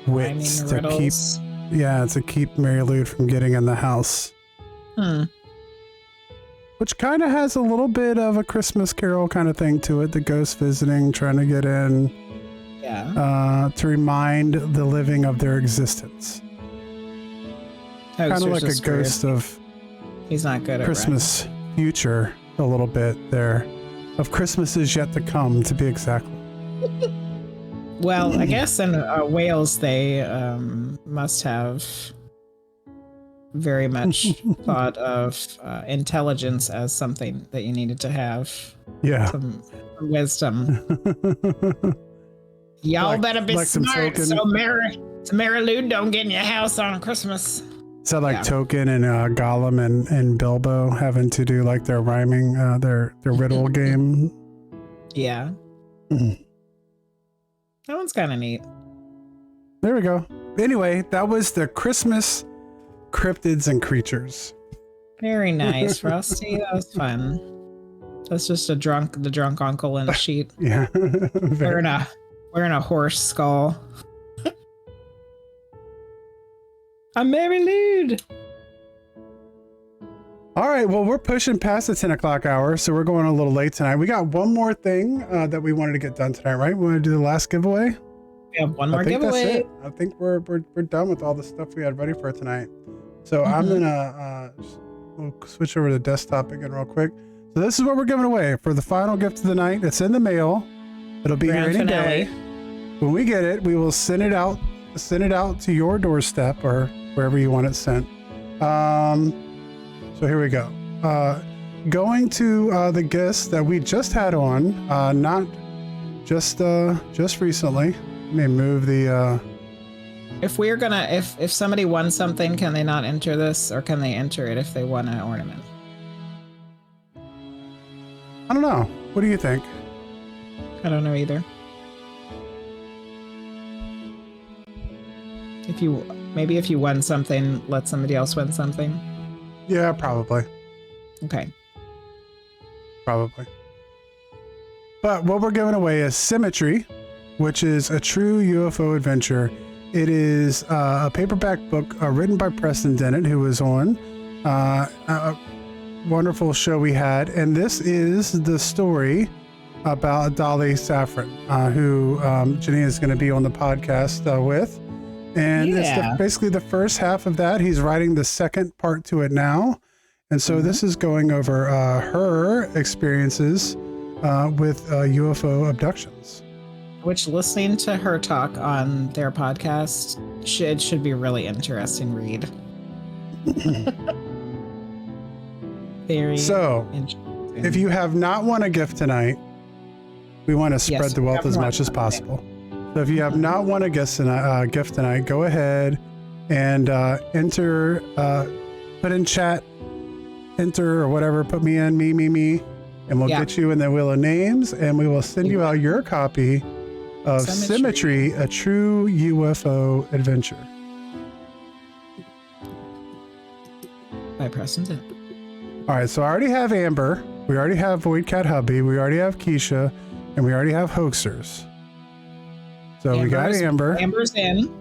Speaker 1: wits to keep Mary Lude from getting in the house. Which kind of has a little bit of a Christmas Carol kind of thing to it. The ghost visiting, trying to get in.
Speaker 2: Yeah.
Speaker 1: To remind the living of their existence. Kind of like a ghost of
Speaker 2: He's not good at
Speaker 1: Christmas future a little bit there. Of Christmas is yet to come, to be exact.
Speaker 2: Well, I guess in Wales they must have very much thought of intelligence as something that you needed to have.
Speaker 1: Yeah.
Speaker 2: Some wisdom. Y'all better be smart so Mary Lou don't get in your house on Christmas.
Speaker 1: Is that like Token and Gollum and Bilbo having to do like their rhyming, their riddle game?
Speaker 2: Yeah. That one's kind of neat.
Speaker 1: There we go. Anyway, that was the Christmas cryptids and creatures.
Speaker 2: Very nice, Frosty. That was fun. That's just the drunk uncle in a sheet.
Speaker 1: Yeah.
Speaker 2: Wearing a horse skull. I'm Mary Lude.
Speaker 1: All right, well, we're pushing past the 10 o'clock hour, so we're going a little late tonight. We got one more thing that we wanted to get done tonight, right? We want to do the last giveaway?
Speaker 2: We have one more giveaway.
Speaker 1: That's it. I think we're done with all the stuff we had ready for tonight. So I'm gonna we'll switch over to the desktop again real quick. So this is what we're giving away for the final gift of the night. It's in the mail. It'll be here any day. When we get it, we will send it out to your doorstep or wherever you want it sent. So here we go. Going to the guest that we just had on, not just recently. Let me move the.
Speaker 2: If somebody won something, can they not enter this, or can they enter it if they won an ornament?
Speaker 1: I don't know. What do you think?
Speaker 2: I don't know either. If you won something, let somebody else win something.
Speaker 1: Yeah, probably.
Speaker 2: Okay.
Speaker 1: Probably. But what we're giving away is Symmetry, which is a true UFO adventure. It is a paperback book written by Preston Dennett, who was on a wonderful show we had. And this is the story about Dolly Saffron, who Janine is going to be on the podcast with. And it's basically the first half of that. He's writing the second part to it now. And so this is going over her experiences with UFO abductions.
Speaker 2: Which, listening to her talk on their podcast should be a really interesting read. Very interesting.
Speaker 1: if you have not won a gift tonight, we want to spread the wealth as much as possible. So if you have not won a gift tonight, go ahead and enter, put in chat, enter or whatever, put me in, me, and we'll get you in the wheel of names, and we will send you out your copy of Symmetry, a true UFO adventure.
Speaker 2: By pressing it.
Speaker 1: All right, so I already have Amber, we already have Void Cat Hubby, we already have Keisha, and we already have Hoaxers. So we got Amber.
Speaker 2: Amber's in.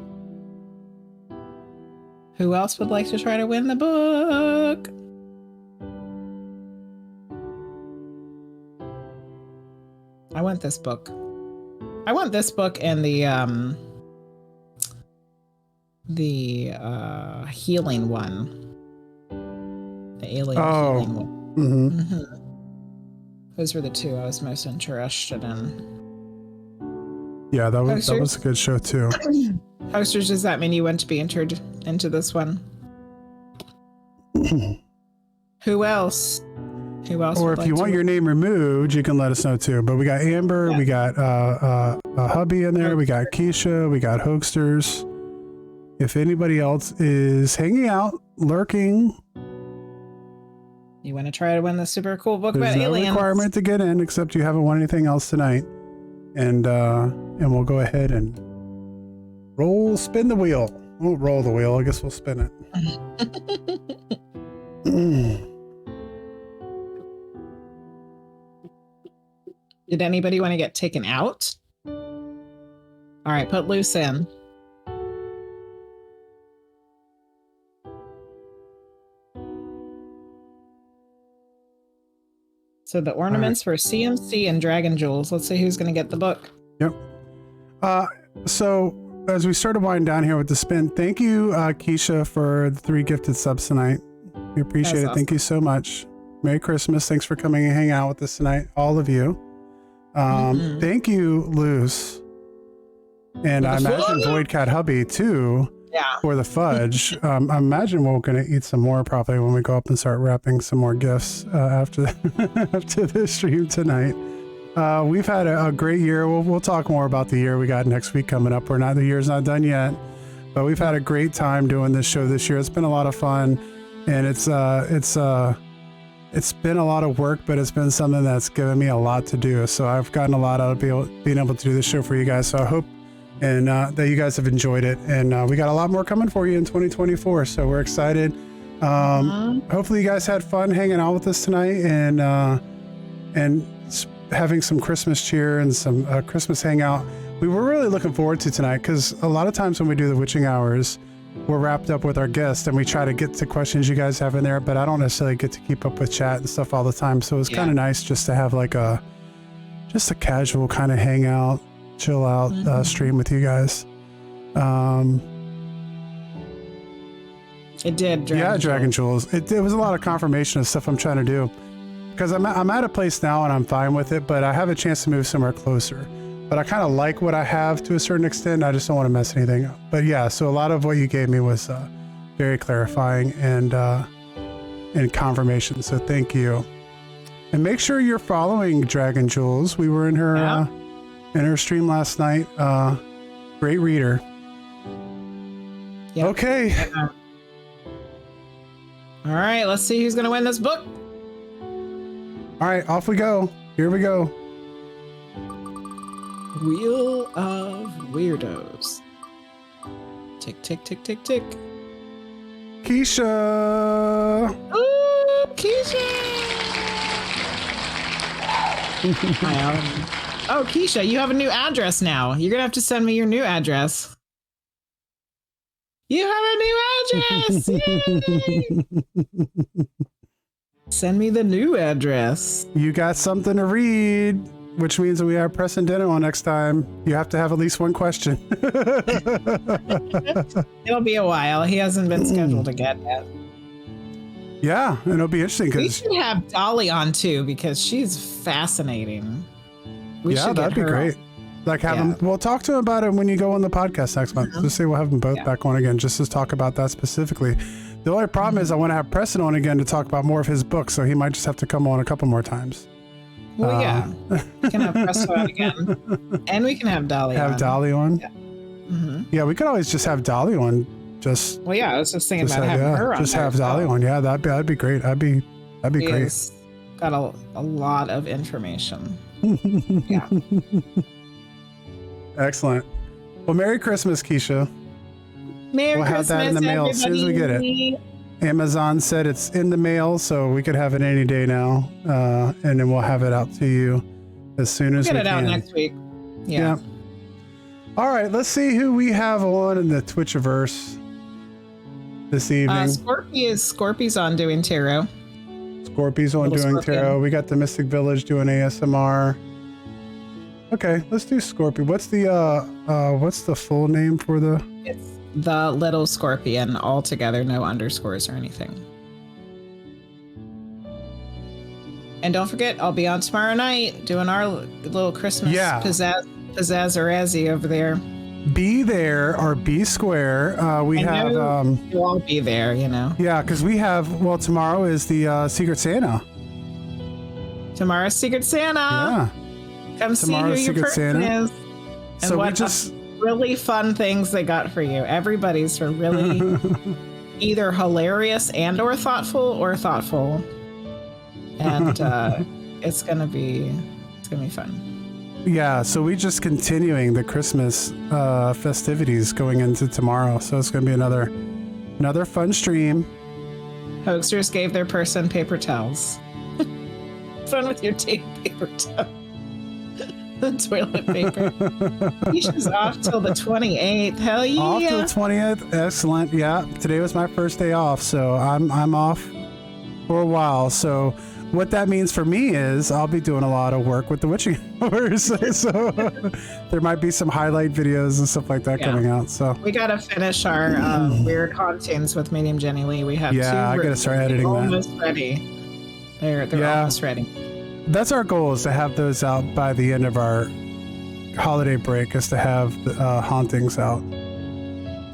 Speaker 2: Who else would like to try to win the book? I want this book. I want this book and the healing one. The alien healing one.
Speaker 1: Mm-hmm.
Speaker 2: Mm-hmm. Those were the two I was most interested in.
Speaker 1: Yeah, that was a good show too.
Speaker 2: Posters, does that mean you want to be entered into this one? Who else? Who else?
Speaker 1: Or if you want your name removed, you can let us know too. But we got Amber, we got Hubby in there, we got Keisha, we got Hoaxsters. If anybody else is hanging out, lurking,
Speaker 2: you want to try to win the super cool book about
Speaker 1: there's no
Speaker 2: aliens?
Speaker 1: requirement to get in, except you haven't won anything else tonight. And we'll go ahead and spin the wheel. We won't roll the wheel. I guess we'll spin it.
Speaker 2: Did anybody want to get taken out? All right, put loose in. So the ornaments for CMC and Dragon Jewels. Let's see who's going to get the book.
Speaker 1: Yep. So as we start to wind down here with the spin, thank you, Keisha, for the 3 gifted subs tonight. We appreciate it. Awesome. Thank you so much. Merry Christmas. Thanks for coming and hanging out with us tonight, all of you. Thank you, Luce. And I imagine Void Cat Hubby too.
Speaker 2: Yeah.
Speaker 1: For the fudge. I imagine we're going to eat some more probably when we go up and start wrapping some more gifts after the stream tonight. We've had a great year. We'll talk more about the year we got next week coming up. The year's not done yet, but we've had a great time doing this show this year. It's been a lot of fun, and it's been a lot of work, but it's been something that's given me a lot to do. So I've gotten a lot out of being able to do this show for you guys. So I hope that you guys have enjoyed it. And we got a lot more coming for you in 2024. So we're excited. Hopefully you guys had fun hanging out with us tonight and having some Christmas cheer and some Christmas hangout. We were really looking forward to tonight because a lot of times when we do the witching hours, we're wrapped up with our guests and we try to get to questions you guys have in there, but I don't necessarily get to keep up with chat and stuff all the time. So it's kind of nice just to have like just a casual kind of hangout, chill out stream with you guys.
Speaker 2: It did.
Speaker 1: Dragon Jewels. It was a lot of confirmation of stuff I'm trying to do because I'm at a place now and I'm fine with it, but I have a chance to move somewhere closer. But I kind of like what I have to a certain extent. I just don't want to mess anything up. But yeah, so a lot of what you gave me was very clarifying and confirmation. So thank you. And make sure you're following Dragon Jewels. We were in her stream last night. Great reader.
Speaker 2: Yep.
Speaker 1: Okay.
Speaker 2: All right, let's see who's going to win this book.
Speaker 1: All right, off we go. Here we go.
Speaker 2: Wheel of Weirdos. Tick, tick, tick, tick, tick.
Speaker 1: Keisha.
Speaker 2: Ooh, Keisha. Oh, Keisha, you have a new address now. You're going to have to send me your new address. You have a new address. Yay! Send me the new address.
Speaker 1: You got something to read, which means we are pressing dinner on next time. You have to have at least one question.
Speaker 2: It'll be a while. He hasn't been scheduled again yet.
Speaker 1: Yeah, and it'll be interesting.
Speaker 2: We should have Dolly on too because she's fascinating.
Speaker 1: That'd be great. Like we'll talk to him about it when you go on the podcast next month. Just say we'll have them both back on again, just to talk about that specifically. The only problem is I want to have Preston on again to talk about more of his books, so he might just have to come on a couple more times.
Speaker 2: Well, yeah. We can have Presto on again. And we can have Dolly on.
Speaker 1: Have Dolly on?
Speaker 2: Yeah. Mm-hmm.
Speaker 1: Yeah, we could always just have Dolly on.
Speaker 2: Well, yeah, I was just thinking about having her on.
Speaker 1: Just have Dolly on. Yeah, that'd be great. That'd be great.
Speaker 2: Got a lot of information. Yeah.
Speaker 1: Excellent. Well, Merry Christmas, Keisha.
Speaker 2: Merry Christmas,
Speaker 1: have that in the mail as soon as we get it. Amazon said it's in the mail, so we could have it any day now, and then we'll have it out to you as soon as we can.
Speaker 2: Get it out next week. Yeah.
Speaker 1: All right, let's see who we have on in the Twitchiverse this evening.
Speaker 2: Scorpy's on doing tarot.
Speaker 1: Scorpy's on doing
Speaker 2: Scorpion.
Speaker 1: tarot. We got the Mystic Village doing ASMR. Okay, let's do Scorpio. What's the full name for the?
Speaker 2: It's the Little Scorpion, all together, no underscores or anything. And don't forget, I'll be on tomorrow night doing our little Christmas pizzazz over there.
Speaker 1: Be there or be square.
Speaker 2: You'll all be there, you know.
Speaker 1: Yeah, because we have. Well, tomorrow is the Secret Santa.
Speaker 2: Tomorrow's Secret Santa.
Speaker 1: Yeah.
Speaker 2: Come see who your person is. And
Speaker 1: so
Speaker 2: what really fun things they got for you. Everybody's are really either hilarious and or thoughtful. And it's gonna be fun.
Speaker 1: Yeah, so we just continuing the Christmas festivities going into tomorrow. So it's gonna be another fun stream.
Speaker 2: Hoaxers gave their person paper towels. Fun with your paper towel. The toilet paper. Keisha's off till the 28th. Hell yeah.
Speaker 1: Off till the 20th. Excellent. Yeah. Today was my first day off, so I'm off for a while. So what that means for me is I'll be doing a lot of work with the witching hours. So there might be some highlight videos and stuff like that coming out. So
Speaker 2: we gotta finish our weird hauntings with Medium Jenny Lee. We have
Speaker 1: I gotta start editing that.
Speaker 2: Almost ready. They're almost ready.
Speaker 1: That's our goal, is to have those out by the end of our holiday break, is to have the hauntings out.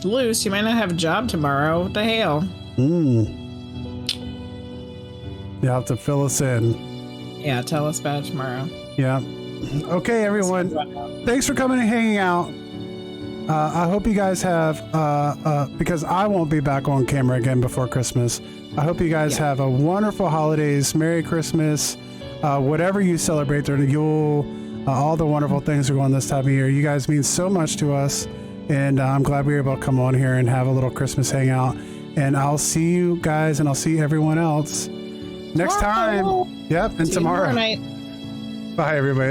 Speaker 2: Luce, you might not have a job tomorrow. What the hell?
Speaker 1: You have to fill us in. Yeah,
Speaker 2: tell us about it tomorrow.
Speaker 1: Yeah. Okay, everyone. Thanks for coming and hanging out. I hope you guys have, because I won't be back on camera again before Christmas. I hope you guys have a wonderful holidays. Merry Christmas. Whatever you celebrate during the Yule, all the wonderful things are going this time of year. You guys mean so much to us, and I'm glad we were able to come on here and have a little Christmas hangout. And I'll see you guys, and I'll see everyone else next time. Yep, and tomorrow.
Speaker 2: Bye,
Speaker 1: everybody.